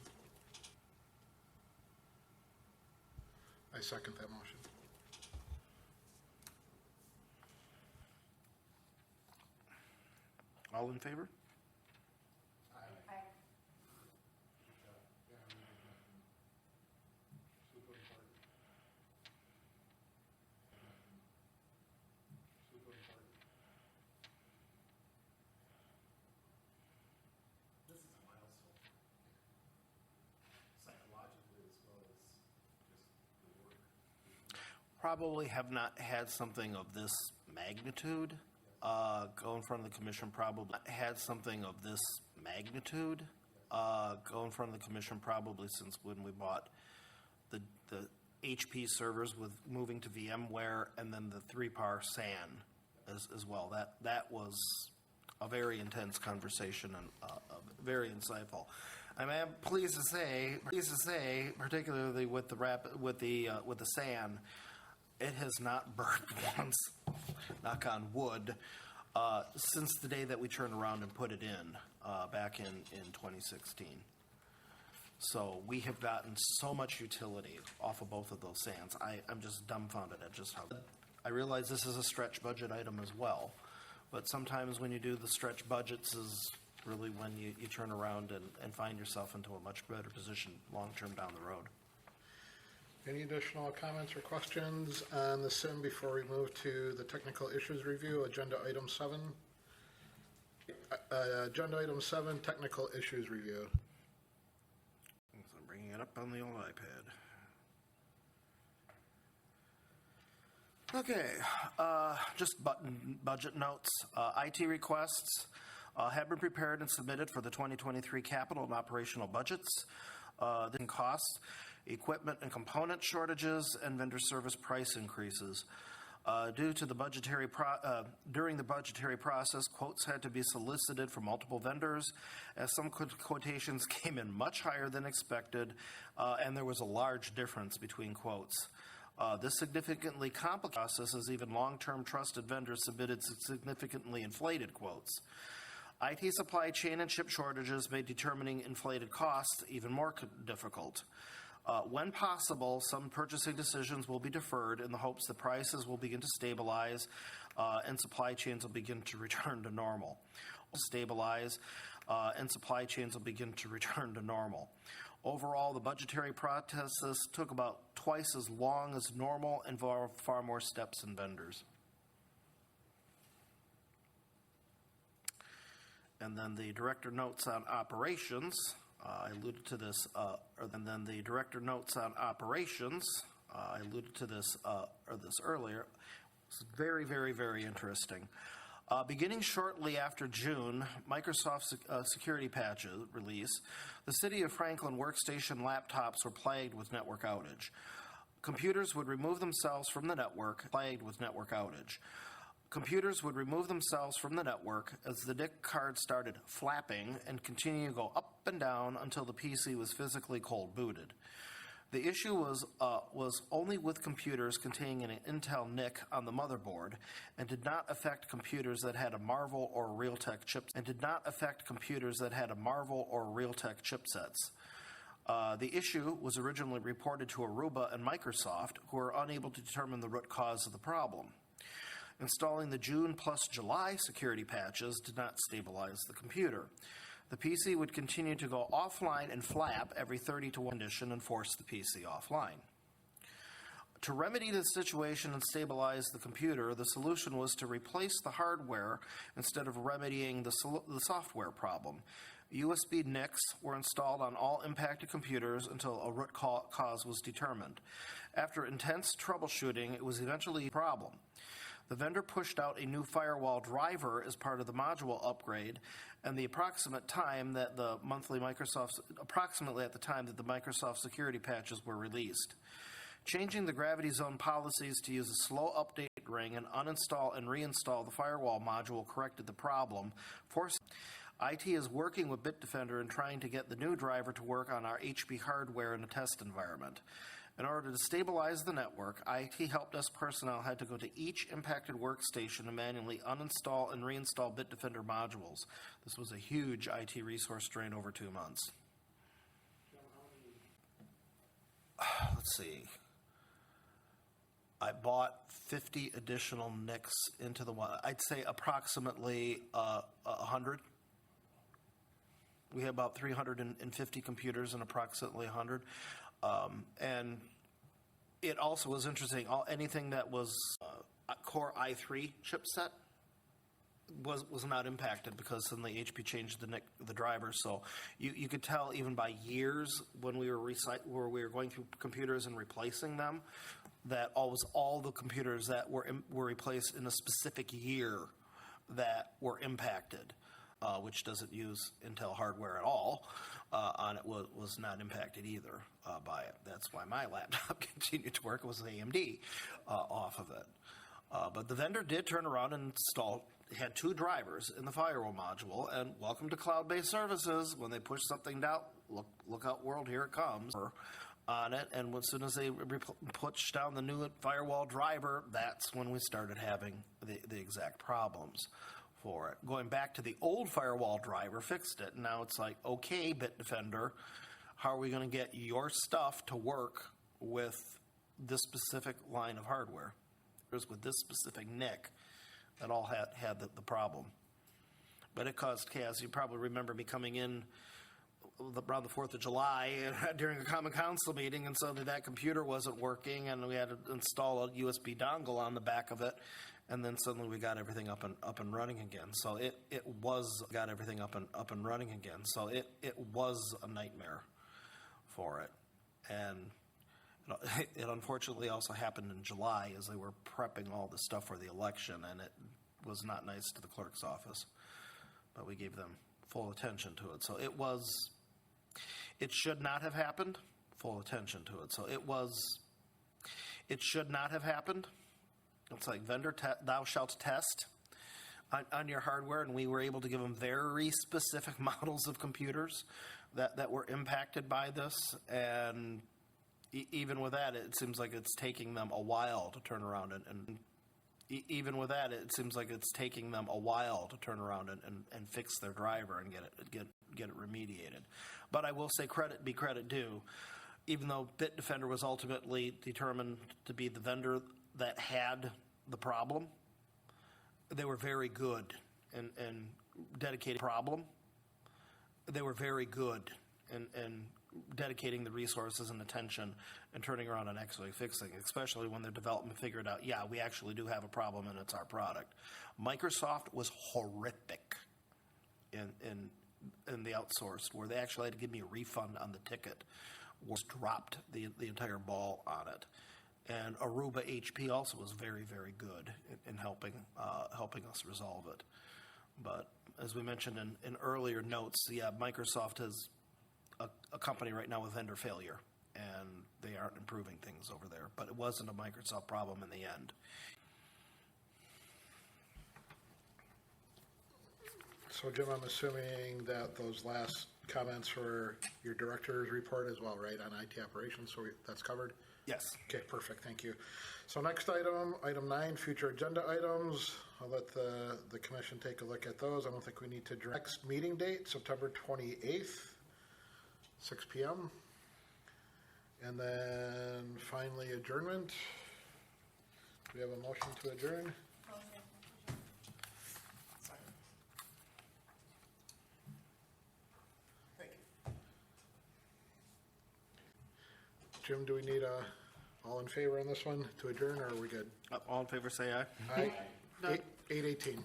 I second that motion. All in favor? This is a milestone. Psychologically as well as just the work. Probably have not had something of this magnitude go in front of the commission. Probably had something of this magnitude go in front of the commission probably since when we bought the HP servers with moving to VMware, and then the 3PAR SAN as well. That was a very intense conversation and very insightful. I'm pleased to say, particularly with the SAN, it has not burned once, knock on wood, since the day that we turned around and put it in back in 2016. So we have gotten so much utility off of both of those SANs. I'm just dumbfounded at just how. I realize this is a stretch budget item as well, but sometimes when you do the stretch budgets is really when you turn around and find yourself into a much better position long-term down the road. Any additional comments or questions on the SIM before we move to the technical issues review, agenda item 7? Agenda item 7, technical issues review. So I'm bringing it up on the old iPad. Okay, just budget notes. IT requests have been prepared and submitted for the 2023 capital and operational budgets. The costs, equipment and component shortages, and vendor service price increases. Due to the during the budgetary process, quotes had to be solicited from multiple vendors, as some quotations came in much higher than expected, and there was a large difference between quotes. This significantly complicated process as even long-term trusted vendors submitted significantly inflated quotes. IT supply chain and chip shortages made determining inflated costs even more difficult. When possible, some purchasing decisions will be deferred in the hopes that prices will begin to stabilize and supply chains will begin to return to normal. Overall, the budgetary process took about twice as long as normal and involved far more steps and vendors. And then the director notes on operations. I alluded to this, this earlier. It's very, very, very interesting. Beginning shortly after June, Microsoft's security patches release, the City of Franklin workstation laptops were plagued with network outage. Computers would remove themselves from the network, Computers would remove themselves from the network as the NIC card started flapping and continue to go up and down until the PC was physically cold booted. The issue was only with computers containing an Intel NIC on the motherboard and did not affect computers that had a Marvel or Realtek chipsets. The issue was originally reported to Aruba and Microsoft, who were unable to determine the root cause of the problem. Installing the June plus July security patches did not stabilize the computer. The PC would continue to go offline and flap every 30 to 1 condition and force the PC offline. To remedy the situation and stabilize the computer, the solution was to replace the hardware instead of remedying the software problem. USB NICs were installed on all impacted computers until a root cause was determined. After intense troubleshooting, it was eventually a problem. The vendor pushed out a new firewall driver as part of the module upgrade, and approximately at the time that the Microsoft security patches were released. Changing the Gravity Zone policies to use a slow update ring and uninstall and reinstall the firewall module corrected the problem. IT is working with Bitdefender and trying to get the new driver to work on our HP hardware in a test environment. In order to stabilize the network, IT help desk personnel had to go to each impacted workstation and manually uninstall and reinstall Bitdefender modules. This was a huge IT resource drain over 2 months. Let's see. I bought 50 additional NICs into the one. I'd say approximately 100. We have about 350 computers and approximately 100. And it also was interesting. Anything that was Core i3 chipset was not impacted because suddenly HP changed the driver. So you could tell even by years when we were going through computers and replacing them that all the computers that were replaced in a specific year that were impacted, which doesn't use Intel hardware at all. On it was not impacted either by it. That's why my laptop continued to work. It was AMD off of it. But the vendor did turn around and had 2 drivers in the firewall module, and welcome to cloud-based services. When they push something down, look out world, here it comes on it. And as soon as they pushed down the new firewall driver, that's when we started having the exact problems for it. Going back to the old firewall driver fixed it. Now it's like, okay, Bitdefender, how are we going to get your stuff to work with this specific line of hardware? With this specific NIC that all had the problem. But it caused chaos. You probably remember me coming in around the 4th of July during a common council meeting, and suddenly that computer wasn't working, and we had to install a USB dongle on the back of it. And then suddenly we got everything up and running again. So it was a nightmare for it. And it unfortunately also happened in July as they were prepping all the stuff for the election, and it was not nice to the clerk's office. But we gave them full attention to it. So it should not have happened. Full attention to it. So it should not have happened. It's like, vendor, thou shalt test on your hardware, and we were able to give them very specific models of computers that were impacted by this, and even with that, it seems like it's taking them a while to turn around and fix their driver and get it remediated. But I will say credit due, even though Bitdefender was ultimately determined to be the vendor that had the problem, they were very good and dedicated They were very good and dedicating the resources and attention and turning around and actually fixing it, especially when their development figured out, yeah, we actually do have a problem and it's our product. Microsoft was horrific in the outsourced, where they actually had to give me a refund on the ticket, was dropped the entire ball on it. And Aruba HP also was very, very good in helping us resolve it. But as we mentioned in earlier notes, yeah, Microsoft has a company right now with vendor failure, and they aren't improving things over there. But it wasn't a Microsoft problem in the end. So, Jim, I'm assuming that those last comments were your director's report as well, right, on IT operations, so that's covered? Yes. Okay, perfect, thank you. So next item 9, future agenda items. I'll let the commission take a look at those. I don't think we need to direct. Next meeting date, September 28th, 6 p.m. And then finally adjournment. Do we have a motion to adjourn? Jim, do we need a All in favor on this one to adjourn, or are we good? All in favor, say aye. Aye. Done. 8:18.